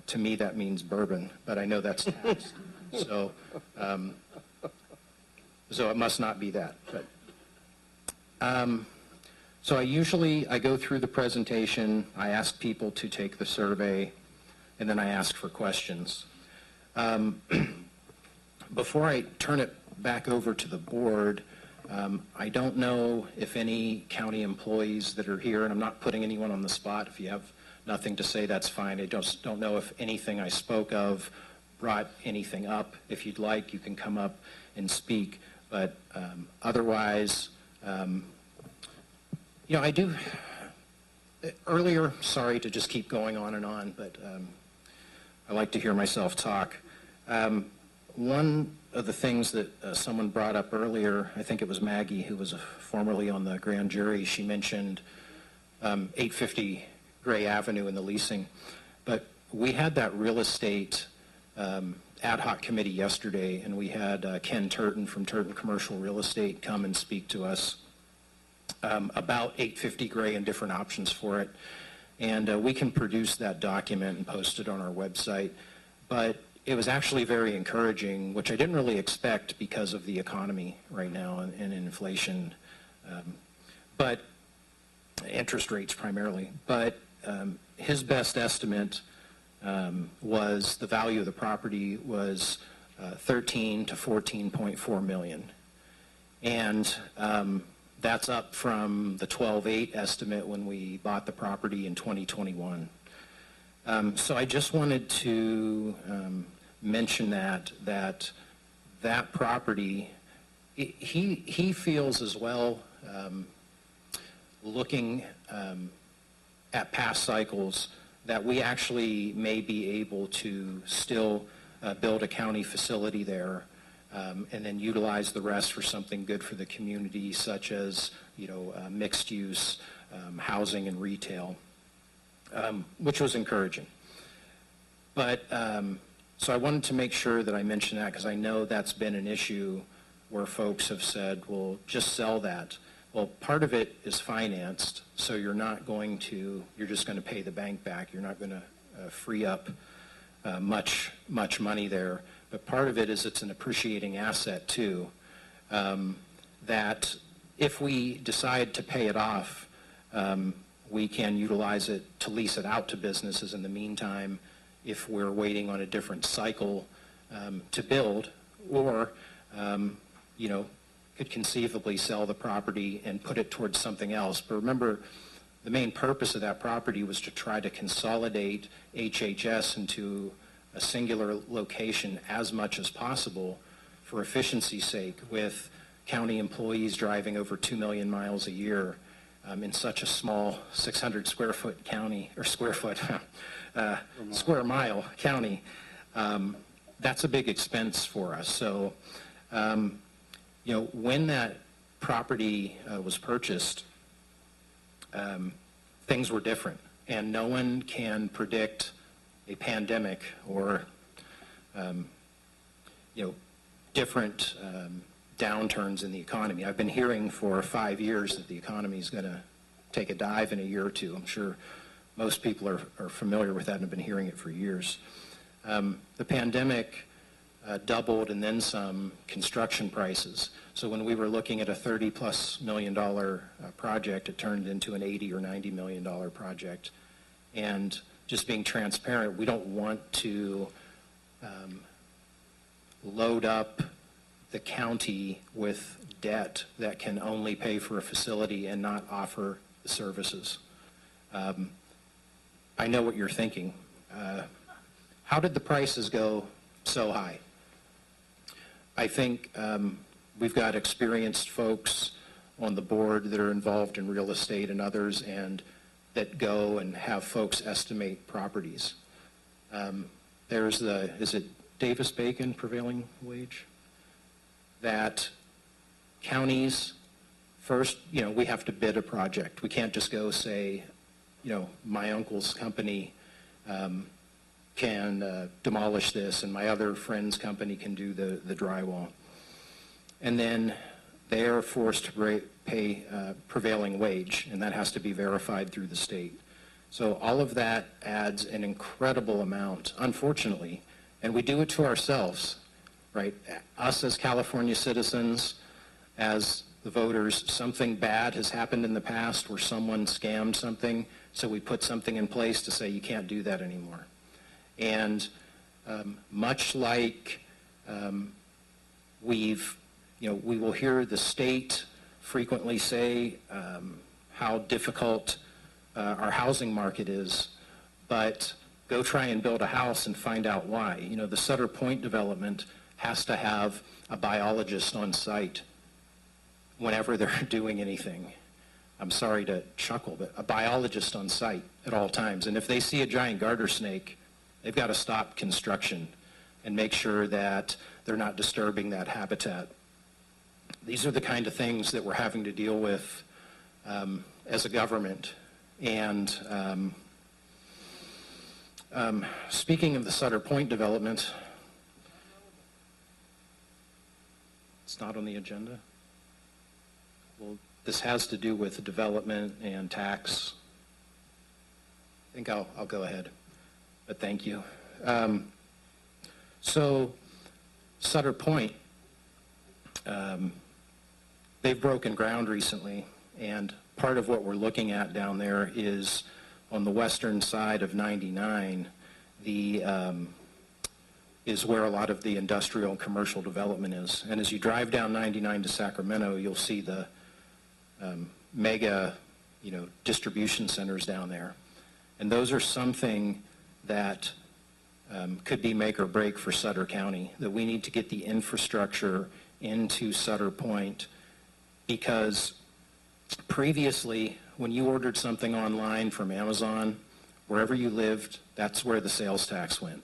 To me, that means bourbon, but I know that's taxed. So it must not be that. But, so I go through the presentation, I ask people to take the survey, and then I ask for questions. Before I turn it back over to the board, I don't know if any county employees that are here, and I'm not putting anyone on the spot. If you have nothing to say, that's fine. I just don't know if anything I spoke of brought anything up. If you'd like, you can come up and speak. But otherwise, you know, I do, earlier, sorry to just keep going on and on, but I like to hear myself talk. One of the things that someone brought up earlier, I think it was Maggie, who was formerly on the grand jury, she mentioned 850 Gray Avenue in the leasing. But we had that real estate ad hoc committee yesterday, and we had Ken Turton from Turton Commercial Real Estate come and speak to us about 850 Gray and different options for it. And we can produce that document and post it on our website. But it was actually very encouraging, which I didn't really expect because of the economy right now and inflation, but interest rates primarily. But his best estimate was the value of the property was 13 to 14.4 million. And that's up from the 12.8 estimate when we bought the property in 2021. So I just wanted to mention that property, he feels as well, looking at past cycles, that we actually may be able to still build a county facility there, and then utilize the rest for something good for the community, such as, you know, mixed use, housing and retail. Which was encouraging. But, so I wanted to make sure that I mention that, because I know that's been an issue where folks have said, well, just sell that. Well, part of it is financed, so you're just going to pay the bank back. You're not going to free up much money there. But part of it is it's an appreciating asset too, that if we decide to pay it off, we can utilize it to lease it out to businesses in the meantime if we're waiting on a different cycle to build, or you know, could conceivably sell the property and put it towards something else. But remember, the main purpose of that property was to try to consolidate HHS into a singular location as much as possible for efficiency's sake, with county employees driving over 2 million miles a year in such a small 600 square foot county, or square mile county. That's a big expense for us. So, you know, when that property was purchased, things were different, and no one can predict a pandemic or, you know, different downturns in the economy. I've been hearing for 5 years that the economy is going to take a dive in a year or two. I'm sure most people are familiar with that and have been hearing it for years. The pandemic doubled and then some construction prices. So when we were looking at a $30+ million project, it turned into an $80 or $90 million project. And just being transparent, we don't want to load up the county with debt that can only pay for a facility and not offer the services. I know what you're thinking. How did the prices go so high? I think we've got experienced folks on the board that are involved in real estate and others, and that go and have folks estimate properties. There's is it Davis-Bacon prevailing wage? That counties, first, you know, we have to bid a project. We can't just go say, you know, my uncle's company can demolish this, and my other friend's company can do the drywall. And then they are forced to pay prevailing wage, and that has to be verified through the state. So all of that adds an incredible amount, unfortunately, and we do it to ourselves, right? Us as California citizens, as the voters, something bad has happened in the past where someone scammed something, so we put something in place to say you can't do that anymore. And much like we will hear the state frequently say how difficult our housing market is, but go try and build a house and find out why. You know, the Sutter Point development has to have a biologist on site whenever they're doing anything. I'm sorry to chuckle, but a biologist on site at all times. And if they see a giant garter snake, they've got to stop construction and make sure that they're not disturbing that habitat. These are the kind of things that we're having to deal with as a government. And speaking of the Sutter Point development, it's not on the agenda. Well, this has to do with development and tax. I think I'll go ahead, but thank you. So Sutter Point, they've broken ground recently, and part of what we're looking at down there is on the western side of 99, is where a lot of the industrial and commercial development is. And as you drive down 99 to Sacramento, you'll see the mega, distribution centers down there. And those are something that could be make or break for Sutter County, that we need to get the infrastructure into Sutter Point, because previously, when you ordered something online from Amazon, wherever you lived, that's where the sales tax went.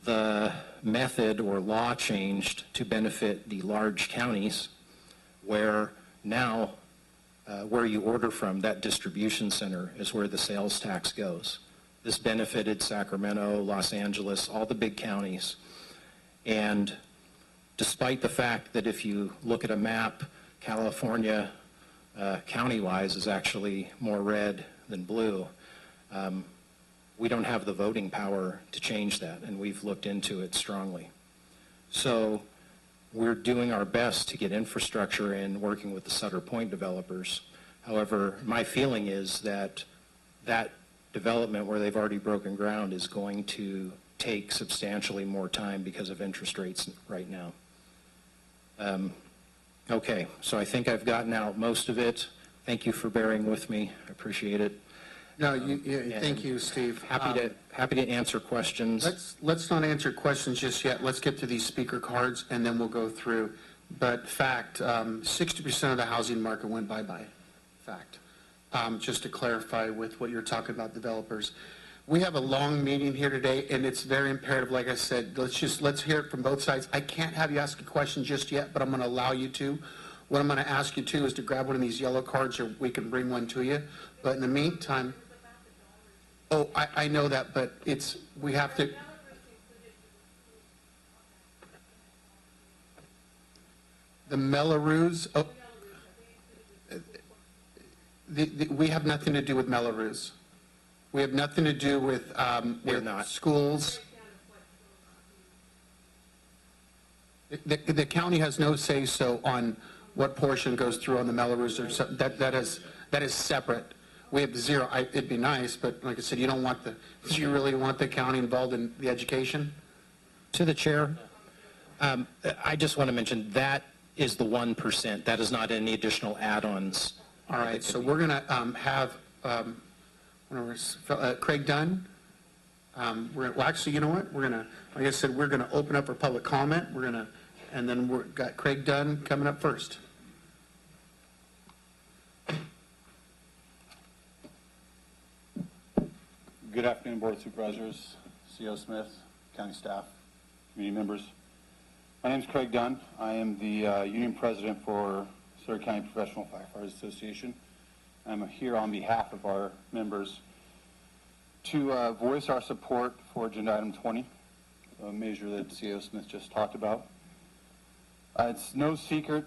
The method or law changed to benefit the large counties, where now where you order from, that distribution center is where the sales tax goes. This benefited Sacramento, Los Angeles, all the big counties. And despite the fact that if you look at a map, California county-wise is actually more red than blue, we don't have the voting power to change that, and we've looked into it strongly. So we're doing our best to get infrastructure in, working with the Sutter Point developers. However, my feeling is that that development where they've already broken ground is going to take substantially more time because of interest rates right now. Okay, so I think I've gotten out most of it. Thank you for bearing with me. I appreciate it. No, thank you, Steve. Happy to answer questions. Let's not answer questions just yet. Let's get to these speaker cards, and then we'll go through. But fact, 60% of the housing market went bye-bye. Fact. Just to clarify with what you're talking about, developers. We have a long meeting here today, and it's very imperative, like I said, let's hear it from both sides. I can't have you ask a question just yet, but I'm going to allow you to. What I'm going to ask you to is to grab one of these yellow cards, or we can bring one to you. But in the meantime, oh, I know that, but we have to. The Melrose, we have nothing to do with Melrose. We have nothing to do with schools. The county has no say-so on what portion goes through on the Melrose. That is separate. We have zero. It'd be nice, but like I said, do you really want the county involved in the education? To the chair, I just want to mention that is the 1%. That is not any additional add-ons. All right, so we're going to have Craig Dunn. Well, actually, you know what? We're going to, like I said, we're going to open up for public comment. And then we've got Craig Dunn coming up first. Good afternoon, Board of Supervisors, CO Smith, county staff, community members. My name is Craig Dunn. I am the union president for Sutter County Professional Firefighters Association. I'm here on behalf of our members to voice our support for Agenda Item 20, a measure that CO Smith just talked about. It's no secret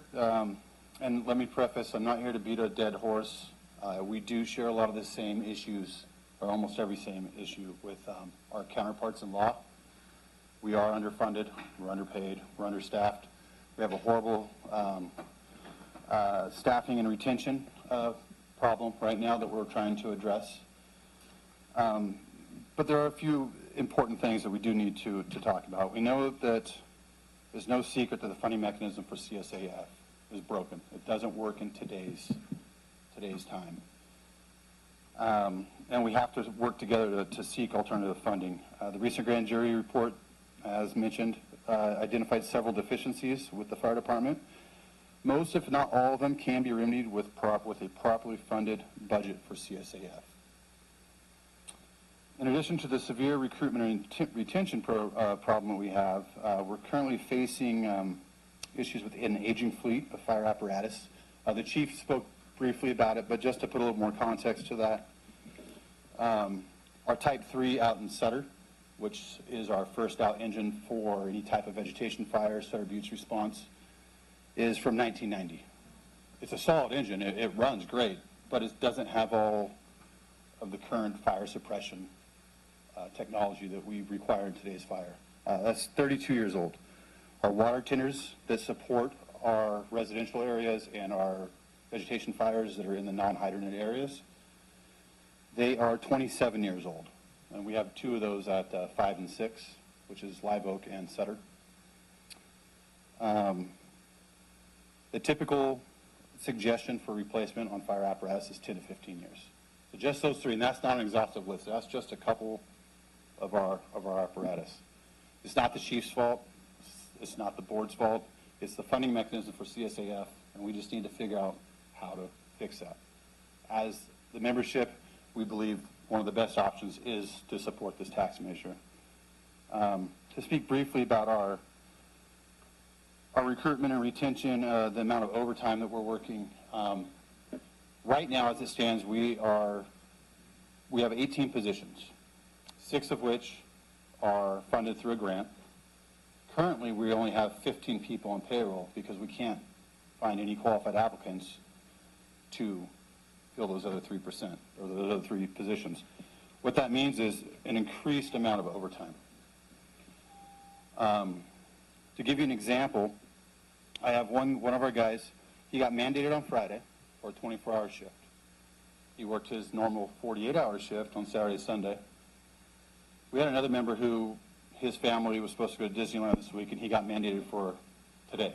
And let me preface, I'm not here to beat a dead horse. We do share a lot of the same issues, or almost every same issue with our counterparts in law. We are underfunded, we're underpaid, we're understaffed. We have a horrible staffing and retention problem right now that we're trying to address. But there are a few important things that we do need to talk about. We know that there's no secret that the funding mechanism for CSAF is broken. It doesn't work in today's time. And we have to work together to seek alternative funding. The recent grand jury report, as mentioned, identified several deficiencies with the fire department. Most, if not all of them, can be remedied with a properly funded budget for CSAF. In addition to the severe recruitment and retention problem that we have, we're currently facing issues with an aging fleet of fire apparatus. The chief spoke briefly about it, but just to put a little more context to that, our Type 3 out in Sutter, which is our first out engine for any type of vegetation fire, Sutter Butte's response, is from 1990. It's a solid engine. It runs great, but it doesn't have all of the current fire suppression technology that we require in today's fire. That's 32 years old. Our water tenders that support our residential areas and our vegetation fires that are in the non-hydrogen areas, they are 27 years old. And we have two of those at 5 and 6, which is Live Oak and Sutter. The typical suggestion for replacement on fire apparatus is 10 to 15 years. So just those three, and that's not an exhaustive list. That's just a couple of our apparatus. It's not the chief's fault. It's not the board's fault. It's the funding mechanism for CSAF, and we just need to figure out how to fix that. As the membership, we believe one of the best options is to support this tax measure. To speak briefly about our recruitment and retention, the amount of overtime that we're working. Right now, as it stands, we have 18 positions, 6 of which are funded through a grant. Currently, we only have 15 people on payroll because we can't find any qualified applicants to fill those other 3%, or those other 3 positions. What that means is an increased amount of overtime. To give you an example, I have one of our guys, he got mandated on Friday for a 24-hour shift. He worked his normal 48-hour shift on Saturday, Sunday. We had another member who, his family was supposed to go to Disneyland this week, and he got mandated for today.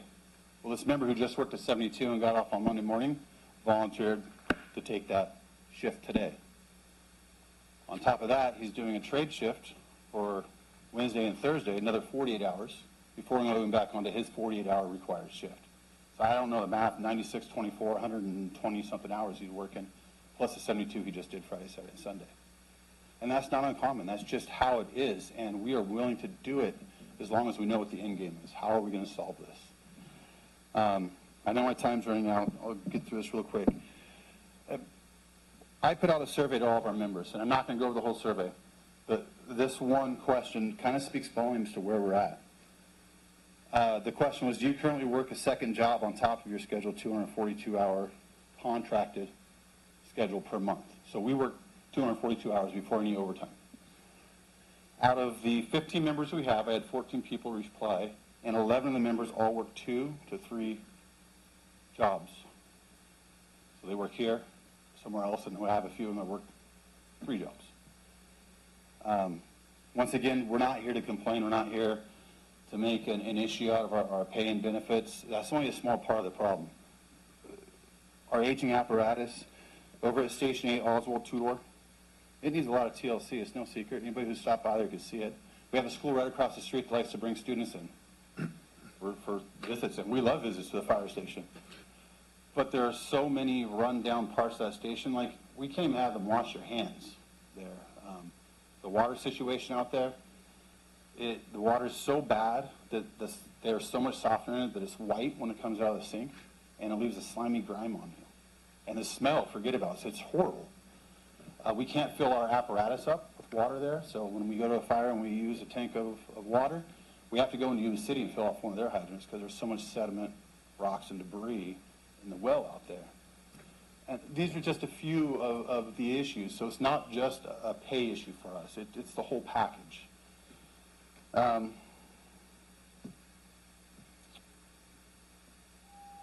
Well, this member who just worked at 72 and got off on Monday morning volunteered to take that shift today. On top of that, he's doing a trade shift for Wednesday and Thursday, another 48 hours, before going back onto his 48-hour required shift. So I don't know the math, 96, 24, 120-something hours he's working, plus the 72 he just did Friday, Saturday, and Sunday. And that's not uncommon. That's just how it is, and we are willing to do it as long as we know what the end game is. How are we going to solve this? I know my time's running out. I'll get through this real quick. I put out a survey to all of our members, and I'm not going to go over the whole survey, but this one question kind of speaks volumes to where we're at. The question was, do you currently work a second job on top of your scheduled 242-hour contracted schedule per month? So we work 242 hours before any overtime. Out of the 15 members we have, I had 14 people reply, and 11 of the members all work 2 to 3 jobs. So they work here, somewhere else, and we have a few of them that work 3 jobs. Once again, we're not here to complain. We're not here to make an issue out of our pay and benefits. That's only a small part of the problem. Our aging apparatus over at Station 8 Oswald Tudor, it needs a lot of TLC. It's no secret. Anybody who stopped by there could see it. We have a school right across the street that likes to bring students in for visits, and we love visits to the fire station. But there are so many run-down parts of that station, like we can't even have them wash their hands there. The water situation out there, the water is so bad that there's so much softener in it that it's white when it comes out of the sink, and it leaves a slimy grime on you. And the smell, forget about it. It's horrible. We can't fill our apparatus up with water there, so when we go to a fire and we use a tank of water, we have to go into Yuba City and fill off one of their hydrants because there's so much sediment, rocks, and debris in the well out there. And these are just a few of the issues, so it's not just a pay issue for us. It's the whole package.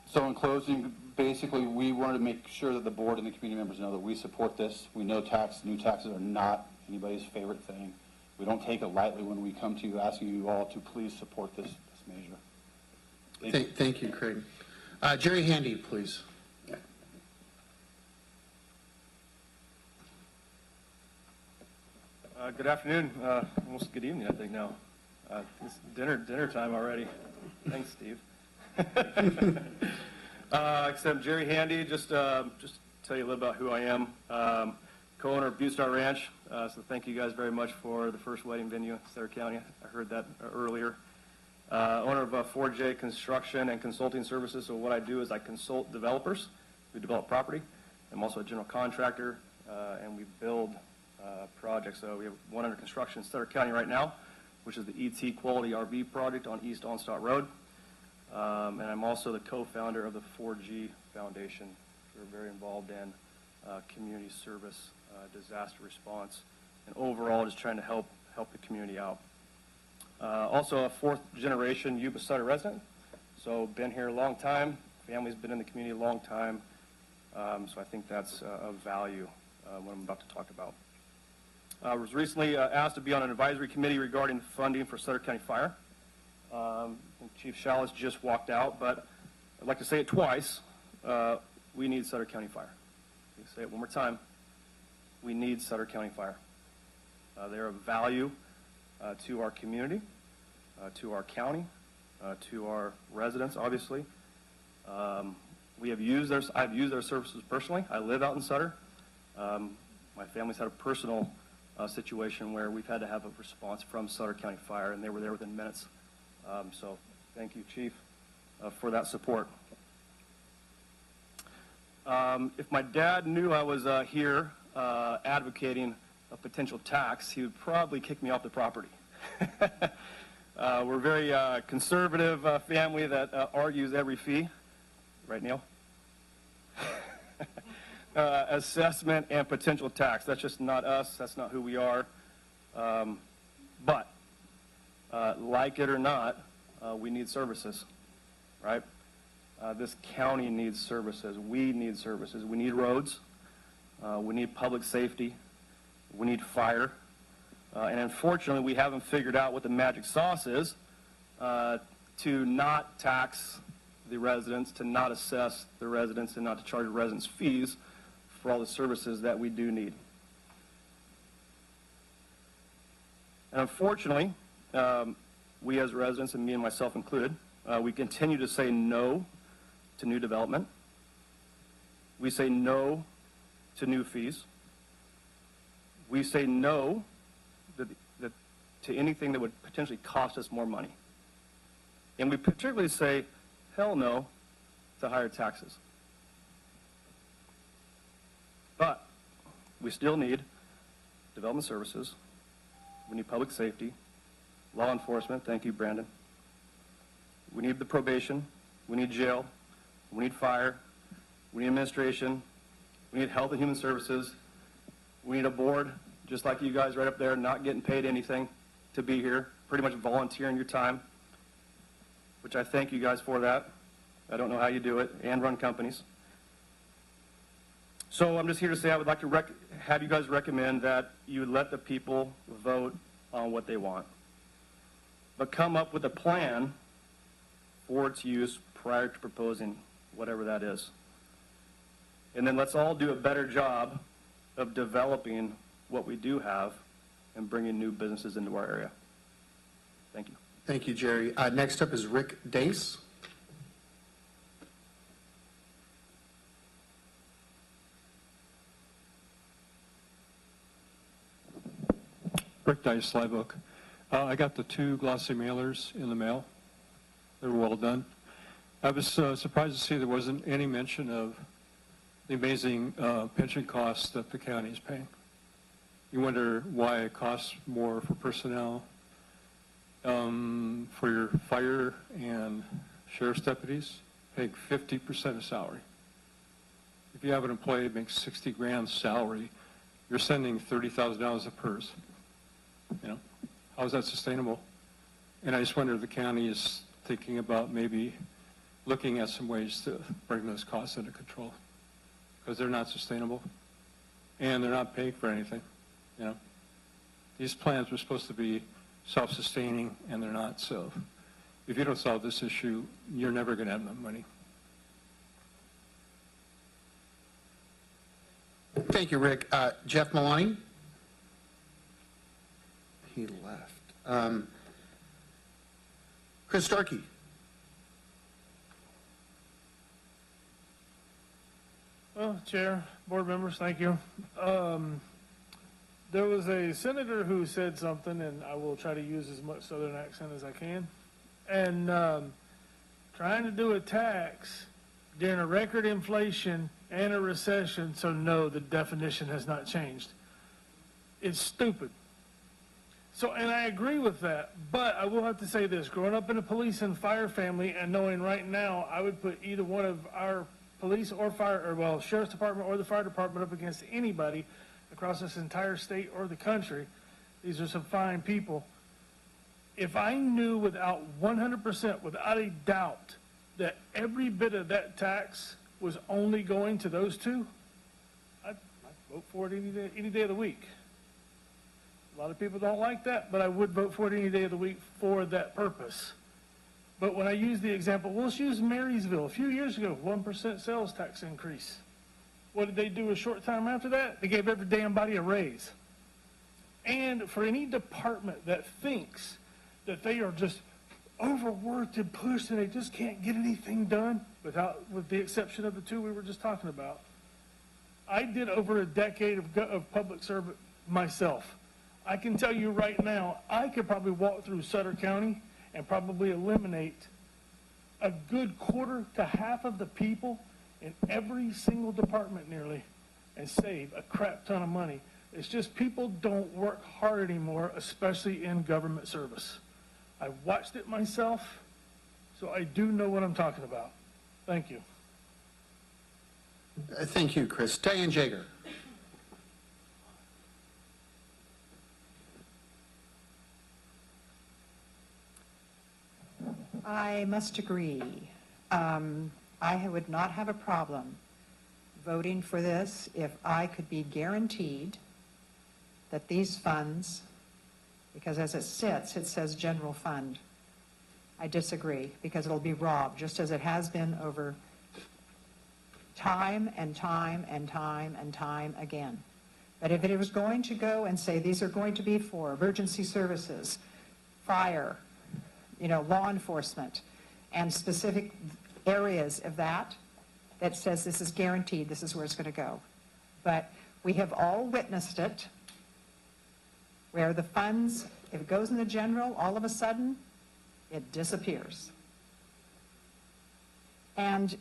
So in closing, basically, we wanted to make sure that the board and the community members know that we support this. We know new taxes are not anybody's favorite thing. We don't take it lightly when we come to you asking you all to please support this measure. Thank you, Craig. Jerry Handy, please. Good afternoon, almost good evening, I think now. It's dinner time already. Thanks, Steve. Except Jerry Handy, just tell you a little about who I am. Co-owner of Butte-Star Ranch, so thank you guys very much for the first wedding venue in Sutter County. I heard that earlier. Owner of 4J Construction and Consulting Services, so what I do is I consult developers who develop property. I'm also a general contractor, and we build projects. So we have one under construction in Sutter County right now, which is the ET Quality RV project on East Onstott Road. And I'm also the co-founder of the 4G Foundation. We're very involved in community service, disaster response, and overall just trying to help the community out. Also a fourth generation Yuba-Sutter resident. So been here a long time. Family's been in the community a long time. So I think that's of value what I'm about to talk about. I was recently asked to be on an advisory committee regarding funding for Sutter County Fire. Chief Shalis just walked out, but I'd like to say it twice. We need Sutter County Fire. Let me say it one more time. We need Sutter County Fire. They're of value to our community, to our county, to our residents, obviously. I've used their services personally. I live out in Sutter. My family's had a personal situation where we've had to have a response from Sutter County Fire, and they were there within minutes. So thank you, Chief, for that support. If my dad knew I was here advocating a potential tax, he would probably kick me off the property. We're a very conservative family that argues every fee. Right, Neil? Assessment and potential tax. That's just not us. That's not who we are. But like it or not, we need services, right? This county needs services. We need services. We need roads. We need public safety. We need fire. And unfortunately, we haven't figured out what the magic sauce is to not tax the residents, to not assess the residents, and not to charge residents fees for all the services that we do need. And unfortunately, we as residents, and me and myself included, we continue to say no to new development. We say no to new fees. We say no to anything that would potentially cost us more money. And we particularly say hell no to higher taxes. But we still need development services. We need public safety, law enforcement. Thank you, Brandon. We need the probation. We need jail. We need fire. We need administration. We need health and human services. We need a board, just like you guys right up there, not getting paid anything to be here, pretty much volunteering your time, which I thank you guys for that. I don't know how you do it, and run companies. So I'm just here to say I would like to have you guys recommend that you let the people vote on what they want, but come up with a plan for its use prior to proposing whatever that is. And then let's all do a better job of developing what we do have and bringing new businesses into our area. Thank you. Thank you, Jerry. Next up is Rick Dace. Rick Dice, Live Oak. I got the 2 glossy mailers in the mail. They were well done. I was surprised to see there wasn't any mention of the amazing pension costs that the county is paying. You wonder why it costs more for personnel, for your fire and sheriff's deputies, paying 50% of salary. If you have an employee that makes 60 grand salary, you're sending $30,000 a purse. You know, how is that sustainable? And I just wonder if the county is thinking about maybe looking at some ways to bring those costs under control, because they're not sustainable and they're not paying for anything. You know, these plans were supposed to be self-sustaining and they're not. So if you don't solve this issue, you're never going to have enough money. Thank you, Rick. Jeff Maloney? He left. Chris Starkey? Well, Chair, board members, thank you. There was a senator who said something, and I will try to use as much Southern accent as I can, and trying to do a tax during a record inflation and a recession, so no, the definition has not changed. It's stupid. So, and I agree with that, but I will have to say this, growing up in a police and fire family and knowing right now I would put either one of our police or fire, or well, sheriff's department or the fire department up against anybody across this entire state or the country. These are some fine people. If I knew without 100%, without a doubt, that every bit of that tax was only going to those two, I'd vote for it any day of the week. A lot of people don't like that, but I would vote for it any day of the week for that purpose. But when I use the example, well, let's use Marysville. A few years ago, 1% sales tax increase. What did they do a short time after that? They gave every damn body a raise. And for any department that thinks that they are just overworked and pushed and they just can't get anything done, with the exception of the two we were just talking about, I did over a decade of public service myself. I can tell you right now, I could probably walk through Sutter County and probably eliminate a good quarter to half of the people in every single department nearly and save a crap ton of money. It's just people don't work hard anymore, especially in government service. I watched it myself, so I do know what I'm talking about. Thank you. Thank you, Chris. Diane Jager. I must agree. I would not have a problem voting for this if I could be guaranteed that these funds, because as it sits, it says general fund. I disagree, because it'll be robbed, just as it has been over time and time and time and time again. But if it was going to go and say these are going to be for emergency services, fire, law enforcement, and specific areas of that says this is guaranteed, this is where it's going to go. But we have all witnessed it, where the funds, if it goes in the general, all of a sudden, it disappears. And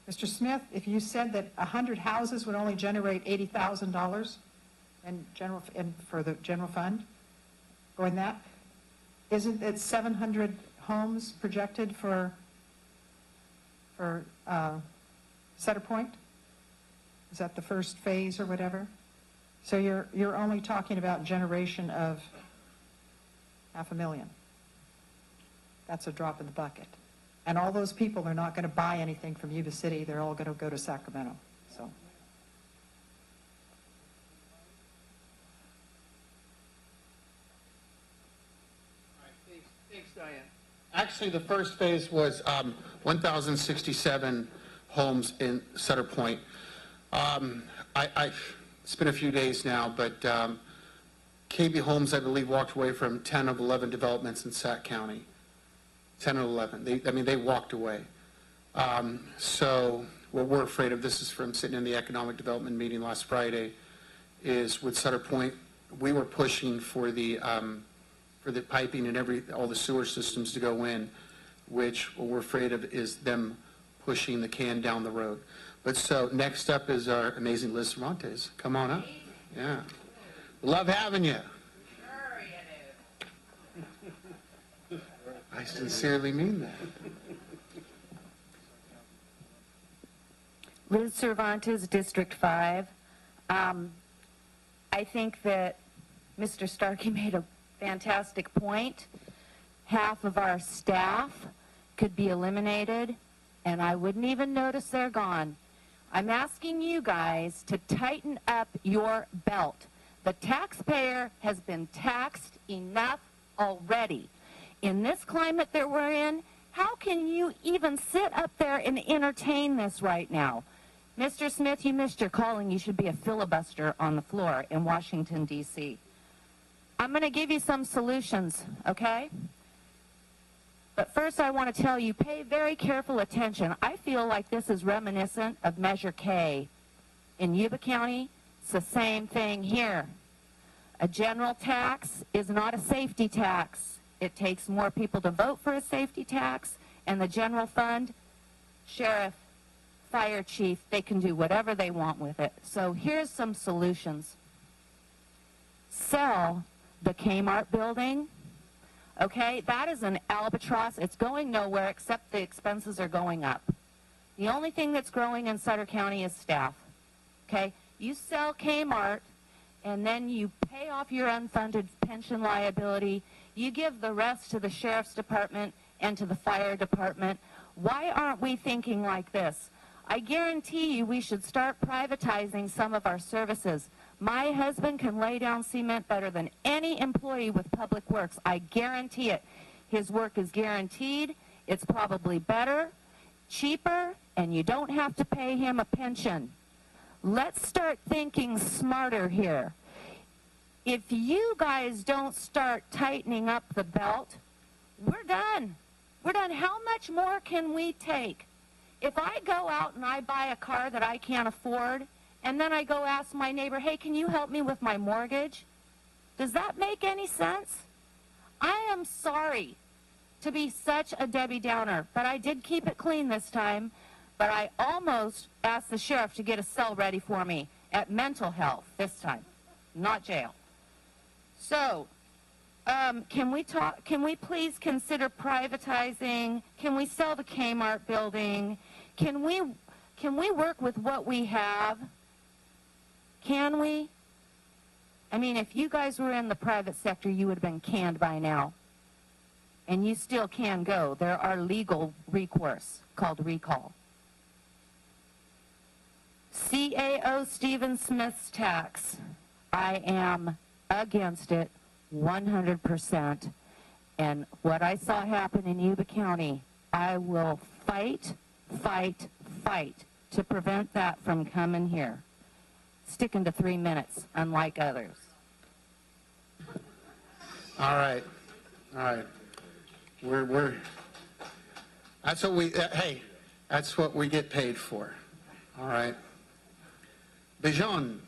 Mr. Smith, if you said that 100 houses would only generate $80,000 for the general fund, going that, isn't it 700 homes projected for Center Point? Is that the first phase or whatever? So you're only talking about generation of 500,000. That's a drop in the bucket. And all those people are not going to buy anything from Yuba City. They're all going to go to Sacramento. So. Thanks, Diane. Actually, the first phase was 1,067 homes in Sutter Point. It's been a few days now, but KB Homes, I believe, walked away from 10 of 11 developments in Sac County. 10 of 11. They walked away. So what we're afraid of, this is from sitting in the economic development meeting last Friday, is with Sutter Point, we were pushing for the piping and all the sewer systems to go in, which what we're afraid of is them pushing the can down the road. But so next up is our amazing Liz Cervantes. Come on up. Yeah. Love having you. I sincerely mean that. Liz Cervantes, District 5. I think that Mr. Starkey made a fantastic point. Half of our staff could be eliminated, and I wouldn't even notice they're gone. I'm asking you guys to tighten up your belt. The taxpayer has been taxed enough already. In this climate that we're in, how can you even sit up there and entertain this right now? Mr. Smith, you missed your calling. You should be a filibuster on the floor in Washington, D.C. I'm going to give you some solutions, okay? But first I want to tell you, pay very careful attention. I feel like this is reminiscent of Measure K. In Yuba County, it's the same thing here. A general tax is not a safety tax. It takes more people to vote for a safety tax, and the general fund, sheriff, fire chief, they can do whatever they want with it. So here's some solutions. Sell the Kmart building. Okay, that is an albatross. It's going nowhere except the expenses are going up. The only thing that's growing in Sutter County is staff. Okay, you sell Kmart and then you pay off your unfunded pension liability. You give the rest to the sheriff's department and to the fire department. Why aren't we thinking like this? I guarantee you we should start privatizing some of our services. My husband can lay down cement better than any employee with Public Works. I guarantee it. His work is guaranteed. It's probably better, cheaper, and you don't have to pay him a pension. Let's start thinking smarter here. If you guys don't start tightening up the belt, we're done. We're done. How much more can we take? If I go out and I buy a car that I can't afford, and then I go ask my neighbor, hey, can you help me with my mortgage? Does that make any sense? I am sorry to be such a Debbie Downer, but I did keep it clean this time, but I almost asked the sheriff to get a cell ready for me at mental health this time, not jail. So, can we please consider privatizing? Can we sell the Kmart building? Can we work with what we have? Can we? I mean, if you guys were in the private sector, you would have been canned by now. And you still can go. There are legal recourse called recall. CAO Stephen Smith's tax. I am against it 100%. And what I saw happen in Yuba County, I will fight to prevent that from coming here. Sticking to 3 minutes, unlike others. All right. That's what that's what we get paid for. All right. Bijan.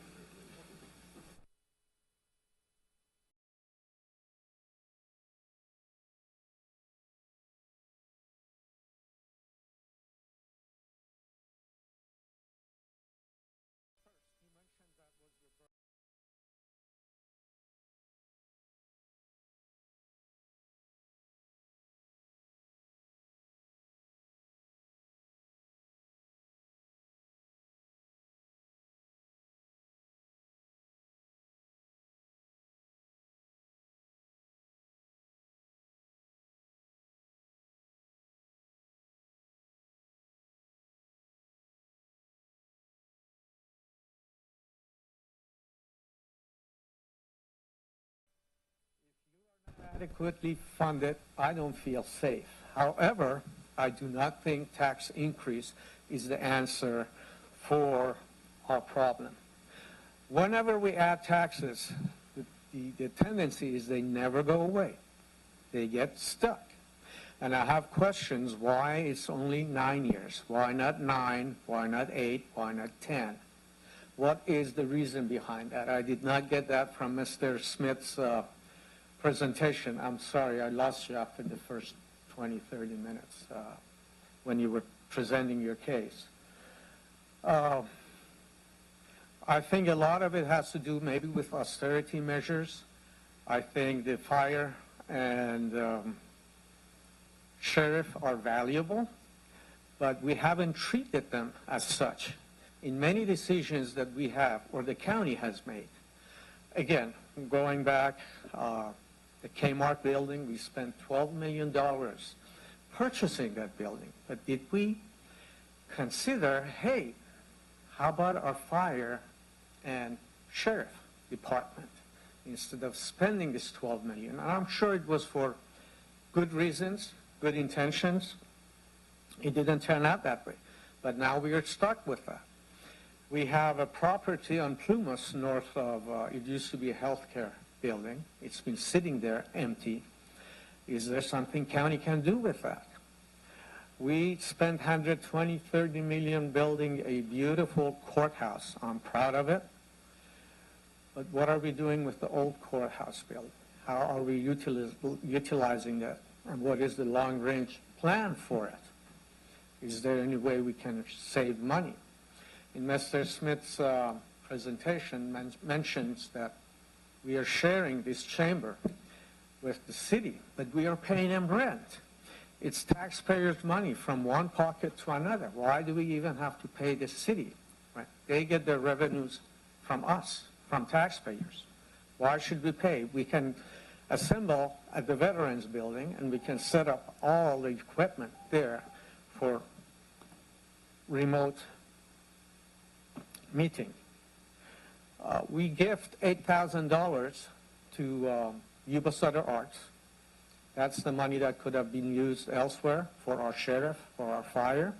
Adequately funded, I don't feel safe. However, I do not think tax increase is the answer for our problem. Whenever we add taxes, the tendency is they never go away. They get stuck. And I have questions why it's only 9 years. Why not 9? Why not 8? Why not 10? What is the reason behind that? I did not get that from Mr. Smith's presentation. I'm sorry, I lost you after the first 20, 30 minutes when you were presenting your case. I think a lot of it has to do maybe with austerity measures. I think the fire and sheriff are valuable, but we haven't treated them as such. in many decisions that we have or the county has made. Again, going back, the Kmart building, we spent $12 million purchasing that building. But did we consider, hey, how about our fire and sheriff department instead of spending this $12 million? And I'm sure it was for good reasons, good intentions. It didn't turn out that way. But now we are stuck with that. We have a property on Plumas north of, it used to be a healthcare building. It's been sitting there empty. Is there something county can do with that? We spent $120–30 million building a beautiful courthouse. I'm proud of it. But what are we doing with the old courthouse building? How are we utilizing that? And what is the long-range plan for it? Is there any way we can save money? In Mr. Smith's presentation mentions that we are sharing this chamber with the city, but we are paying them rent. It's taxpayers' money from one pocket to another. Why do we even have to pay the city? Right? They get their revenues from us, from taxpayers. Why should we pay? We can assemble at the Veterans Building and we can set up all the equipment there for remote meeting. We gift $8,000 to Yuba-Sutter Arts. That's the money that could have been used elsewhere for our sheriff, for our fire,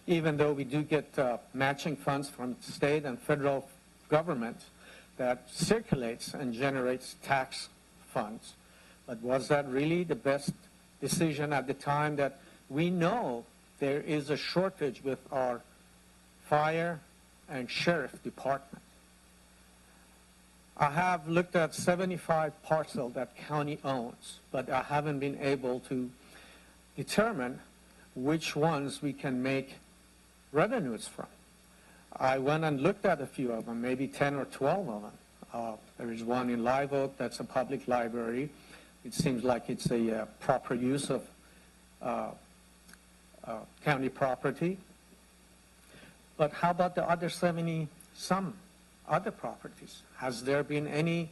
even though we do get matching funds from state and federal government that circulates and generates tax funds. But was that really the best decision at the time that we know there is a shortage with our fire and sheriff department? I have looked at 75 parcels that county owns, but I haven't been able to determine which ones we can make revenues from. I went and looked at a few of them, maybe 10 or 12 of them. There is one in Live Oak that's a public library. It seems like it's a proper use of county property. But how about the other 70-some other properties? Has there been any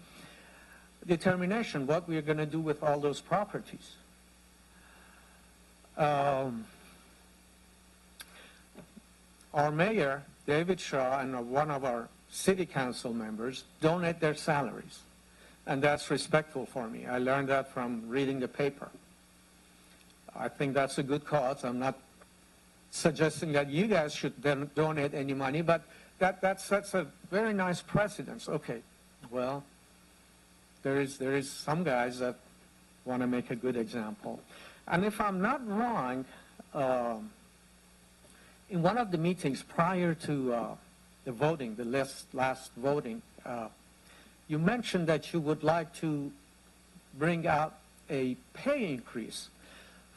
determination what we are going to do with all those properties? Our mayor, David Shaw, and one of our city council members donate their salaries. And that's respectful for me. I learned that from reading the paper. I think that's a good cause. I'm not suggesting that you guys should then donate any money, but that sets a very nice precedence. Okay, well, there is some guys that want to make a good example. And if I'm not wrong, in one of the meetings prior to the voting, the last voting, you mentioned that you would like to bring out a pay increase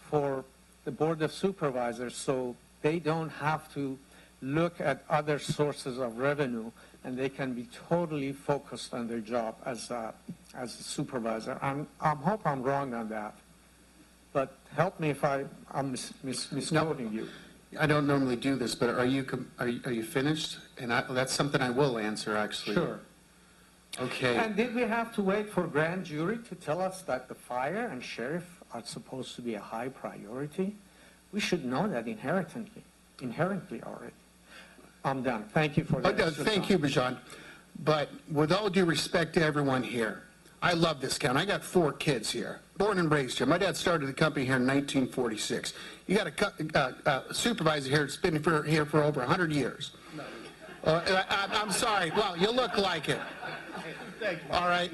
for the Board of Supervisors so they don't have to look at other sources of revenue and they can be totally focused on their job as a supervisor. I hope I'm wrong on that, but help me if I'm misquoting you. I don't normally do this, but are you finished? And that's something I will answer, actually. Sure. Okay. And did we have to wait for grand jury to tell us that the fire and sheriff are supposed to be a high priority? We should know that inherently already. I'm done. Thank you for that. Thank you, Bajan. But with all due respect to everyone here, I love this county. I got 4 kids here, born and raised here. My dad started the company here in 1946. You got a supervisor here that's been here for over 100 years. I'm sorry. Well, you look like it. All right.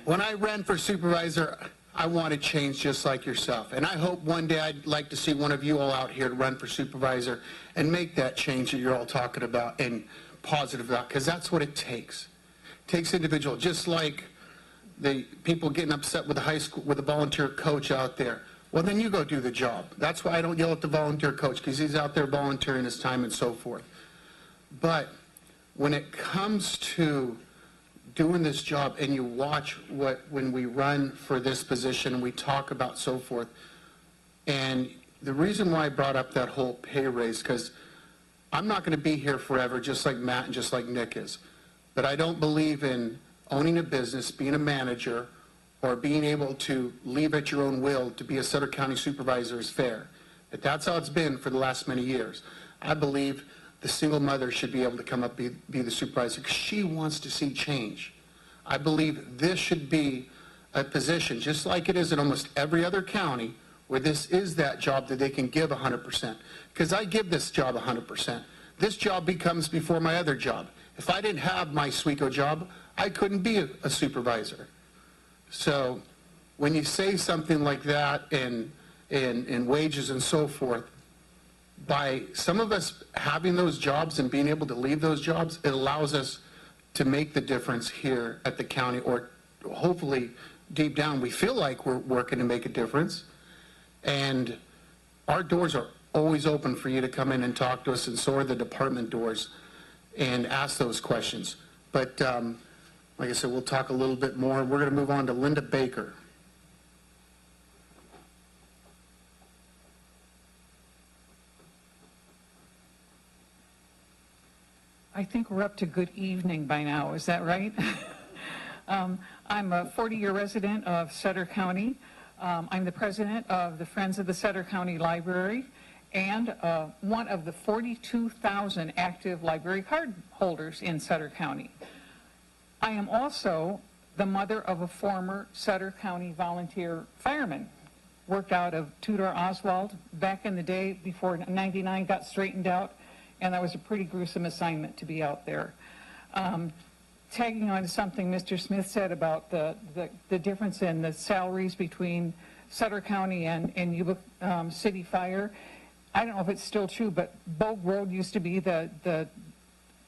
When I ran for supervisor, I want to change just like yourself. And I hope one day I'd like to see one of you all out here to run for supervisor and make that change that you're all talking about and positive about, because that's what it takes. It takes individual, just like the people getting upset with the high school, with the volunteer coach out there. Well, then you go do the job. That's why I don't yell at the volunteer coach, because he's out there volunteering his time and so forth. But when it comes to doing this job and you watch when we run for this position and we talk about so forth, and the reason why I brought up that whole pay raise, because I'm not going to be here forever, just like Matt and just like Nick is. But I don't believe in owning a business, being a manager, or being able to leave at your own will to be a Sutter County supervisor is fair. If that's how it's been for the last many years, I believe the single mother should be able to come up be the supervisor because she wants to see change. I believe this should be a position, just like it is in almost every other county, where this is that job that they can give 100%. Because I give this job 100%. This job becomes before my other job. If I didn't have my SWECO job, I couldn't be a supervisor. So when you say something like that and wages and so forth, by some of us having those jobs and being able to leave those jobs, it allows us to make the difference here at the county, or hopefully deep down we feel like we're working to make a difference. And our doors are always open for you to come in and talk to us, and so are the department doors, and ask those questions. But like I said, we'll talk a little bit more. We're going to move on to Linda Baker. I think we're up to good evening by now. Is that right? I'm a 40-year resident of Sutter County. I'm the president of the Friends of the Sutter County Library and one of the 42,000 active library card holders in Sutter County. I am also the mother of a former Sutter County volunteer fireman. Worked out of Tudor Oswald back in the day before 99 got straightened out, and that was a pretty gruesome assignment to be out there. Tagging on to something Mr. Smith said about the difference in the salaries between Sutter County and Yuba City Fire, I don't know if it's still true, but Bogue Road used to be the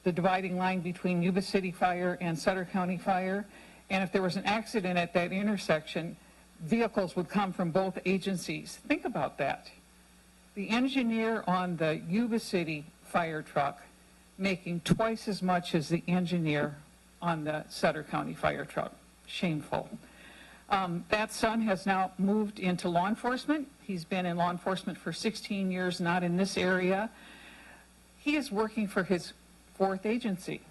dividing line between Yuba City Fire and Sutter County Fire, and if there was an accident at that intersection, vehicles would come from both agencies. Think about that. The engineer on the Yuba City fire truck making twice as much as the engineer on the Sutter County fire truck. Shameful. That son has now moved into law enforcement. He's been in law enforcement for 16 years, not in this area. He is working for his fourth agency.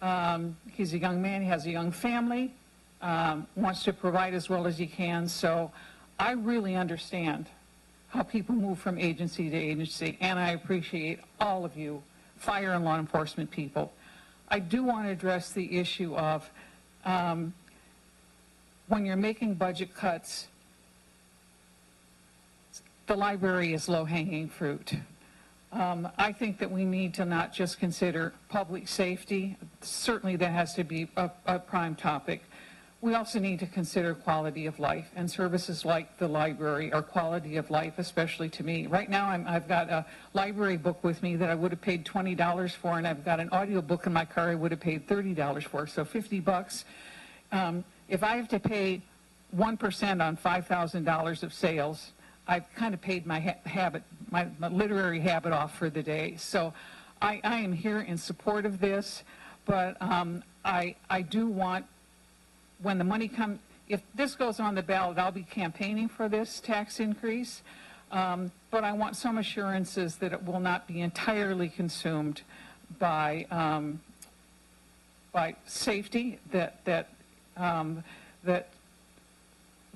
He's a young man, he has a young family, wants to provide as well as he can. So I really understand how people move from agency to agency, and I appreciate all of you, fire and law enforcement people. I do want to address the issue of when you're making budget cuts, the library is low-hanging fruit. I think that we need to not just consider public safety. Certainly that has to be a prime topic. We also need to consider quality of life, and services like the library are quality of life, especially to me. Right now I've got a library book with me that I would have paid $20 for, and I've got an audio book in my car I would have paid $30 for, so $50. If I have to pay 1% on $5,000 of sales, I've kind of paid my my literary habit off for the day. So I am here in support of this, but I do want, when the money comes, if this goes on the ballot, I'll be campaigning for this tax increase, but I want some assurances that it will not be entirely consumed by safety, that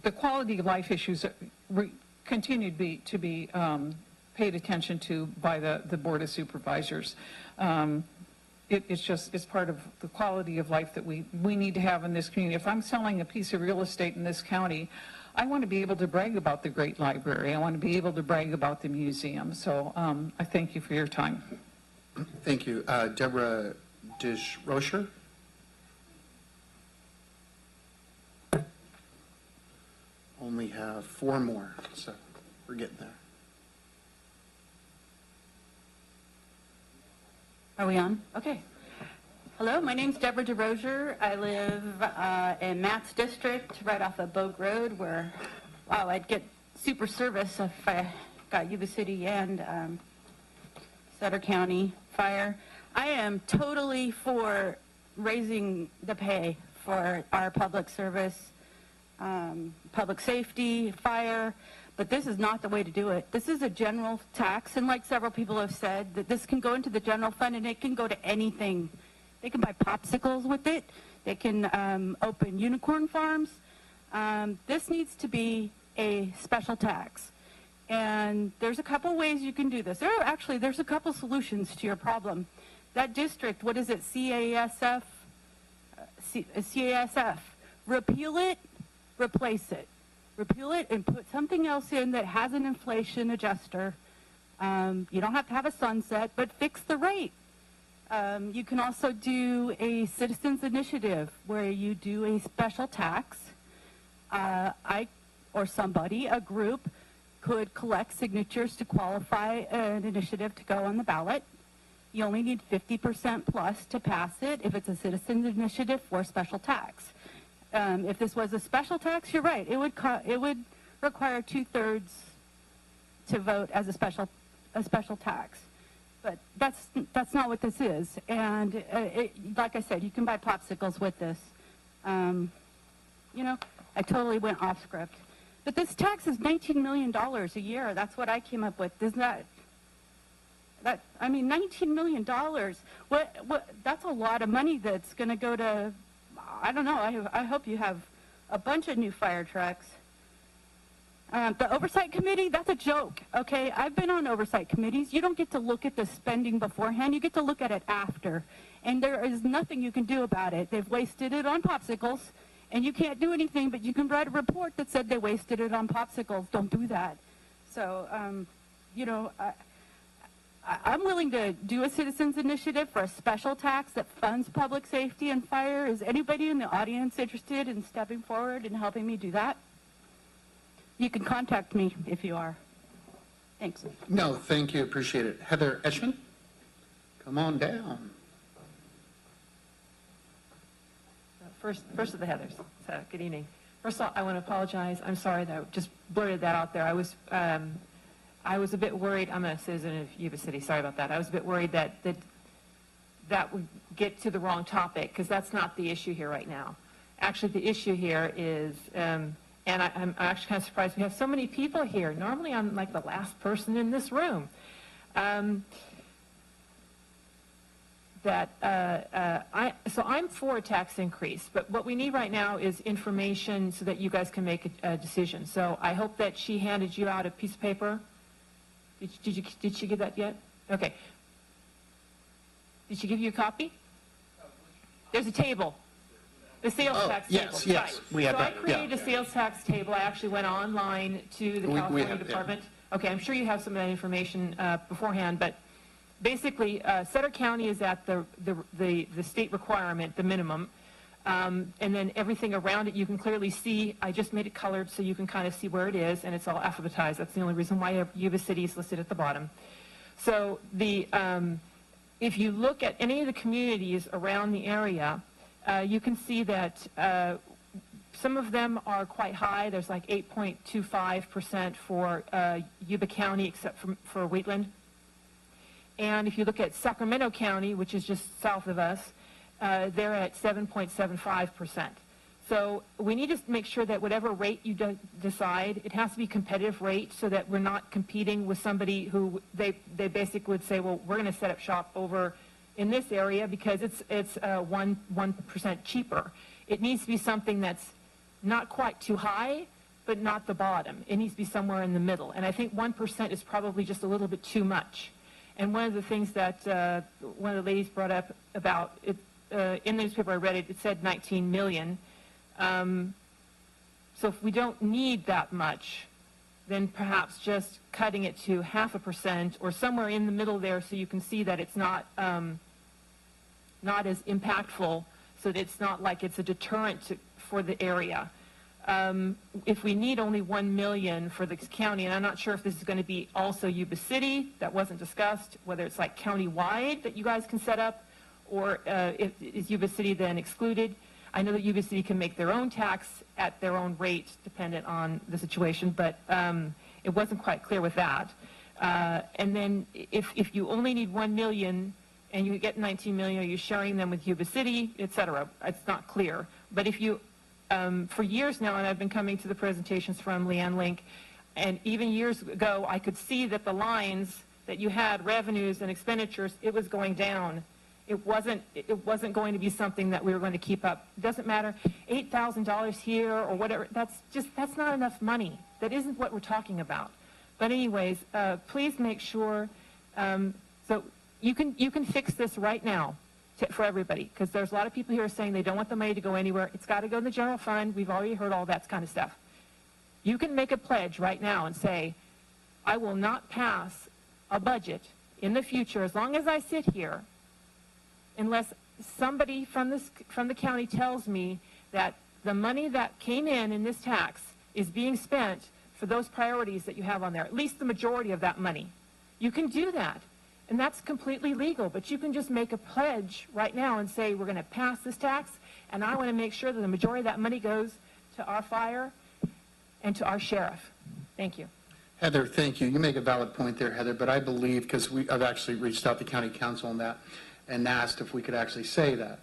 the quality of life issues continue to be paid attention to by the Board of Supervisors. It's part of the quality of life that we need to have in this community. If I'm selling a piece of real estate in this county, I want to be able to brag about the great library. I want to be able to brag about the museum. So I thank you for your time. Thank you. Deborah Dish-Rocher? Only have 4 more, so we're getting there. Are we on? Okay. Hello, my name's Deborah DeRozier. I live in Matt's district, right off of Bogue Road, where, wow, I'd get super service if I got Yuba City and Sutter County Fire. I am totally for raising the pay for our public service, public safety, fire, but this is not the way to do it. This is a general tax, and like several people have said, that this can go into the general fund and it can go to anything. They can buy popsicles with it. They can open unicorn farms. This needs to be a special tax. And there's a couple ways you can do this. There's a couple solutions to your problem. That district, what is it, CASF? CASF. Repeal it, replace it. Repeal it and put something else in that has an inflation adjuster. You don't have to have a sunset, but fix the rate. You can also do a citizens initiative where you do a special tax. A group could collect signatures to qualify an initiative to go on the ballot. You only need 50% plus to pass it if it's a citizens initiative for special tax. If this was a special tax, you're right. It would require 2/3 to vote as a special tax. But that's not what this is. And like I said, you can buy popsicles with this. I totally went off script. But this tax is $19 million a year. That's what I came up with. Isn't $19 million. That's a lot of money that's going to go to, I don't know, I hope you have a bunch of new fire trucks. The oversight committee, that's a joke, okay? I've been on oversight committees. You don't get to look at the spending beforehand. You get to look at it after. And there is nothing you can do about it. They've wasted it on popsicles, and you can't do anything, but you can write a report that said they wasted it on popsicles. Don't do that. So, I'm willing to do a citizens initiative for a special tax that funds public safety and fire. Is anybody in the audience interested in stepping forward and helping me do that? You can contact me if you are. Thanks. No, thank you. Appreciate it. Heather Eschman, come on down. First of the Heathers. So, good evening. First of all, I want to apologize. I'm sorry that I just blurted that out there. I was a bit worried. I'm a citizen of Yuba City. Sorry about that. I was a bit worried that would get to the wrong topic, because that's not the issue here right now. Actually, the issue here is, and I'm actually kind of surprised we have so many people here. Normally, I'm like the last person in this room. So I'm for a tax increase, but what we need right now is information so that you guys can make a decision. So I hope that she handed you out a piece of paper. Did she give that yet? Okay. Did she give you a copy? There's a table. The sales tax table. Yes. Right. We have so that. I created a sales tax table. I actually went online to the California Department. Okay, I'm sure you have some of that information beforehand, but basically, Sutter County is at the state requirement, the minimum, and then everything around it you can clearly see. I just made it colored so you can kind of see where it is, and it's all alphabetized. That's the only reason why Yuba City is listed at the bottom. So if you look at any of the communities around the area, you can see that some of them are quite high. There's like 8.25% for Yuba County, except for Wheatland. And if you look at Sacramento County, which is just south of us, they're at 7.75%. So we need to make sure that whatever rate you decide, it has to be a competitive rate so that we're not competing with somebody who they basically would say, well, we're going to set up shop over in this area because it's 1% cheaper. It needs to be something that's not quite too high, but not the bottom. It needs to be somewhere in the middle. And I think 1% is probably just a little bit too much. And one of the things that one of the ladies brought up about it, in the newspaper I read it, it said 19 million. So if we don't need that much, then perhaps just cutting it to 0.5% or somewhere in the middle there so you can see that it's not as impactful, so that it's not like it's a deterrent for the area. If we need only 1 million for the county, and I'm not sure if this is going to be also Yuba City, that wasn't discussed, whether it's like county-wide that you guys can set up, or is Yuba City then excluded? I know that Yuba City can make their own tax at their own rate, dependent on the situation, but it wasn't quite clear with that. And then if you only need 1 million and you get 19 million, are you sharing them with Yuba City, et cetera? It's not clear. But if you for years now, and I've been coming to the presentations from Leanne Link, And even years ago, I could see that the lines that you had, revenues and expenditures, it was going down. It wasn't going to be something that we were going to keep up. It doesn't matter, $8,000 here or whatever, that's not enough money. That isn't what we're talking about. But anyways, please make sure, so you can fix this right now for everybody, because there's a lot of people here saying they don't want the money to go anywhere. It's got to go in the general fund. We've already heard all that kind of stuff. You can make a pledge right now and say, I will not pass a budget in the future as long as I sit here unless somebody from the county tells me that the money that came in this tax is being spent for those priorities that you have on there, at least the majority of that money. You can do that, and that's completely legal, but you can just make a pledge right now and say, we're going to pass this tax, and I want to make sure that the majority of that money goes to our fire and to our sheriff. Thank you. Heather, thank you. You make a valid point there, Heather, but I believe, because I've actually reached out to county council on that and asked if we could actually say that.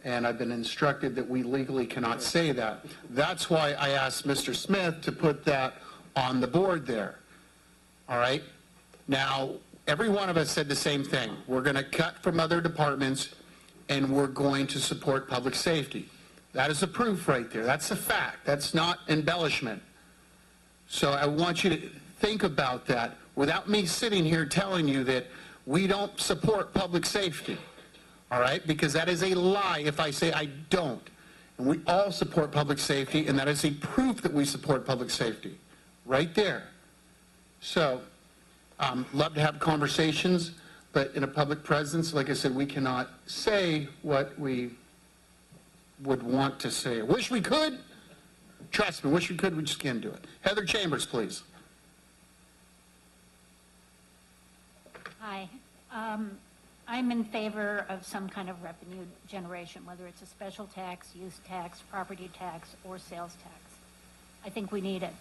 And I've been instructed that we legally cannot say that. That's why I asked Mr. Smith to put that on the board there. All right? Now, every one of us said the same thing. We're going to cut from other departments, and we're going to support public safety. That is the proof right there. That's a fact. That's not embellishment. So I want you to think about that without me sitting here telling you that we don't support public safety, all right? Because that is a lie if I say I don't. And we all support public safety, and that is a proof that we support public safety, right there. So, love to have conversations, but in a public presence, like I said, we cannot say what we would want to say. I wish we could. Trust me, wish we could, we just can't do it. Heather Chambers, please. Hi. I'm in favor of some kind of revenue generation, whether it's a special tax, use tax, property tax, or sales tax. I think we need it.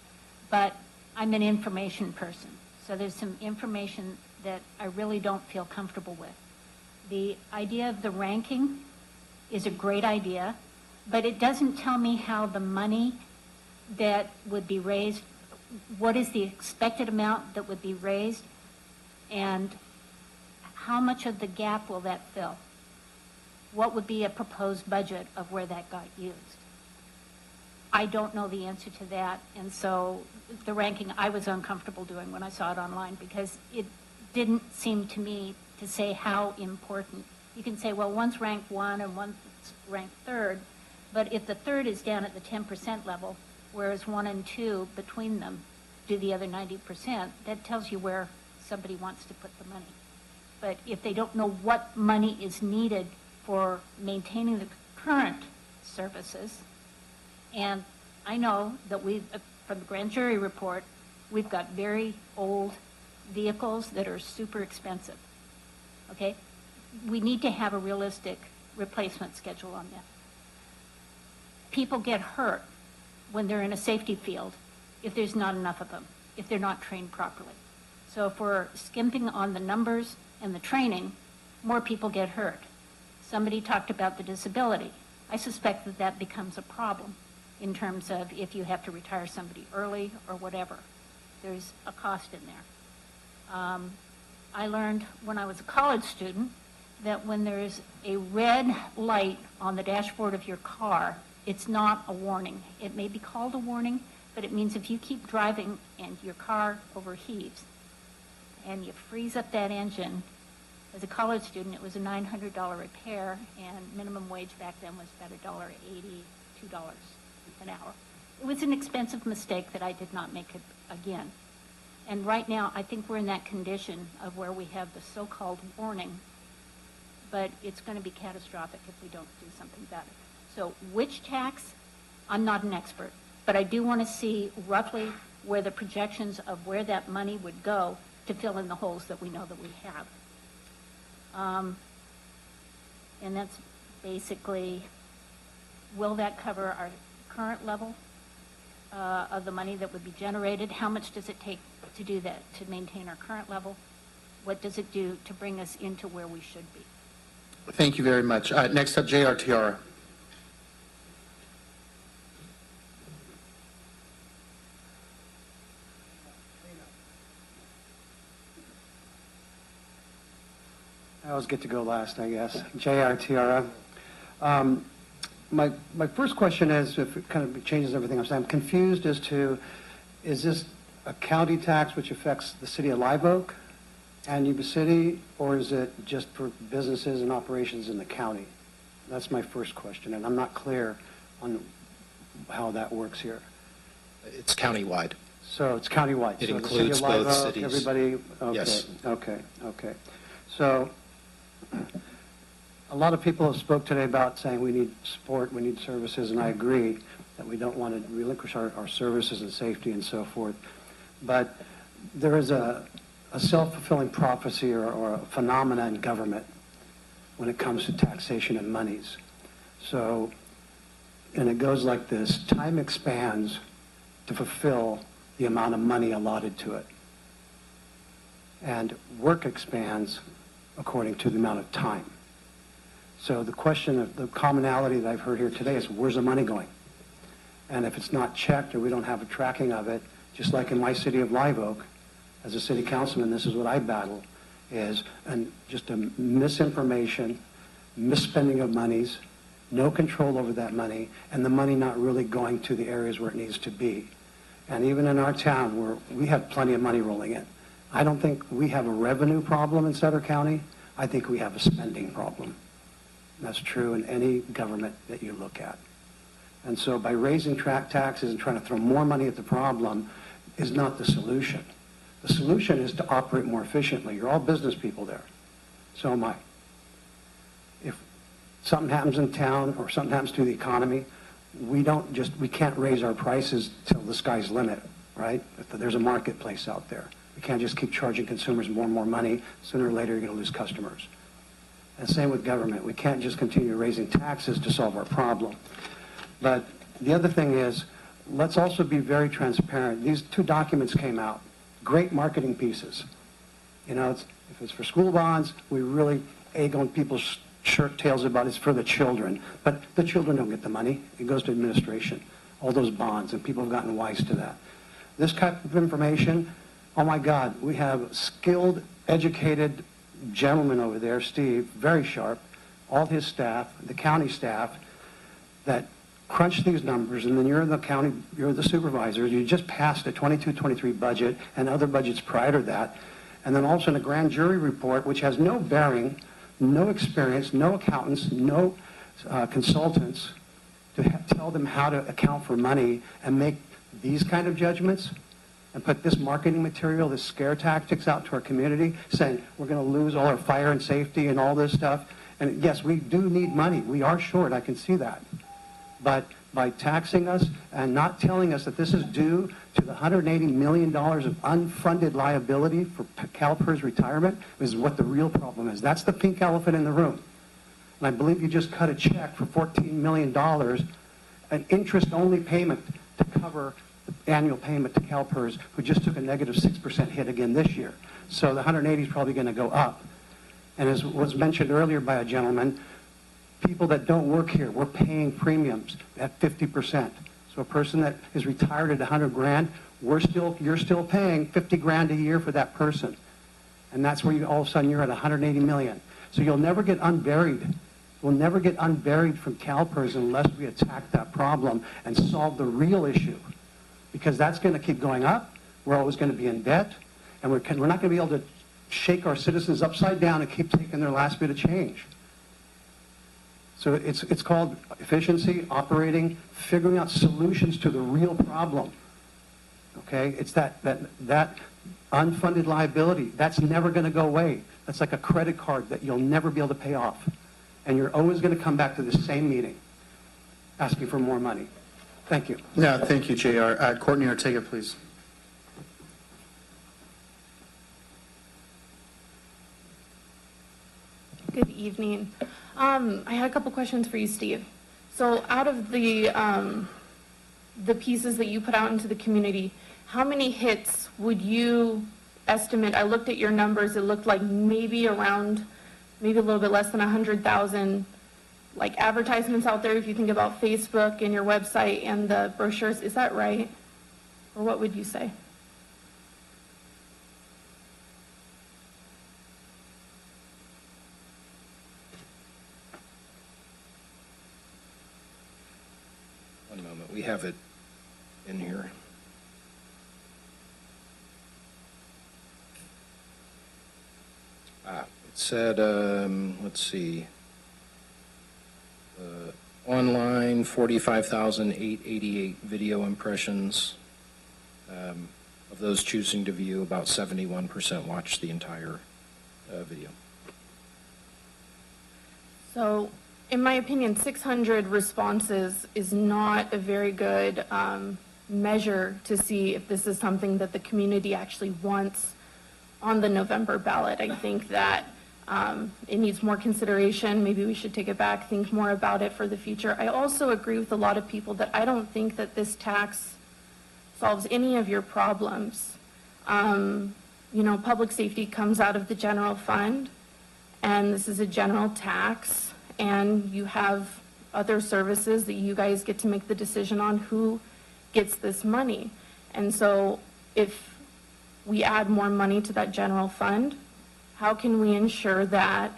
But I'm an information person, so there's some information that I really don't feel comfortable with. The idea of the ranking is a great idea, but it doesn't tell me how the money that would be raised, what is the expected amount that would be raised, and how much of the gap will that fill? What would be a proposed budget of where that got used? I don't know the answer to that, and so the ranking I was uncomfortable doing when I saw it online, because it didn't seem to me to say how important. You can say, well, one's ranked 1 and one's ranked 3rd, but if the 3rd is down at the 10% level, whereas 1 and 2 between them do the other 90%, that tells you where somebody wants to put the money. But if they don't know what money is needed for maintaining the current services, and I know that from the grand jury report, we've got very old vehicles that are super expensive, okay? We need to have a realistic replacement schedule on that. People get hurt when they're in a safety field if there's not enough of them, if they're not trained properly. So if we're skimping on the numbers and the training, more people get hurt. Somebody talked about the disability. I suspect that that becomes a problem in terms of if you have to retire somebody early or whatever. There's a cost in there. I learned when I was a college student that when there's a red light on the dashboard of your car, it's not a warning. It may be called a warning, but it means if you keep driving and your car overheats and you freeze up that engine, as a college student, it was a $900 repair, and minimum wage back then was about $1.80, $2 an hour. It was an expensive mistake that I did not make it again. And right now, I think we're in that condition of where we have the so-called warning, but it's going to be catastrophic if we don't do something about it. So which tax? I'm not an expert, but I do want to see roughly where the projections of where that money would go to fill in the holes that we know that we have. And that's basically, will that cover our current level of the money that would be generated? How much does it take to do that, to maintain our current level? What does it do to bring us into where we should be? Thank you very much. Next up, J.R. Tiara. I always get to go last, I guess. JRTRA. My first question is, if it kind of changes everything I'm saying, I'm confused as to, is this a county tax which affects the city of Live Oak and Yuba City, or is it just for businesses and operations in the county? That's my first question, and I'm not clear on how that works here. It's countywide. So it's countywide. It so includes the city of both Live Oak, cities. Everybody. Okay, Yes. Okay. So a lot of people have spoke today about saying we need support, we need services, and I agree that we don't want to relinquish our services and safety and so forth. But there is a self-fulfilling prophecy or a phenomena in government when it comes to taxation and monies. So, and it goes like this: time expands to fulfill the amount of money allotted to it. And work expands according to the amount of time. So the question of the commonality that I've heard here today is, where's the money going? And if it's not checked or we don't have a tracking of it, just like in my city of Live Oak, as a city councilman, this is what I battle, is just a misinformation, misspending of monies, no control over that money, and the money not really going to the areas where it needs to be. And even in our town, where we have plenty of money rolling in, I don't think we have a revenue problem in Sutter County. I think we have a spending problem. That's true in any government that you look at. And so by raising taxes and trying to throw more money at the problem is not the solution. The solution is to operate more efficiently. You're all business people there. So am I. If something happens in town or something happens to the economy, we can't raise our prices till the sky's limit, right? If there's a marketplace out there. We can't just keep charging consumers more and more money. Sooner or later, you're going to lose customers. And same with government. We can't just continue raising taxes to solve our problem. But the other thing is, let's also be very transparent. These two documents came out. Great marketing pieces. You know, if it's for school bonds, we really egg on people's shirt tails about it's for the children. But the children don't get the money. It goes to administration. All those bonds, and people have gotten wise to that. This type of information, oh my God, we have skilled, educated gentleman over there, Steve, very sharp, all his staff, the county staff, that crunch these numbers, and then you're in the county, you're the supervisor, you just passed a 22-23 budget and other budgets prior to that, and then also in a grand jury report, which has no bearing, no experience, no accountants, no consultants to tell them how to account for money and make these kind of judgments, and put this marketing material, this scare tactics out to our community, saying we're going to lose all our fire and safety and all this stuff. And yes, we do need money. We are short, I can see that. But by taxing us and not telling us that this is due to the $180 million of unfunded liability for CalPERS retirement is what the real problem is. That's the pink elephant in the room. And I believe you just cut a check for $14 million, an interest-only payment to cover the annual payment to CalPERS, who just took a negative 6% hit again this year. So the 180 is probably going to go up. And as was mentioned earlier by a gentleman, people that don't work here, we're paying premiums at 50%. So a person that is retired at 100 grand, you're still paying 50 grand a year for that person. And that's where all of a sudden you're at 180 million. So you'll never get unburied. We'll never get unburied from CalPERS unless we attack that problem and solve the real issue. Because that's going to keep going up. We're always going to be in debt. And we're not going to be able to shake our citizens upside down and keep taking their last bit of change. So it's called efficiency, operating, figuring out solutions to the real problem. Okay? It's that unfunded liability. That's never going to go away. That's like a credit card that you'll never be able to pay off. And you're always going to come back to the same meeting asking for more money. Thank you. No, thank you, JR. Courtney Ortega, please. Good evening. I had a couple questions for you, Steve. So out of the pieces that you put out into the community, how many hits would you estimate? I looked at your numbers. It looked like maybe a little bit less than 100,000 like advertisements out there, if you think about Facebook and your website and the brochures. Is that right? Or what would you say? It said, let's see, online 45,888 video impressions. Of those choosing to view, about 71% watched the entire video. So, in my opinion, 600 responses is not a very good measure to see if this is something that the community actually wants on the November ballot. I think that it needs more consideration. Maybe we should take it back, think more about it for the future. I also agree with a lot of people that I don't think that this tax solves any of your problems. You know, public safety comes out of the general fund, and this is a general tax, and you have other services that you guys get to make the decision on who gets this money. And so if we add more money to that general fund, how can we ensure that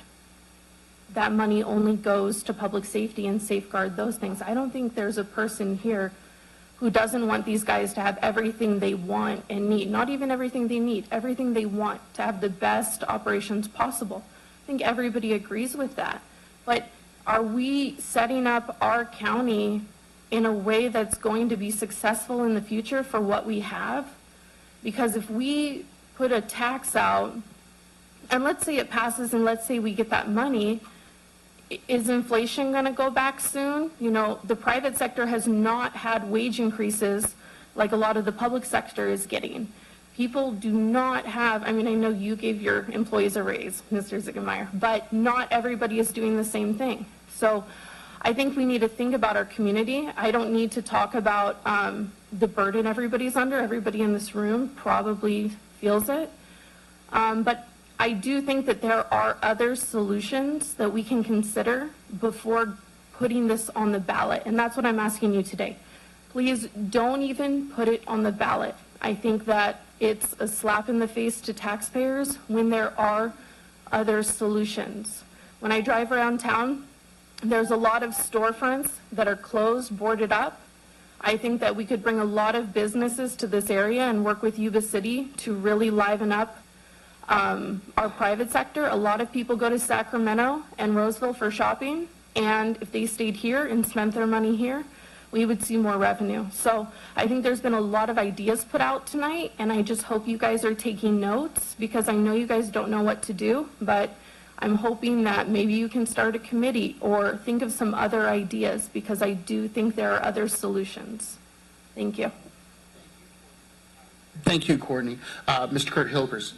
that money only goes to public safety and safeguard those things? I don't think there's a person here who doesn't want these guys to have everything they want and need. Not even everything they need, everything they want to have the best operations possible. I think everybody agrees with that. But are we setting up our county in a way that's going to be successful in the future for what we have? Because if we put a tax out, and let's say it passes and let's say we get that money, is inflation going to go back soon? You know, the private sector has not had wage increases like a lot of the public sector is getting. People do not have, I mean, I know you gave your employees a raise, Mr. Ziegemeier, but not everybody is doing the same thing. So I think we need to think about our community. I don't need to talk about the burden everybody's under. Everybody in this room probably feels it. But I do think that there are other solutions that we can consider before putting this on the ballot. And that's what I'm asking you today. Please don't even put it on the ballot. I think that it's a slap in the face to taxpayers when there are other solutions. When I drive around town, there's a lot of storefronts that are closed, boarded up. I think that we could bring a lot of businesses to this area and work with Yuba City to really liven up our private sector. A lot of people go to Sacramento and Roseville for shopping, and if they stayed here and spent their money here, we would see more revenue. So I think there's been a lot of ideas put out tonight, and I just hope you guys are taking notes, because I know you guys don't know what to do, but I'm hoping that maybe you can start a committee or think of some other ideas, because I do think there are other solutions. Thank you. Thank you, Courtney. Mr. Kurt Hilgers.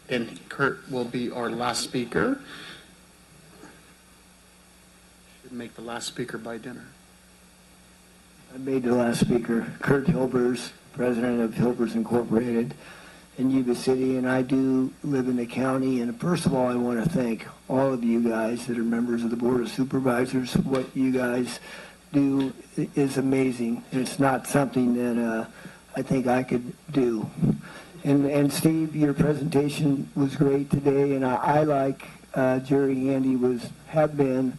And Kurt will be our last speaker. Should make the last speaker by dinner. I made the last speaker. Kurt Hilbers, president of Hilbers Incorporated in Yuba City, and I do live in the county. And first of all, I want to thank all of you guys that are members of the Board of Supervisors. What you guys do is amazing, and it's not something that I think I could do. And Steve, your presentation was great today, and I like Jerry Handy have been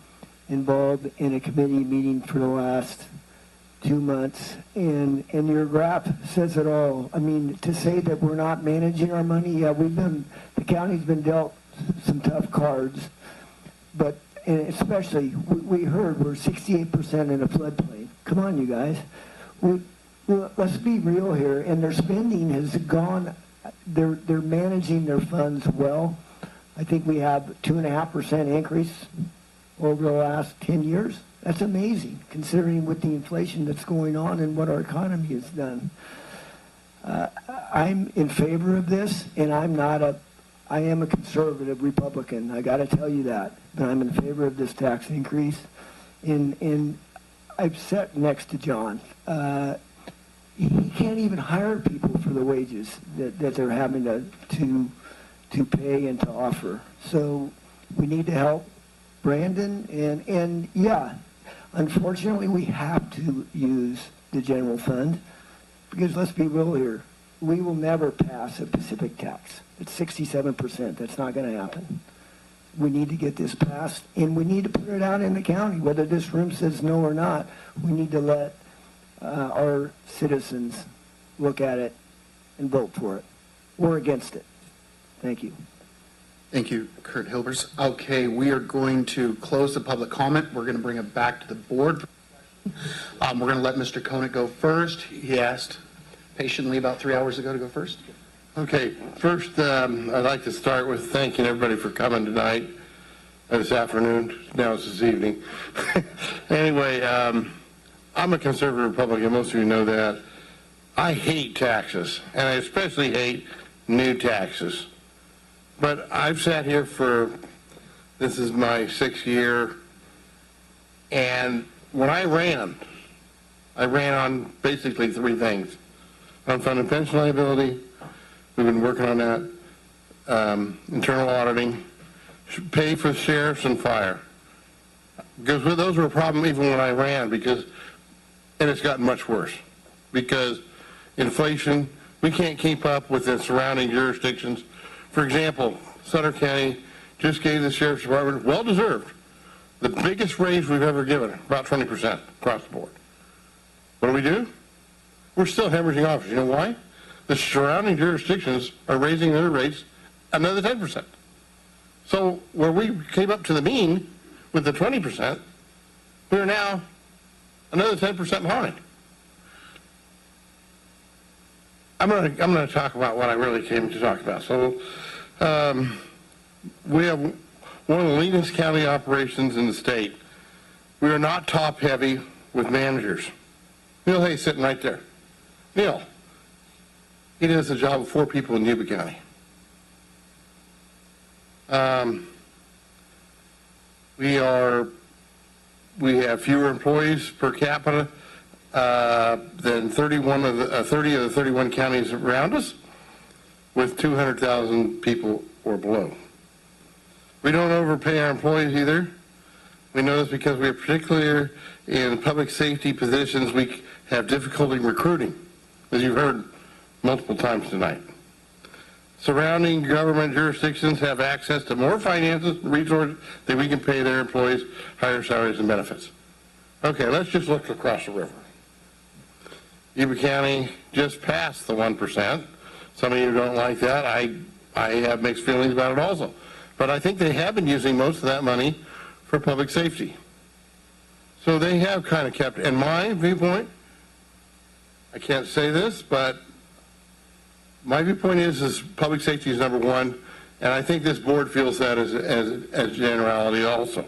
involved in a committee meeting for the last 2 months, and your graph says it all. I mean, to say that we're not managing our money, yeah, the county's been dealt some tough cards, but and especially we heard we're 68% in a floodplain. Come on, you guys. Let's be real here, and their spending has gone, they're managing their funds well. I think we have 2.5% increase over the last 10 years. That's amazing, considering with the inflation that's going on and what our economy has done. I'm in favor of this, and I am a conservative Republican. I got to tell you that, but I'm in favor of this tax increase. And I've sat next to John. He can't even hire people for the wages that they're having to pay and to offer. So we need to help Brandon, and yeah, unfortunately we have to use the general fund, because let's be real here, we will never pass a Pacific tax. It's 67%. That's not going to happen. We need to get this passed, and we need to put it out in the county. Whether this room says no or not, we need to let our citizens look at it and vote for it or against it. Thank you. Thank you, Kurt Hilbers. Okay, we are going to close the public comment. We're going to bring it back to the board. We're going to let Mr. Koenig go first. He asked patiently about 3 hours ago to go first. Okay, first, I'd like to start with thanking everybody for coming tonight, this afternoon. Now it's this evening. Anyway, I'm a conservative Republican. Most of you know that. I hate taxes, and I especially hate new taxes. But I've sat here this is my 6th year, and when I ran on basically 3 things. Unfunded pension liability, we've been working on that, internal auditing, pay for sheriffs and fire. Because those were a problem even when I ran, and it's gotten much worse. Because inflation, we can't keep up with the surrounding jurisdictions. For example, Sutter County just gave the Sheriff's Department, well-deserved, the biggest raise we've ever given, about 20% across the board. What do? We're still hemorrhaging officers. You know why? The surrounding jurisdictions are raising their rates another 10%. So where we came up to the mean with the 20%, we're now another 10% behind. I'm going to talk about what I really came to talk about. So we have one of the leanest county operations in the state. We are not top-heavy with managers. Neil Hayes sitting right there. Neil, he does the job of 4 people in Yuba County. We have fewer employees per capita than 30 of the 31 counties around us, with 200,000 people or below. We don't overpay our employees either. We know this because we are particularly in public safety positions, we have difficulty recruiting, as you've heard multiple times tonight. Surrounding government jurisdictions have access to more finances and resources that we can pay their employees higher salaries and benefits. Okay, let's just look across the river. Yuba County just passed the 1%. Some of you don't like that. I have mixed feelings about it also. But I think they have been using most of that money for public safety. So they have kind of kept, in my viewpoint, I can't say this, but my viewpoint is public safety is number one, and I think this board feels that as generality also.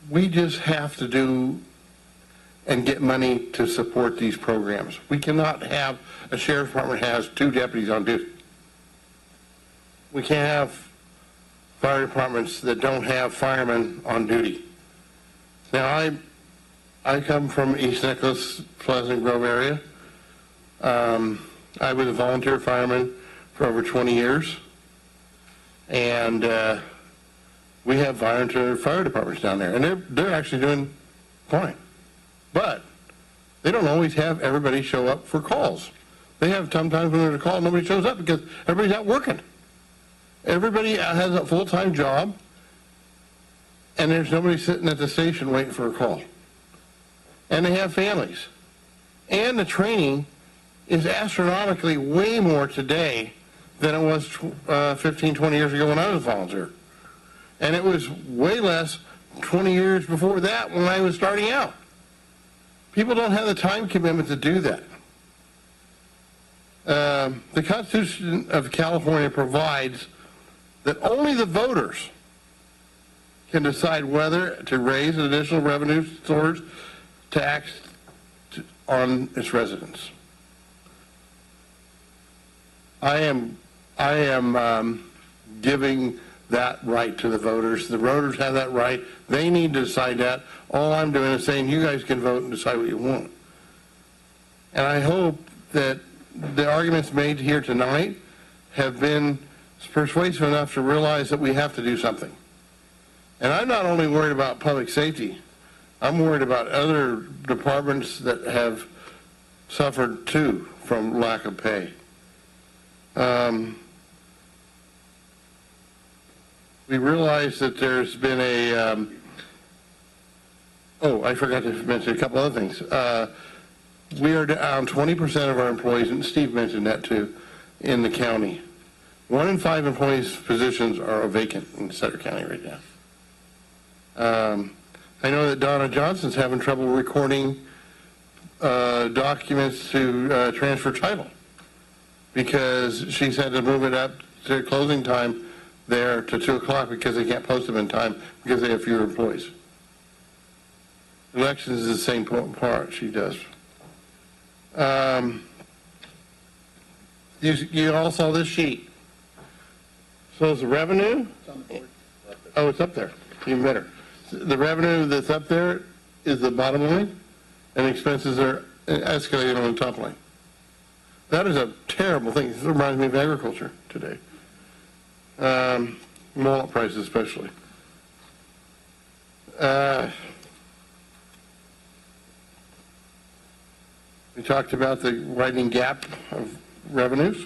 We just have to do and get money to support these programs. We cannot have a sheriff's department has 2 deputies on duty. We can't have fire departments that don't have firemen on duty. Now, I come from East Nicholas, Pleasant Grove area. I was a volunteer fireman for over 20 years, and we have volunteer fire departments down there, and they're actually doing fine. But they don't always have everybody show up for calls. They have sometimes when there's a call, nobody shows up because everybody's out working. Everybody has a full-time job, and there's nobody sitting at the station waiting for a call. And they have families. And the training is astronomically way more today than it was 15, 20 years ago when I was a volunteer. And it was way less 20 years before that when I was starting out. People don't have the time commitment to do that. The Constitution of California provides that only the voters can decide whether to raise an additional revenue source tax on its residents. I am giving that right to the voters. The voters have that right. They need to decide that. All I'm doing is saying you guys can vote and decide what you want. And I hope that the arguments made here tonight have been persuasive enough to realize that we have to do something. And I'm not only worried about public safety, I'm worried about other departments that have suffered too from lack of pay. We realize that there's been I forgot to mention a couple other things. We are down 20% of our employees, and Steve mentioned that too, in the county. 1 in 5 employees' positions are vacant in Sutter County right now. I know that Donna Johnson's having trouble recording documents to transfer title because she's had to move it up to closing time there to 2 o'clock because they can't post them in time because they have fewer employees. Elections is the same part she does. You all saw this sheet. So is the revenue? Oh, it's up there. Even better. The revenue that's up there is the bottom line, and expenses are escalating on the top line. That is a terrible thing. This reminds me of agriculture today. Walnut prices especially. We talked about the widening gap of revenues.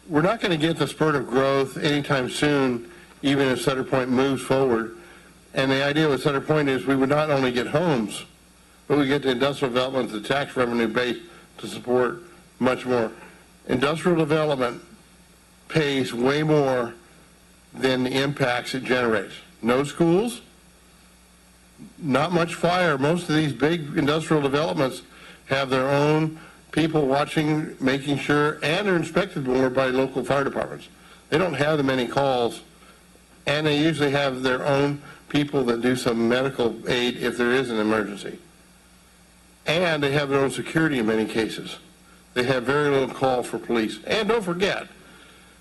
We're not going to get the spurt of growth anytime soon, even if Sutter Point moves forward. And the idea with Sutter Point is we would not only get homes, but we get the industrial development, the tax revenue base to support much more. Industrial development pays way more than the impacts it generates. No schools, not much fire. Most of these big industrial developments have their own people watching, making sure, and they're inspected more by local fire departments. They don't have the many calls, and they usually have their own people that do some medical aid if there is an emergency. And they have their own security in many cases. They have very little call for police. And don't forget,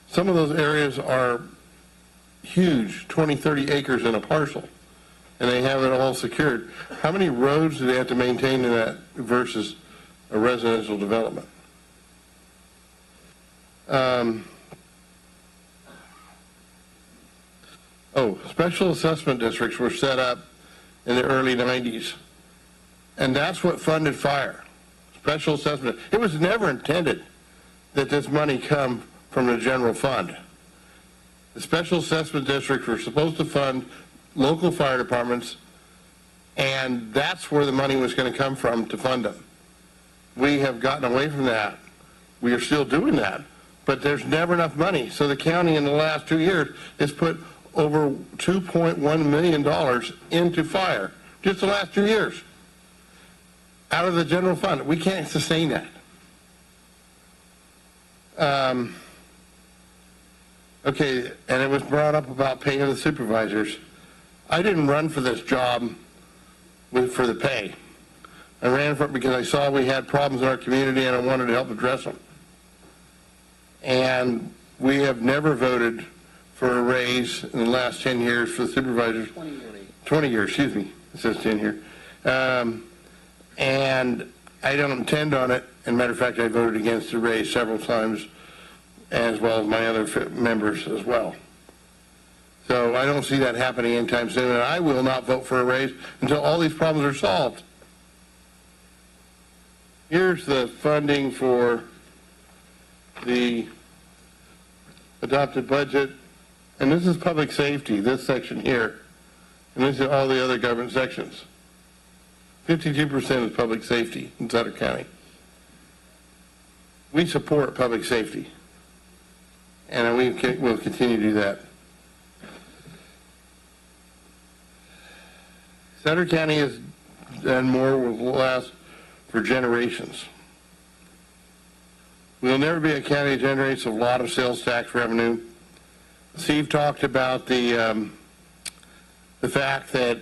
some of those areas are huge, 20, 30 acres in a parcel, and they have it all secured. How many roads do they have to maintain in that versus a residential development? Special assessment districts were set up in the early 90s, and that's what funded fire. Special assessment. It was never intended that this money come from the general fund. The special assessment districts were supposed to fund local fire departments, and that's where the money was going to come from to fund them. We have gotten away from that. We are still doing that, but there's never enough money. So the county in the last 2 years has put over $2.1 million into fire, just the last 2 years, out of the general fund. We can't sustain that. Okay, and it was brought up about pay of the supervisors. I didn't run for this job for the pay. I ran for it because I saw we had problems in our community and I wanted to help address them. And we have never voted for a raise in the last 10 years for the supervisors. 20 years, excuse me. It says 10 here. And I don't intend on it. As a matter of fact, I voted against the raise several times, as well as my other members as well. So I don't see that happening anytime soon, and I will not vote for a raise until all these problems are solved. Here's the funding for the adopted budget, and this is public safety, this section here, and this is all the other government sections. 52% is public safety in Sutter County. We support public safety, and we will continue to do that. Sutter County has done more with less for generations. We'll never be a county that generates a lot of sales tax revenue. Steve talked about the fact that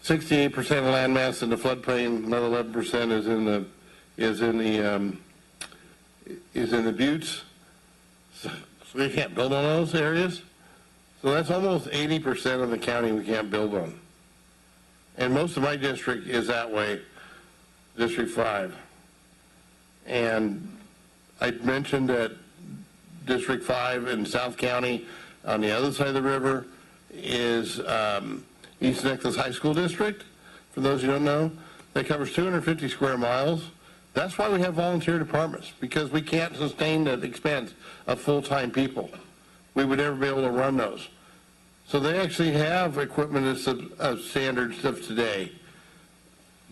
68% of land mass in the floodplain, another 11% is in the buttes. So we can't build on those areas. So that's almost 80% of the county we can't build on. And most of my district is that way, District 5. And I mentioned that District 5 in South County on the other side of the river is East Nicholas High School District, for those who don't know. That covers 250 square miles. That's why we have volunteer departments, because we can't sustain the expense of full-time people. We would never be able to run those. So they actually have equipment of standards of today.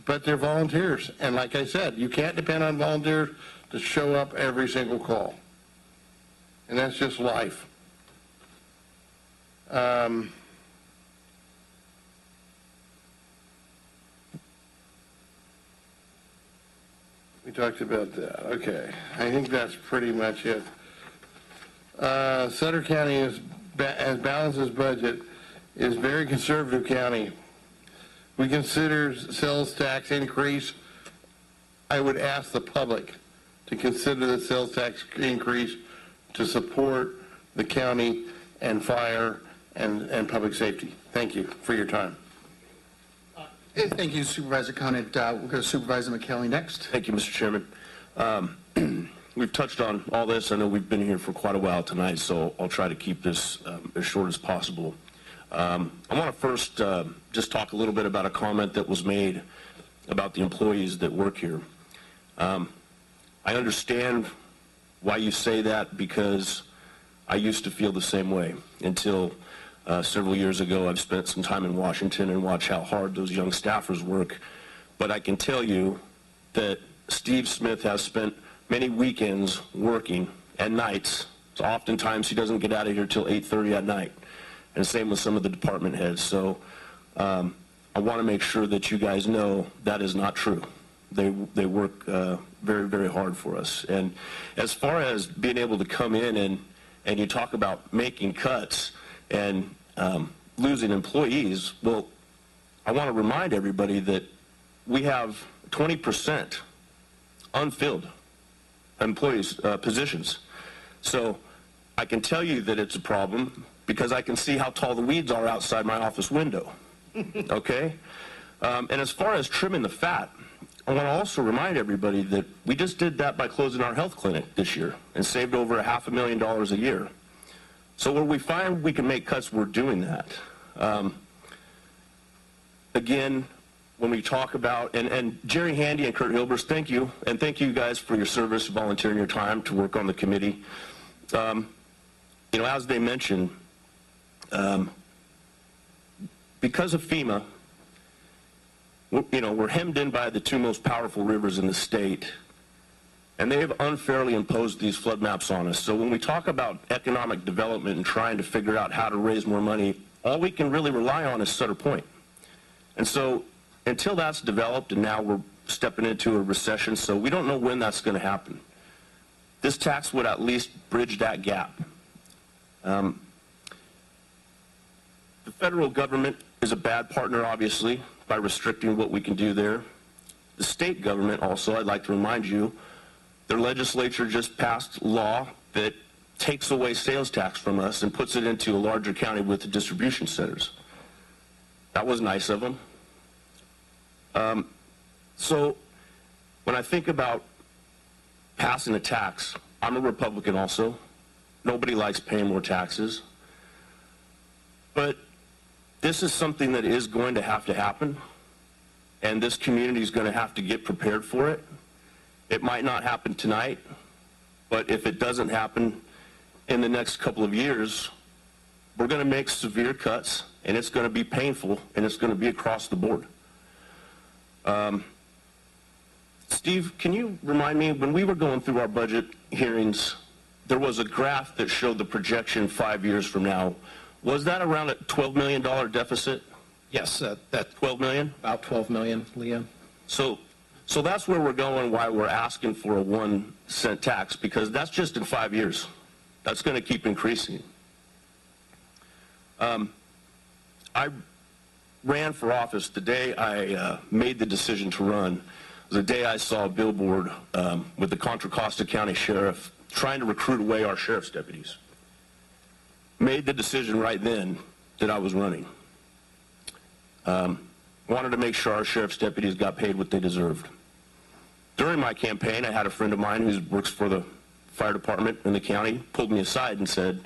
but they're volunteers. And like I said, you can't depend on volunteers to show up every single call. And that's just life. We talked about that. Okay. I think that's pretty much it. Sutter County has balanced its budget, is very conservative county. We consider sales tax increase. I would ask the public to consider the sales tax increase to support the county and fire and public safety. Thank you for your time. Thank you, Supervisor Conant. We'll go to Supervisor McKelly next. Thank you, Mr. Chairman. We've touched on all this. I know we've been here for quite a while tonight, so I'll try to keep this as short as possible. I want to first just talk a little bit about a comment that was made about the employees that work here. I understand why you say that, because I used to feel the same way until several years ago. I've spent some time in Washington and watched how hard those young staffers work. But I can tell you that Steve Smith has spent many weekends working and nights. So oftentimes he doesn't get out of here till 8:30 at night. And same with some of the department heads. So I want to make sure that you guys know that is not true. They work very, very hard for us. And as far as being able to come in and you talk about making cuts and losing employees, well, I want to remind everybody that we have 20% unfilled employees positions. So I can tell you that it's a problem because I can see how tall the weeds are outside my office window. Okay? And as far as trimming the fat, I want to also remind everybody that we just did that by closing our health clinic this year and saved over $500,000 a year. So where we find we can make cuts, we're doing that. Again, when we talk about, and Jerry Handy and Kurt Hilbers, thank you, and thank you guys for your service, volunteering your time to work on the committee. You know, as they mentioned, because of FEMA, you know, we're hemmed in by the two most powerful rivers in the state, and they have unfairly imposed these flood maps on us. So when we talk about economic development and trying to figure out how to raise more money, all we can really rely on is Sutter Point. And so until that's developed, and now we're stepping into a recession, so we don't know when that's going to happen. This tax would at least bridge that gap. The federal government is a bad partner, obviously, by restricting what we can do there. The state government also, I'd like to remind you, their legislature just passed law that takes away sales tax from us and puts it into a larger county with the distribution centers. That was nice of them. So when I think about passing a tax, I'm a Republican also. Nobody likes paying more taxes. But this is something that is going to happen, and this community is going to have to get prepared for it. It might not happen tonight, but if it doesn't happen in the next couple of years, we're going to make severe cuts, and it's going to be painful, and it's going to be across the board. Steve, can you remind me, when we were going through our budget hearings, there was a graph that showed the projection 5 years from now. Was that around a $12 million deficit? Yes, that 12 million? About 12 million, Leah. So that's where we're going, why we're asking for a 1 cent tax, because that's just in 5 years. That's going to keep increasing. I ran for office the day I made the decision to run. The day I saw a billboard with the Contra Costa County Sheriff trying to recruit away our sheriff's deputies. Made the decision right then that I was running. Wanted to make sure our sheriff's deputies got paid what they deserved. During my campaign, I had a friend of mine who works for the fire department in the county, pulled me aside and said,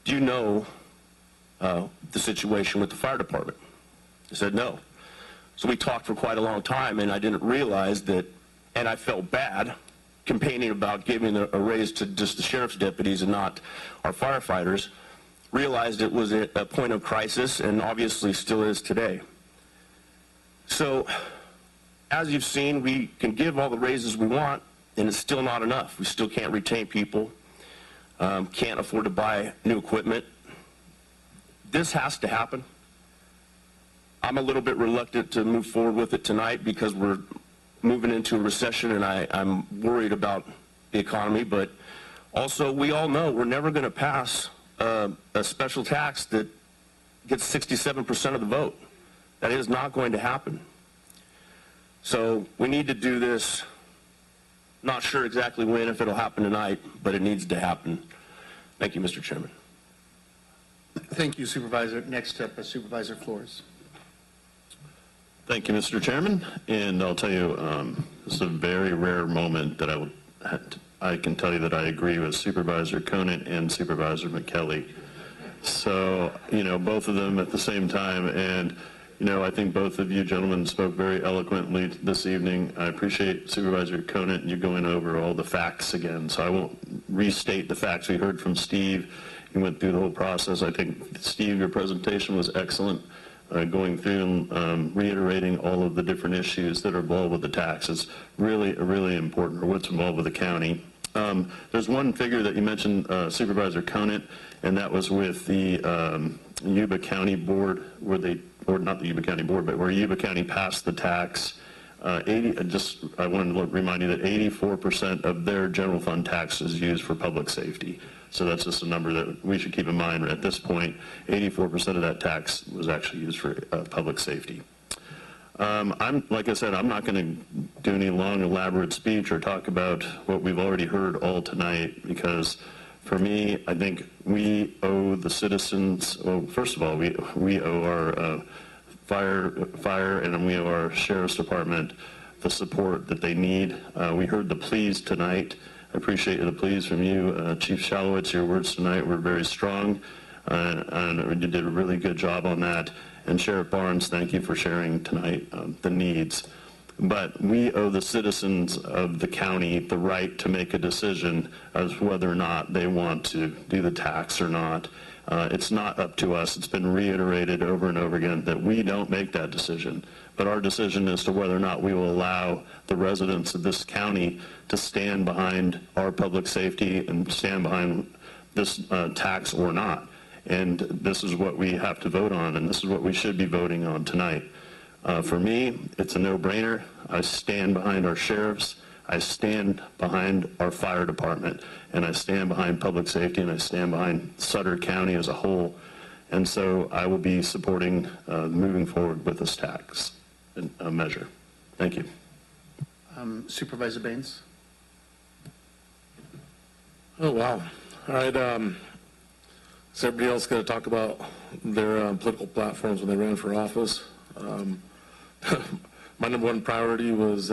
"Do you know the situation with the fire department?" I said, "No." So we talked for quite a long time, and I didn't realize that, and I felt bad campaigning about giving a raise to just the sheriff's deputies and not our firefighters. Realized it was a point of crisis, and obviously still is today. So as you've seen, we can give all the raises we want, and it's still not enough. We still can't retain people, can't afford to buy new equipment. This has to happen. I'm a little bit reluctant to move forward with it tonight because we're moving into a recession, and I'm worried about the economy, but also we all know we're never going to pass a special tax that gets 67% of the vote. That is not going to happen. So we need to do this. Not sure exactly when, if it'll happen tonight, but it needs to happen. Thank you, Mr. Chairman. Thank you, Supervisor. Next up, Supervisor Flores. Thank you, Mr. Chairman. And I'll tell you, this is a very rare moment that I can tell you that I agree with Supervisor Conant and Supervisor McKelly. So, both of them at the same time. And, I think both of you gentlemen spoke very eloquently this evening. I appreciate Supervisor Conant, you going over all the facts again. So I won't restate the facts we heard from Steve. He went through the whole process. I think, Steve, your presentation was excellent, going through and reiterating all of the different issues that are involved with the tax. It's really important, or what's involved with the county. There's one figure that you mentioned, Supervisor Conant, and that was with the Yuba County Board, or not the Yuba County Board, but where Yuba County passed the tax. I wanted to remind you that 84% of their general fund tax is used for public safety. So that's just a number that we should keep in mind. At this point, 84% of that tax was actually used for public safety. Like I said, I'm not going to do any long, elaborate speech or talk about what we've already heard all tonight, because for me, I think we owe the citizens, well, first of all, we owe our fire and we owe our sheriff's department the support that they need. We heard the pleas tonight. I appreciate the pleas from you, Chief Shalowitz. Your words tonight were very strong, and you did a really good job on that. And Sheriff Barnes, thank you for sharing tonight the needs. But we owe the citizens of the county the right to make a decision as to whether or not they want to do the tax or not. It's not up to us. It's been reiterated over and over again that we don't make that decision. But our decision as to whether or not we will allow the residents of this county to stand behind our public safety and stand behind this tax or not. And this is what we have to vote on, and this is what we should be voting on tonight. For me, it's a no-brainer. I stand behind our sheriffs, I stand behind our fire department, and I stand behind public safety, and I stand behind Sutter County as a whole. And so I will be supporting moving forward with this tax measure. Thank you. Supervisor Baines. Oh, wow. All right. So everybody else got to talk about their political platforms when they ran for office. My number one priority was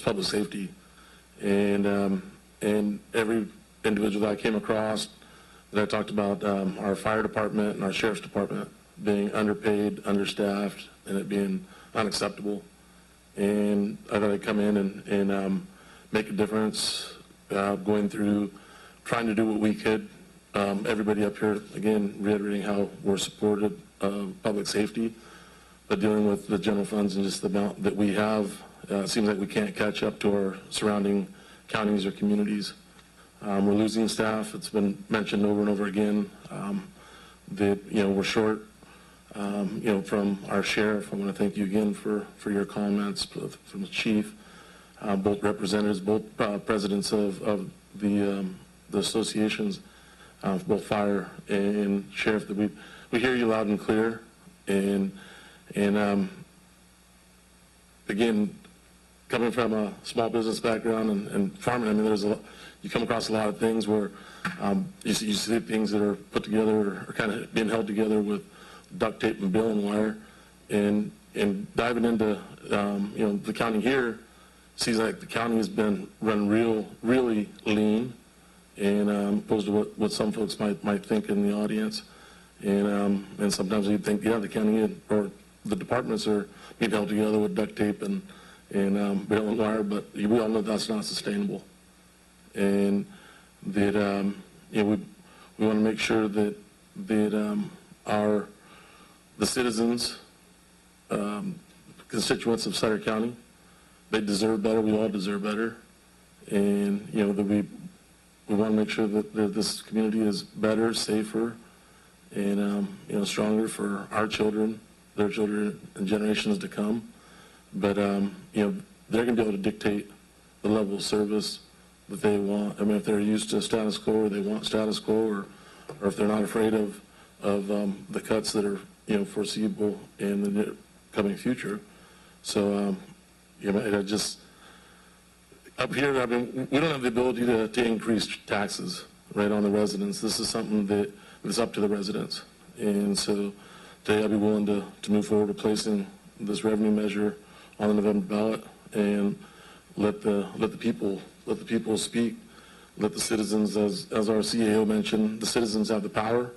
public safety, and every individual that I came across that I talked about, our fire department and our sheriff's department being underpaid, understaffed, and it being unacceptable. And I thought I'd come in and make a difference, going through trying to do what we could. Everybody up here, again, reiterating how we're supportive of public safety, but dealing with the general funds and just the amount that we have, it seems like we can't catch up to our surrounding counties or communities. We're losing staff. It's been mentioned over and over again that, we're short, from our sheriff. I want to thank you again for your comments from the chief, both representatives, both presidents of the associations, both fire and sheriff, that we hear you loud and clear. And again, coming from a small business background and farming, I mean, you come across a lot of things where you see things that are put together or kind of being held together with duct tape and baling wire, and diving into the county here, seems like the county has been run really lean, and opposed to what some folks might think in the audience, and sometimes you think, yeah, the county or the departments are being held together with duct tape and baling wire, but we all know that's not sustainable, and that we want to make sure that the citizens, constituents of Sutter County, they deserve better. We all deserve better. And, you know, that we want to make sure that this community is better, safer, and, you know, stronger for our children, their children, and generations to come. But, you know, they're going to be able to dictate the level of service that they want. I mean, if they're used to status quo, or they want status quo, or if they're not afraid of the cuts that are, you know, foreseeable in the coming future. So, you know, it just, up here, I mean, we don't have the ability to increase taxes, right, on the residents. This is something that is up to the residents. And so today I'd be willing to move forward with placing this revenue measure on the November ballot and let the people speak. Let the citizens, as our CAO mentioned, the citizens have the power,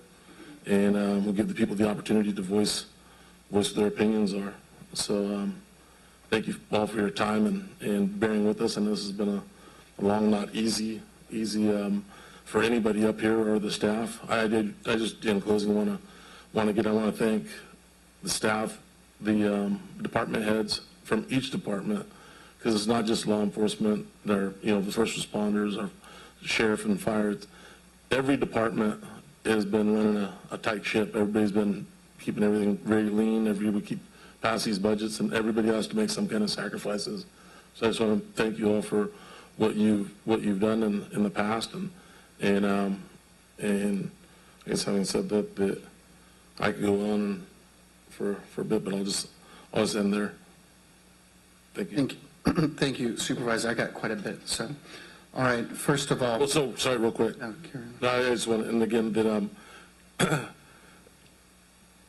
and we'll give the people the opportunity to voice their opinions are. So thank you all for your time and bearing with us. And this has been a long, not easy for anybody up here or the staff. I just in closing want to thank the staff, the department heads from each department, because it's not just law enforcement, they're, you know, the first responders, our sheriff and fire. Every department has been running a tight ship. Everybody's been keeping everything very lean. We keep pass these budgets, and everybody has to make some kind of sacrifices. So I just want to thank you all for what you've done in the past, and I guess having said that I could go on for a bit, but I'll just end there. Thank you. Thank you, Supervisor. I got quite a bit, so. All right, first of all. Well, so, sorry, real quick. No, I just want to, and again, that,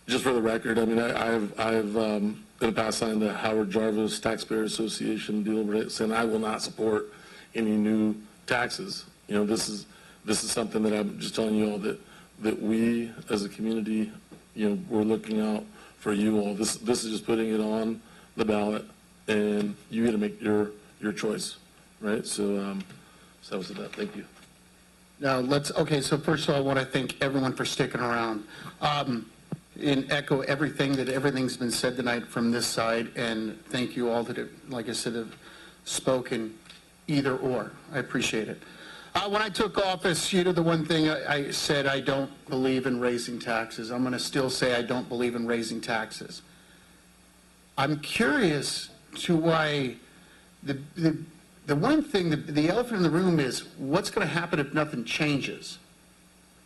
just for the record, I mean, I've in the past signed the Howard Jarvis Taxpayer Association deal, saying I will not support any new taxes. You know, this is something that I'm just telling you all that we as a community, you know, we're looking out for you all. This is just putting it on the ballot, and you get to make your choice, right? So, so that was that. Thank you. Now okay, so first of all, I want to thank everyone for sticking around. And echo everything's been said tonight from this side, and thank you all that have, like I said, have spoken either or. I appreciate it. When I took office, you know, the one thing I said, I don't believe in raising taxes. I'm going to still say I don't believe in raising taxes. I'm curious to why the one thing, the elephant in the room is what's going to happen if nothing changes?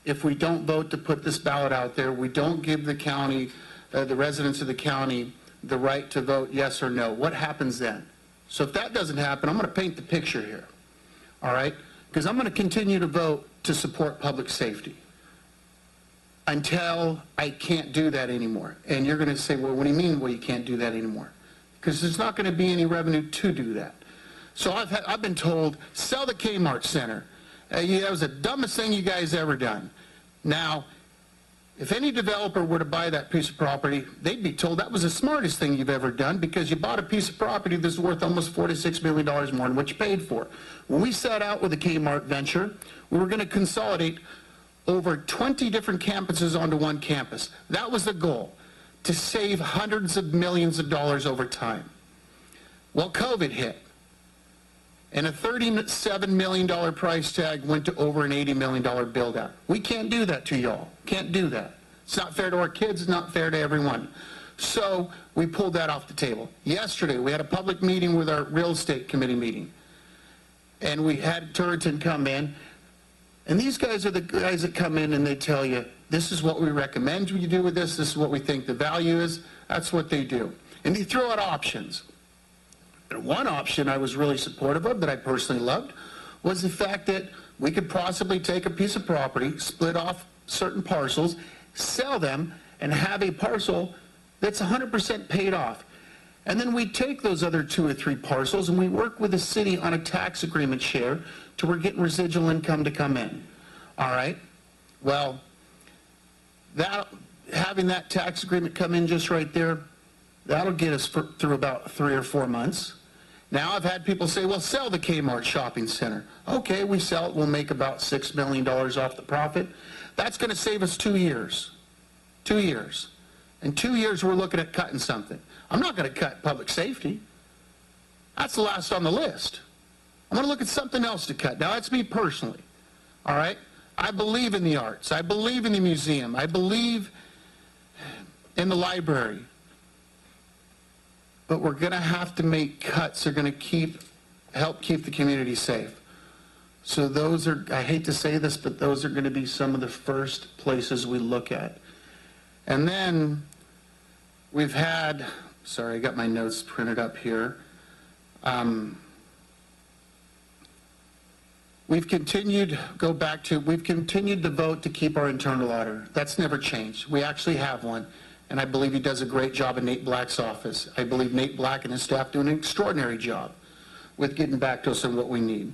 If we don't vote to put this ballot out there, we don't give the county, the residents of the county, the right to vote yes or no. What happens then? So if that doesn't happen, I'm going to paint the picture here, all right? Because I'm going to continue to vote to support public safety until I can't do that anymore. And you're going to say, well, what do you mean, well, you can't do that anymore? Because there's not going to be any revenue to do that. So I've been told, sell the Kmart Center. That was the dumbest thing you guys ever done. Now, if any developer were to buy that piece of property, they'd be told that was the smartest thing you've ever done because you bought a piece of property that's worth almost $46 million more than what you paid for. When we set out with the Kmart venture, we were going to consolidate over 20 different campuses onto one campus. That was the goal, to save hundreds of millions of dollars over time. Well, COVID hit. And a $37 million price tag went to over an $80 million build out. We can't do that to y'all. Can't do that. It's not fair to our kids. It's not fair to everyone. So we pulled that off the table. Yesterday, we had a public meeting with our real estate committee meeting. And we had Turreton come in. And these guys are the guys that come in and they tell you, this is what we recommend you do with this. This is what we think the value is. That's what they do. And they throw out options. And one option I was really supportive of that I personally loved was the fact that we could possibly take a piece of property, split off certain parcels, sell them, and have a parcel that's 100% paid off. And then we take those other 2 or 3 parcels and we work with the city on a tax agreement share till we're getting residual income to come in. All right? Well, having that tax agreement come in just right there, that'll get us through about 3 or 4 months. Now I've had people say, well, sell the Kmart shopping center. Okay, we sell it, we'll make about $6 million off the profit. That's going to save us 2 years. 2 years. In 2 years, we're looking at cutting something. I'm not going to cut public safety. That's the last on the list. I'm going to look at something else to cut. Now, that's me personally, all right? I believe in the arts. I believe in the museum. I believe in the library. But we're going to have to make cuts that are going to help keep the community safe. So those are, I hate to say this, but those are going to be some of the first places we look at. And then we've had, sorry, I got my notes printed up here. We've continued to vote to keep our internal auditor. That's never changed. We actually have one, and I believe he does a great job in Nate Black's office. I believe Nate Black and his staff do an extraordinary job with getting back to us on what we need.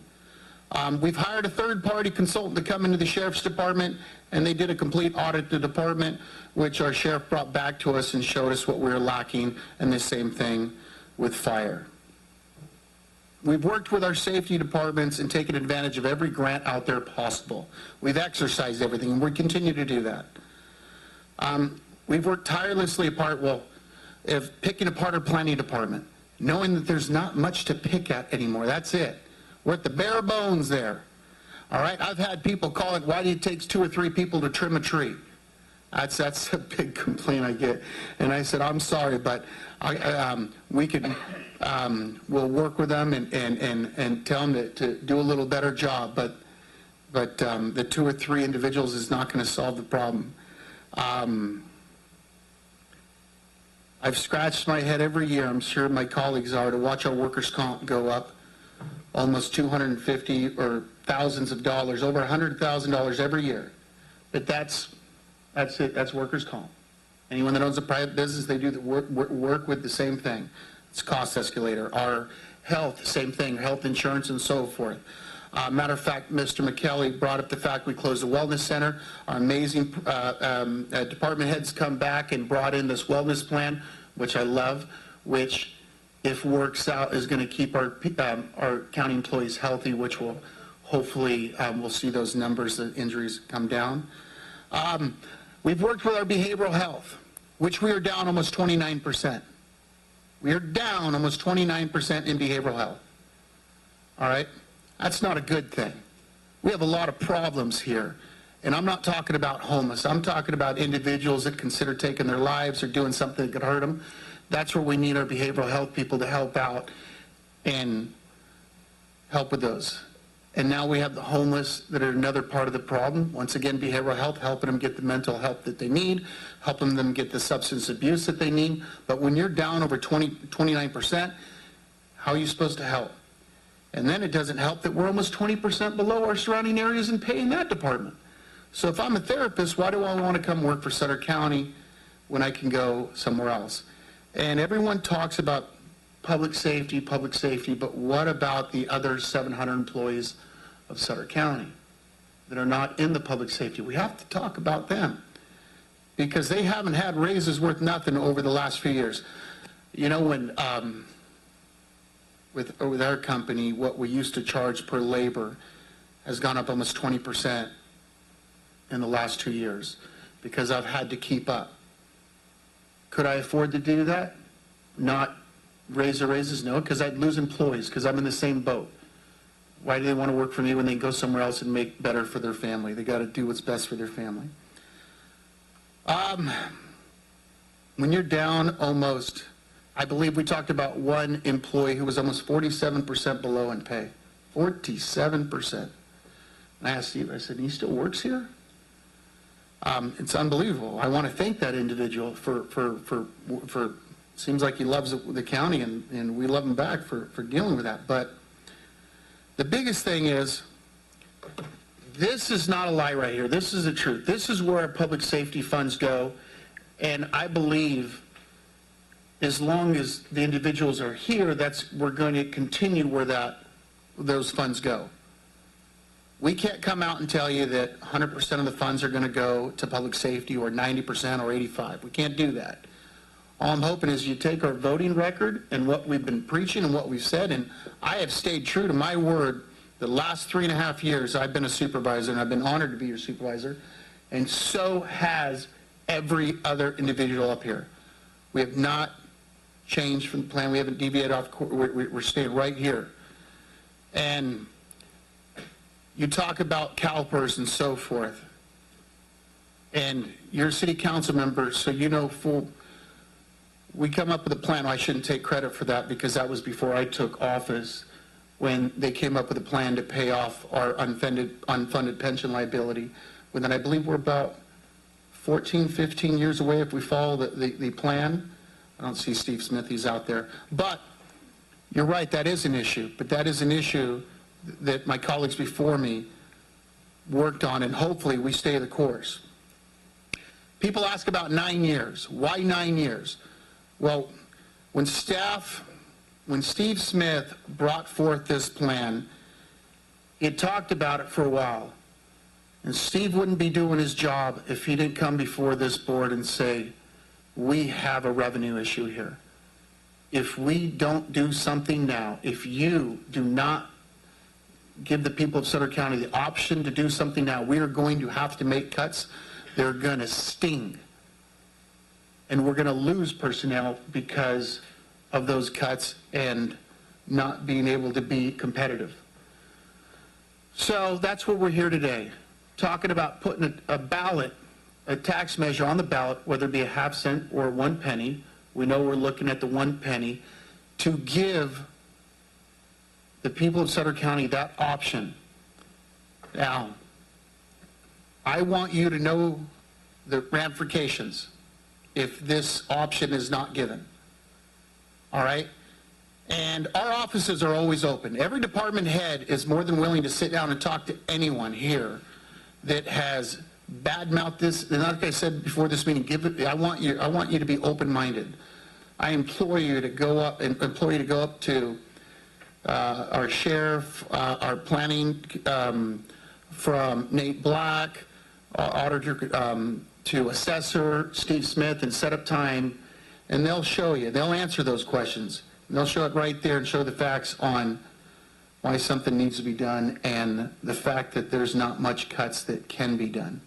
We've hired a third-party consultant to come into the Sheriff's Department, and they did a complete audit of the department, which our sheriff brought back to us and showed us what we were lacking, and the same thing with fire. We've worked with our safety departments and taken advantage of every grant out there possible. We've exercised everything, and we continue to do that. We've worked tirelessly picking apart our planning department, knowing that there's not much to pick at anymore. That's it. We're at the bare bones there. All right? I've had people call it, why do it take 2 or 3 people to trim a tree? That's a big complaint I get. And I said, I'm sorry, but we'll work with them and tell them to do a little better job. But the 2 or 3 individuals is not going to solve the problem. I've scratched my head every year, I'm sure my colleagues are, to watch our workers' comp go up almost 250 or thousands of dollars, over $100,000 every year. But that's it. That's workers' comp. Anyone that owns a private business, they do work with the same thing. It's cost escalator. Our health, same thing, health insurance and so forth. Matter of fact, Mr. McKelly brought up the fact we closed the wellness center. Our amazing department heads come back and brought in this wellness plan, which I love, which, if works out, is going to keep our county employees healthy, which will hopefully we'll see those numbers, the injuries come down. We've worked with our behavioral health, which we are down almost 29%. We are down almost 29% in behavioral health. All right? That's not a good thing. We have a lot of problems here. And I'm not talking about homeless. I'm talking about individuals that consider taking their lives or doing something that could hurt them. That's where we need our behavioral health people to help out and help with those. And now we have the homeless that are another part of the problem. Once again, behavioral health, helping them get the mental health that they need, helping them get the substance abuse that they need. But when you're down over 29%, how are you supposed to help? And then it doesn't help that we're almost 20% below our surrounding areas in pay in that department. So if I'm a therapist, why do I want to come work for Sutter County when I can go somewhere else? And everyone talks about public safety, but what about the other 700 employees of Sutter County that are not in the public safety? We have to talk about them because they haven't had raises worth nothing over the last few years. You know, when with our company, what we used to charge per labor has gone up almost 20% in the last 2 years because I've had to keep up. Could I afford to do that? Not raise the raises? No, because I'd lose employees because I'm in the same boat. Why do they want to work for me when they go somewhere else and make better for their family? They got to do what's best for their family. When you're down almost, I believe we talked about one employee who was almost 47% below in pay. 47%. And I asked Steve, I said, he still works here? It's unbelievable. I want to thank that individual for seems like he loves the county, and we love him back for dealing with that. But the biggest thing is, this is not a lie right here. This is the truth. This is where our public safety funds go, and I believe as long as the individuals are here, we're going to continue where those funds go. We can't come out and tell you that 100% of the funds are going to go to public safety or 90% or 85%. We can't do that. All I'm hoping is you take our voting record and what we've been preaching and what we've said, and I have stayed true to my word. The last 3.5 years I've been a supervisor, and I've been honored to be your supervisor, and so has every other individual up here. We have not changed from the plan. We haven't deviated off. We're staying right here. And you talk about CalPERS and so forth. And you're a city council member, so you know we come up with a plan. I shouldn't take credit for that because that was before I took office, when they came up with a plan to pay off our unfunded pension liability. When then I believe we're about 14, 15 years away if we follow the plan. I don't see Steve Smith, he's out there. But you're right, that is an issue. But that is an issue that my colleagues before me worked on, and hopefully we stay the course. People ask about 9 years. Why 9 years? Well, when Steve Smith brought forth this plan, he had talked about it for a while. And Steve wouldn't be doing his job if he didn't come before this board and say, we have a revenue issue here. If we don't do something now, if you do not give the people of Sutter County the option to do something now, we are going to have to make cuts. They're going to sting. And we're going to lose personnel because of those cuts and not being able to be competitive. So that's what we're here today, talking about putting a ballot, a tax measure on the ballot, whether it be a half cent or 1 penny. We know we're looking at the 1 penny, to give the people of Sutter County that option. Now, I want you to know the ramifications if this option is not given. All right? And our offices are always open. Every department head is more than willing to sit down and talk to anyone here that has badmouthed this. And like I said before this meeting, I want you to be open-minded. I implore you to go up to our sheriff, our planning, from Nate Black, auditor, to assessor Steve Smith, and set up time, and they'll show you. They'll answer those questions. And they'll show it right there and show the facts on why something needs to be done and the fact that there's not much cuts that can be done.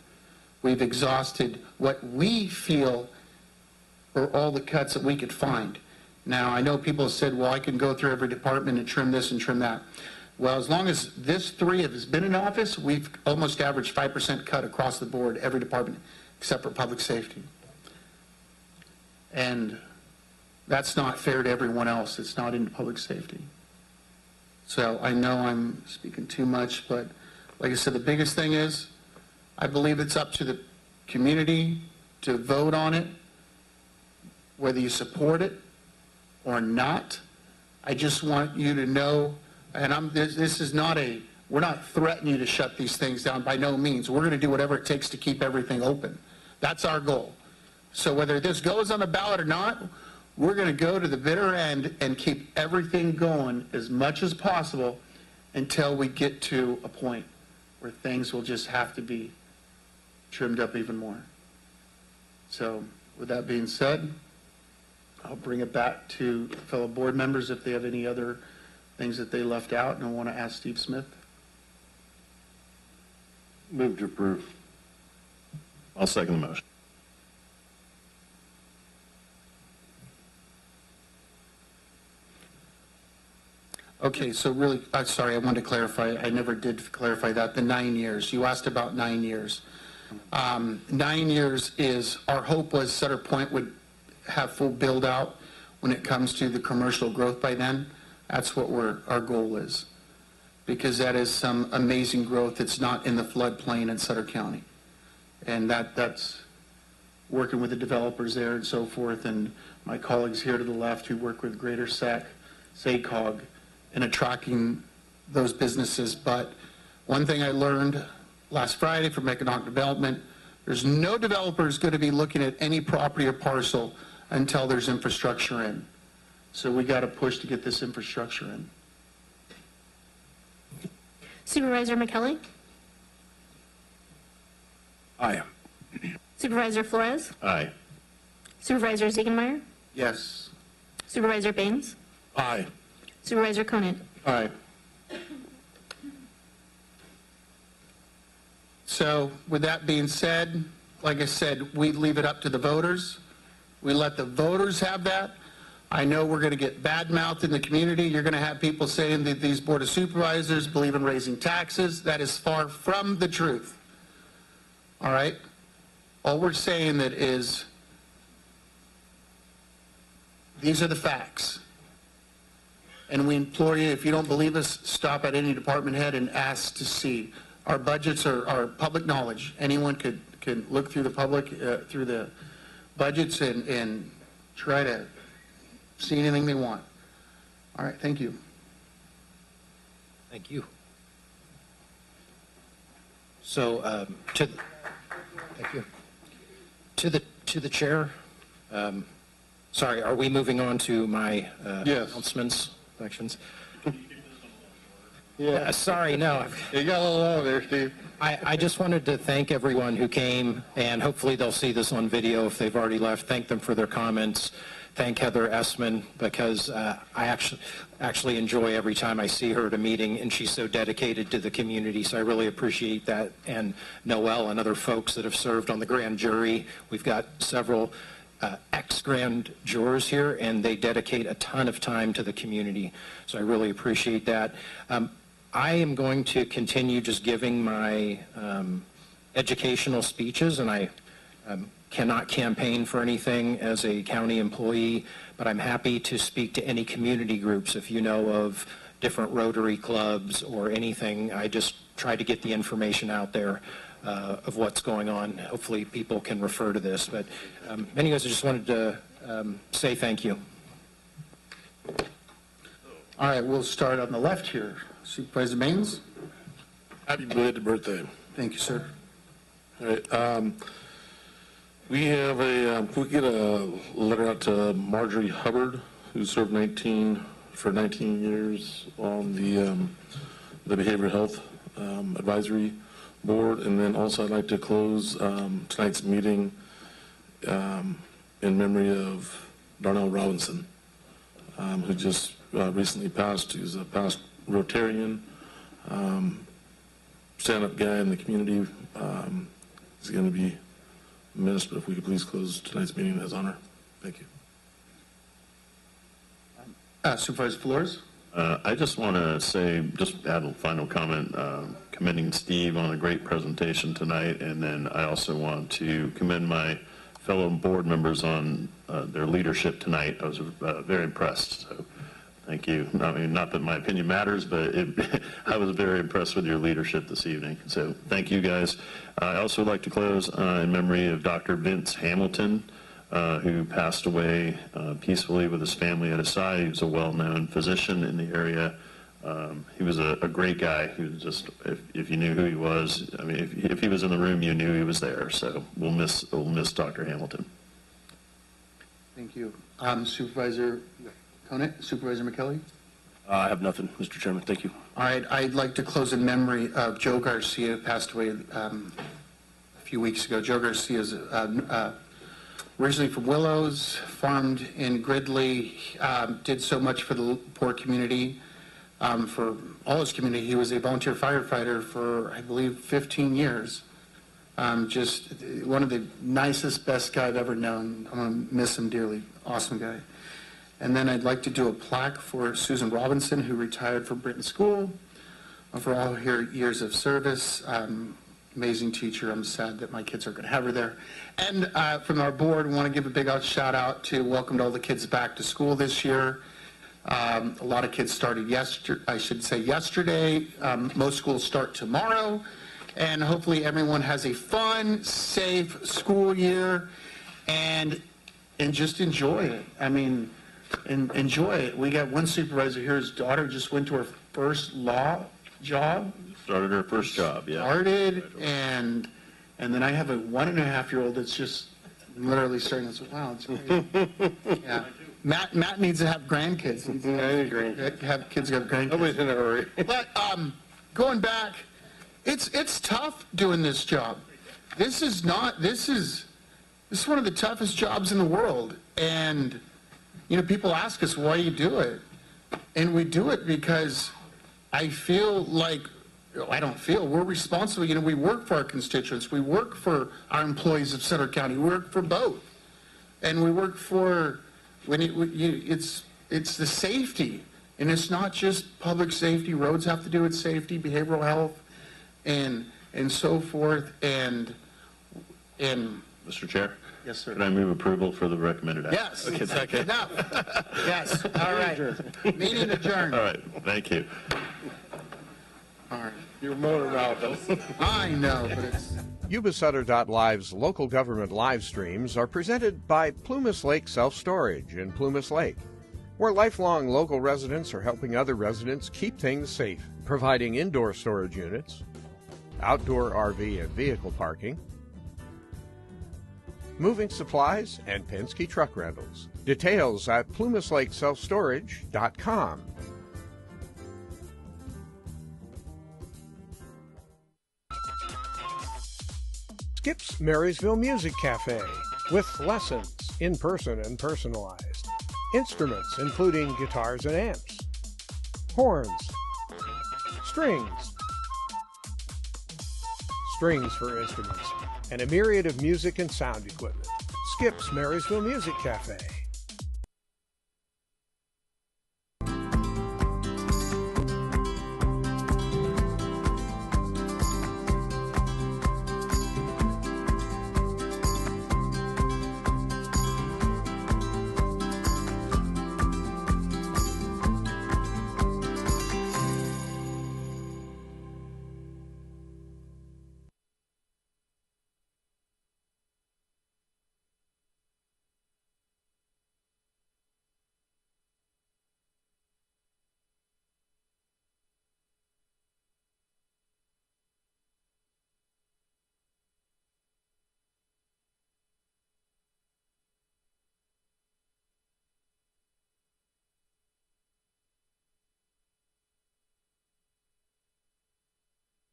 We've exhausted what we feel are all the cuts that we could find. Now, I know people have said, well, I can go through every department and trim this and trim that. Well, as long as this three has been in office, we've almost averaged 5% cut across the board, every department, except for public safety. And that's not fair to everyone else. It's not into public safety. So I know I'm speaking too much, but like I said, the biggest thing is I believe it's up to the community to vote on it, whether you support it or not. I just want you to know, and this is not we're not threatening you to shut these things down by no means. We're going to do whatever it takes to keep everything open. That's our goal. So whether this goes on the ballot or not, we're going to go to the bitter end and keep everything going as much as possible until we get to a point where things will just have to be trimmed up even more. So with that being said, I'll bring it back to fellow board members if they have any other things that they left out and I want to ask Steve Smith. Move to approve. I'll second the motion. Okay, so really, sorry, I wanted to clarify. I never did clarify that. The 9 years. You asked about 9 years. 9 years is, our hope was Sutter Point would have full build out when it comes to the commercial growth by then. That's what our goal is. Because that is some amazing growth that's not in the floodplain in Sutter County. And that's working with the developers there and so forth, and my colleagues here to the left who work with Greater SACOG in attracting those businesses. But one thing I learned last Friday from economic development, there's no developers going to be looking at any property or parcel until there's infrastructure in. So we got to push to get this infrastructure in. Supervisor McKelly? Aye. Supervisor Flores? Aye. Supervisor Ziegenmeyer? Yes. Supervisor Baines? Aye. Supervisor Conant? Aye. So with that being said, like I said, we leave it up to the voters. We let the voters have that. I know we're going to get bad mouthed in the community. You're going to have people saying that these Board of Supervisors believe in raising taxes. That is far from the truth. All right? All we're saying that is, these are the facts. And we implore you, if you don't believe us, stop at any department head and ask to see. Our budgets are public knowledge. Anyone could look through the budgets and try to see anything they want. All right, thank you. Thank you. So, thank you. To the chair. Sorry, are we moving on to my Yes. announcements, sections? Yeah. Sorry, no. You got a little long there, Steve. I just wanted to thank everyone who came, and hopefully they'll see this on video if they've already left. Thank them for their comments. Thank Heather Essman, because I actually enjoy every time I see her at a meeting, and she's so dedicated to the community, so I really appreciate that. And Noel and other folks that have served on the grand jury. We've got several ex-grand jurors here, and they dedicate a ton of time to the community, so I really appreciate that. I am going to continue just giving my educational speeches, and I cannot campaign for anything as a county employee, but I'm happy to speak to any community groups. If you know of different Rotary clubs or anything, I just try to get the information out there of what's going on. Hopefully people can refer to this, but anyways, I just wanted to say thank you. All right, we'll start on the left here. Supervisor Baines. Happy belated birthday. Thank you, sir. All right. We have can we get a letter out to Marjorie Hubbard, who served 19 years on the Behavioral Health Advisory Board, and then also I'd like to close tonight's meeting in memory of Darnell Robinson, who just recently passed. He was a past Rotarian, stand-up guy in the community. He's going to be missed, but if we could please close tonight's meeting in his honor. Thank you. Supervisor Flores. I just want to say, just add a final comment, commending Steve on a great presentation tonight, and then I also want to commend my fellow board members on their leadership tonight. I was very impressed. So thank you. I mean, not that my opinion matters, but I was very impressed with your leadership this evening. So thank you, guys. I also would like to close in memory of Dr. Vince Hamilton, who passed away peacefully with his family at his side. He was a well-known physician in the area. He was a great guy. He was just, if you knew who he was, I mean, if he was in the room, you knew he was there. So we'll miss Dr. Hamilton. Thank you. Supervisor Conant, Supervisor McKelly. I have nothing, Mr. Chairman. Thank you. All right, I'd like to close in memory of Joe Garcia, who passed away a few weeks ago. Joe Garcia is originally from Willows, farmed in Gridley, did so much for the poor community, for all his community. He was a volunteer firefighter for, I believe, 15 years. Just one of the nicest, best guy I've ever known. I'm going to miss him dearly. Awesome guy. And then I'd like to do a plaque for Susan Robinson, who retired from Britton School, for all her years of service. Amazing teacher. I'm sad that my kids are going to have her there. And from our board, we want to give a big shout out to welcome all the kids back to school this year. A lot of kids started yesterday. Most schools start tomorrow. And hopefully everyone has a fun, safe school year and just enjoy it. I mean, enjoy it. We got one supervisor here, his daughter just went to her first law job. Started her first job, yeah. And then I have a 1.5-year-old that's just literally starting to say, wow, it's great. Yeah. Matt needs to have grandkids. Have kids have grandkids. Nobody's in a hurry. But going back, it's tough doing this job. This is one of the toughest jobs in the world. And you know, people ask us why you do it. And we do it because I feel like, we're responsible. You know, we work for our constituents. We work for our employees of Sutter County. We work for both. And we work for, it's the safety, and it's not just public safety. Roads have to do with safety, behavioral health, and so forth. And Mr. Chair? Yes, sir. Can I move approval for the recommended action? Yes. Okay, second. Enough. Yes. All right. Meeting adjourned. All right, thank you. All right. You're motor mouthing. I know, but it's... Yuba-Sutter.live's local government live streams are presented by Plumas Lake Self-Storage in Plumas Lake, where lifelong local residents are helping other residents keep things safe, providing indoor storage units, outdoor RV and vehicle parking, moving supplies, and Penske truck rentals. Details at plumaslakeselfstorage.com. Skip's Marysville Music Cafe, with lessons in person and personalized. Instruments including guitars and amps, horns, strings for instruments, and a myriad of music and sound equipment. Skip's Marysville Music Cafe.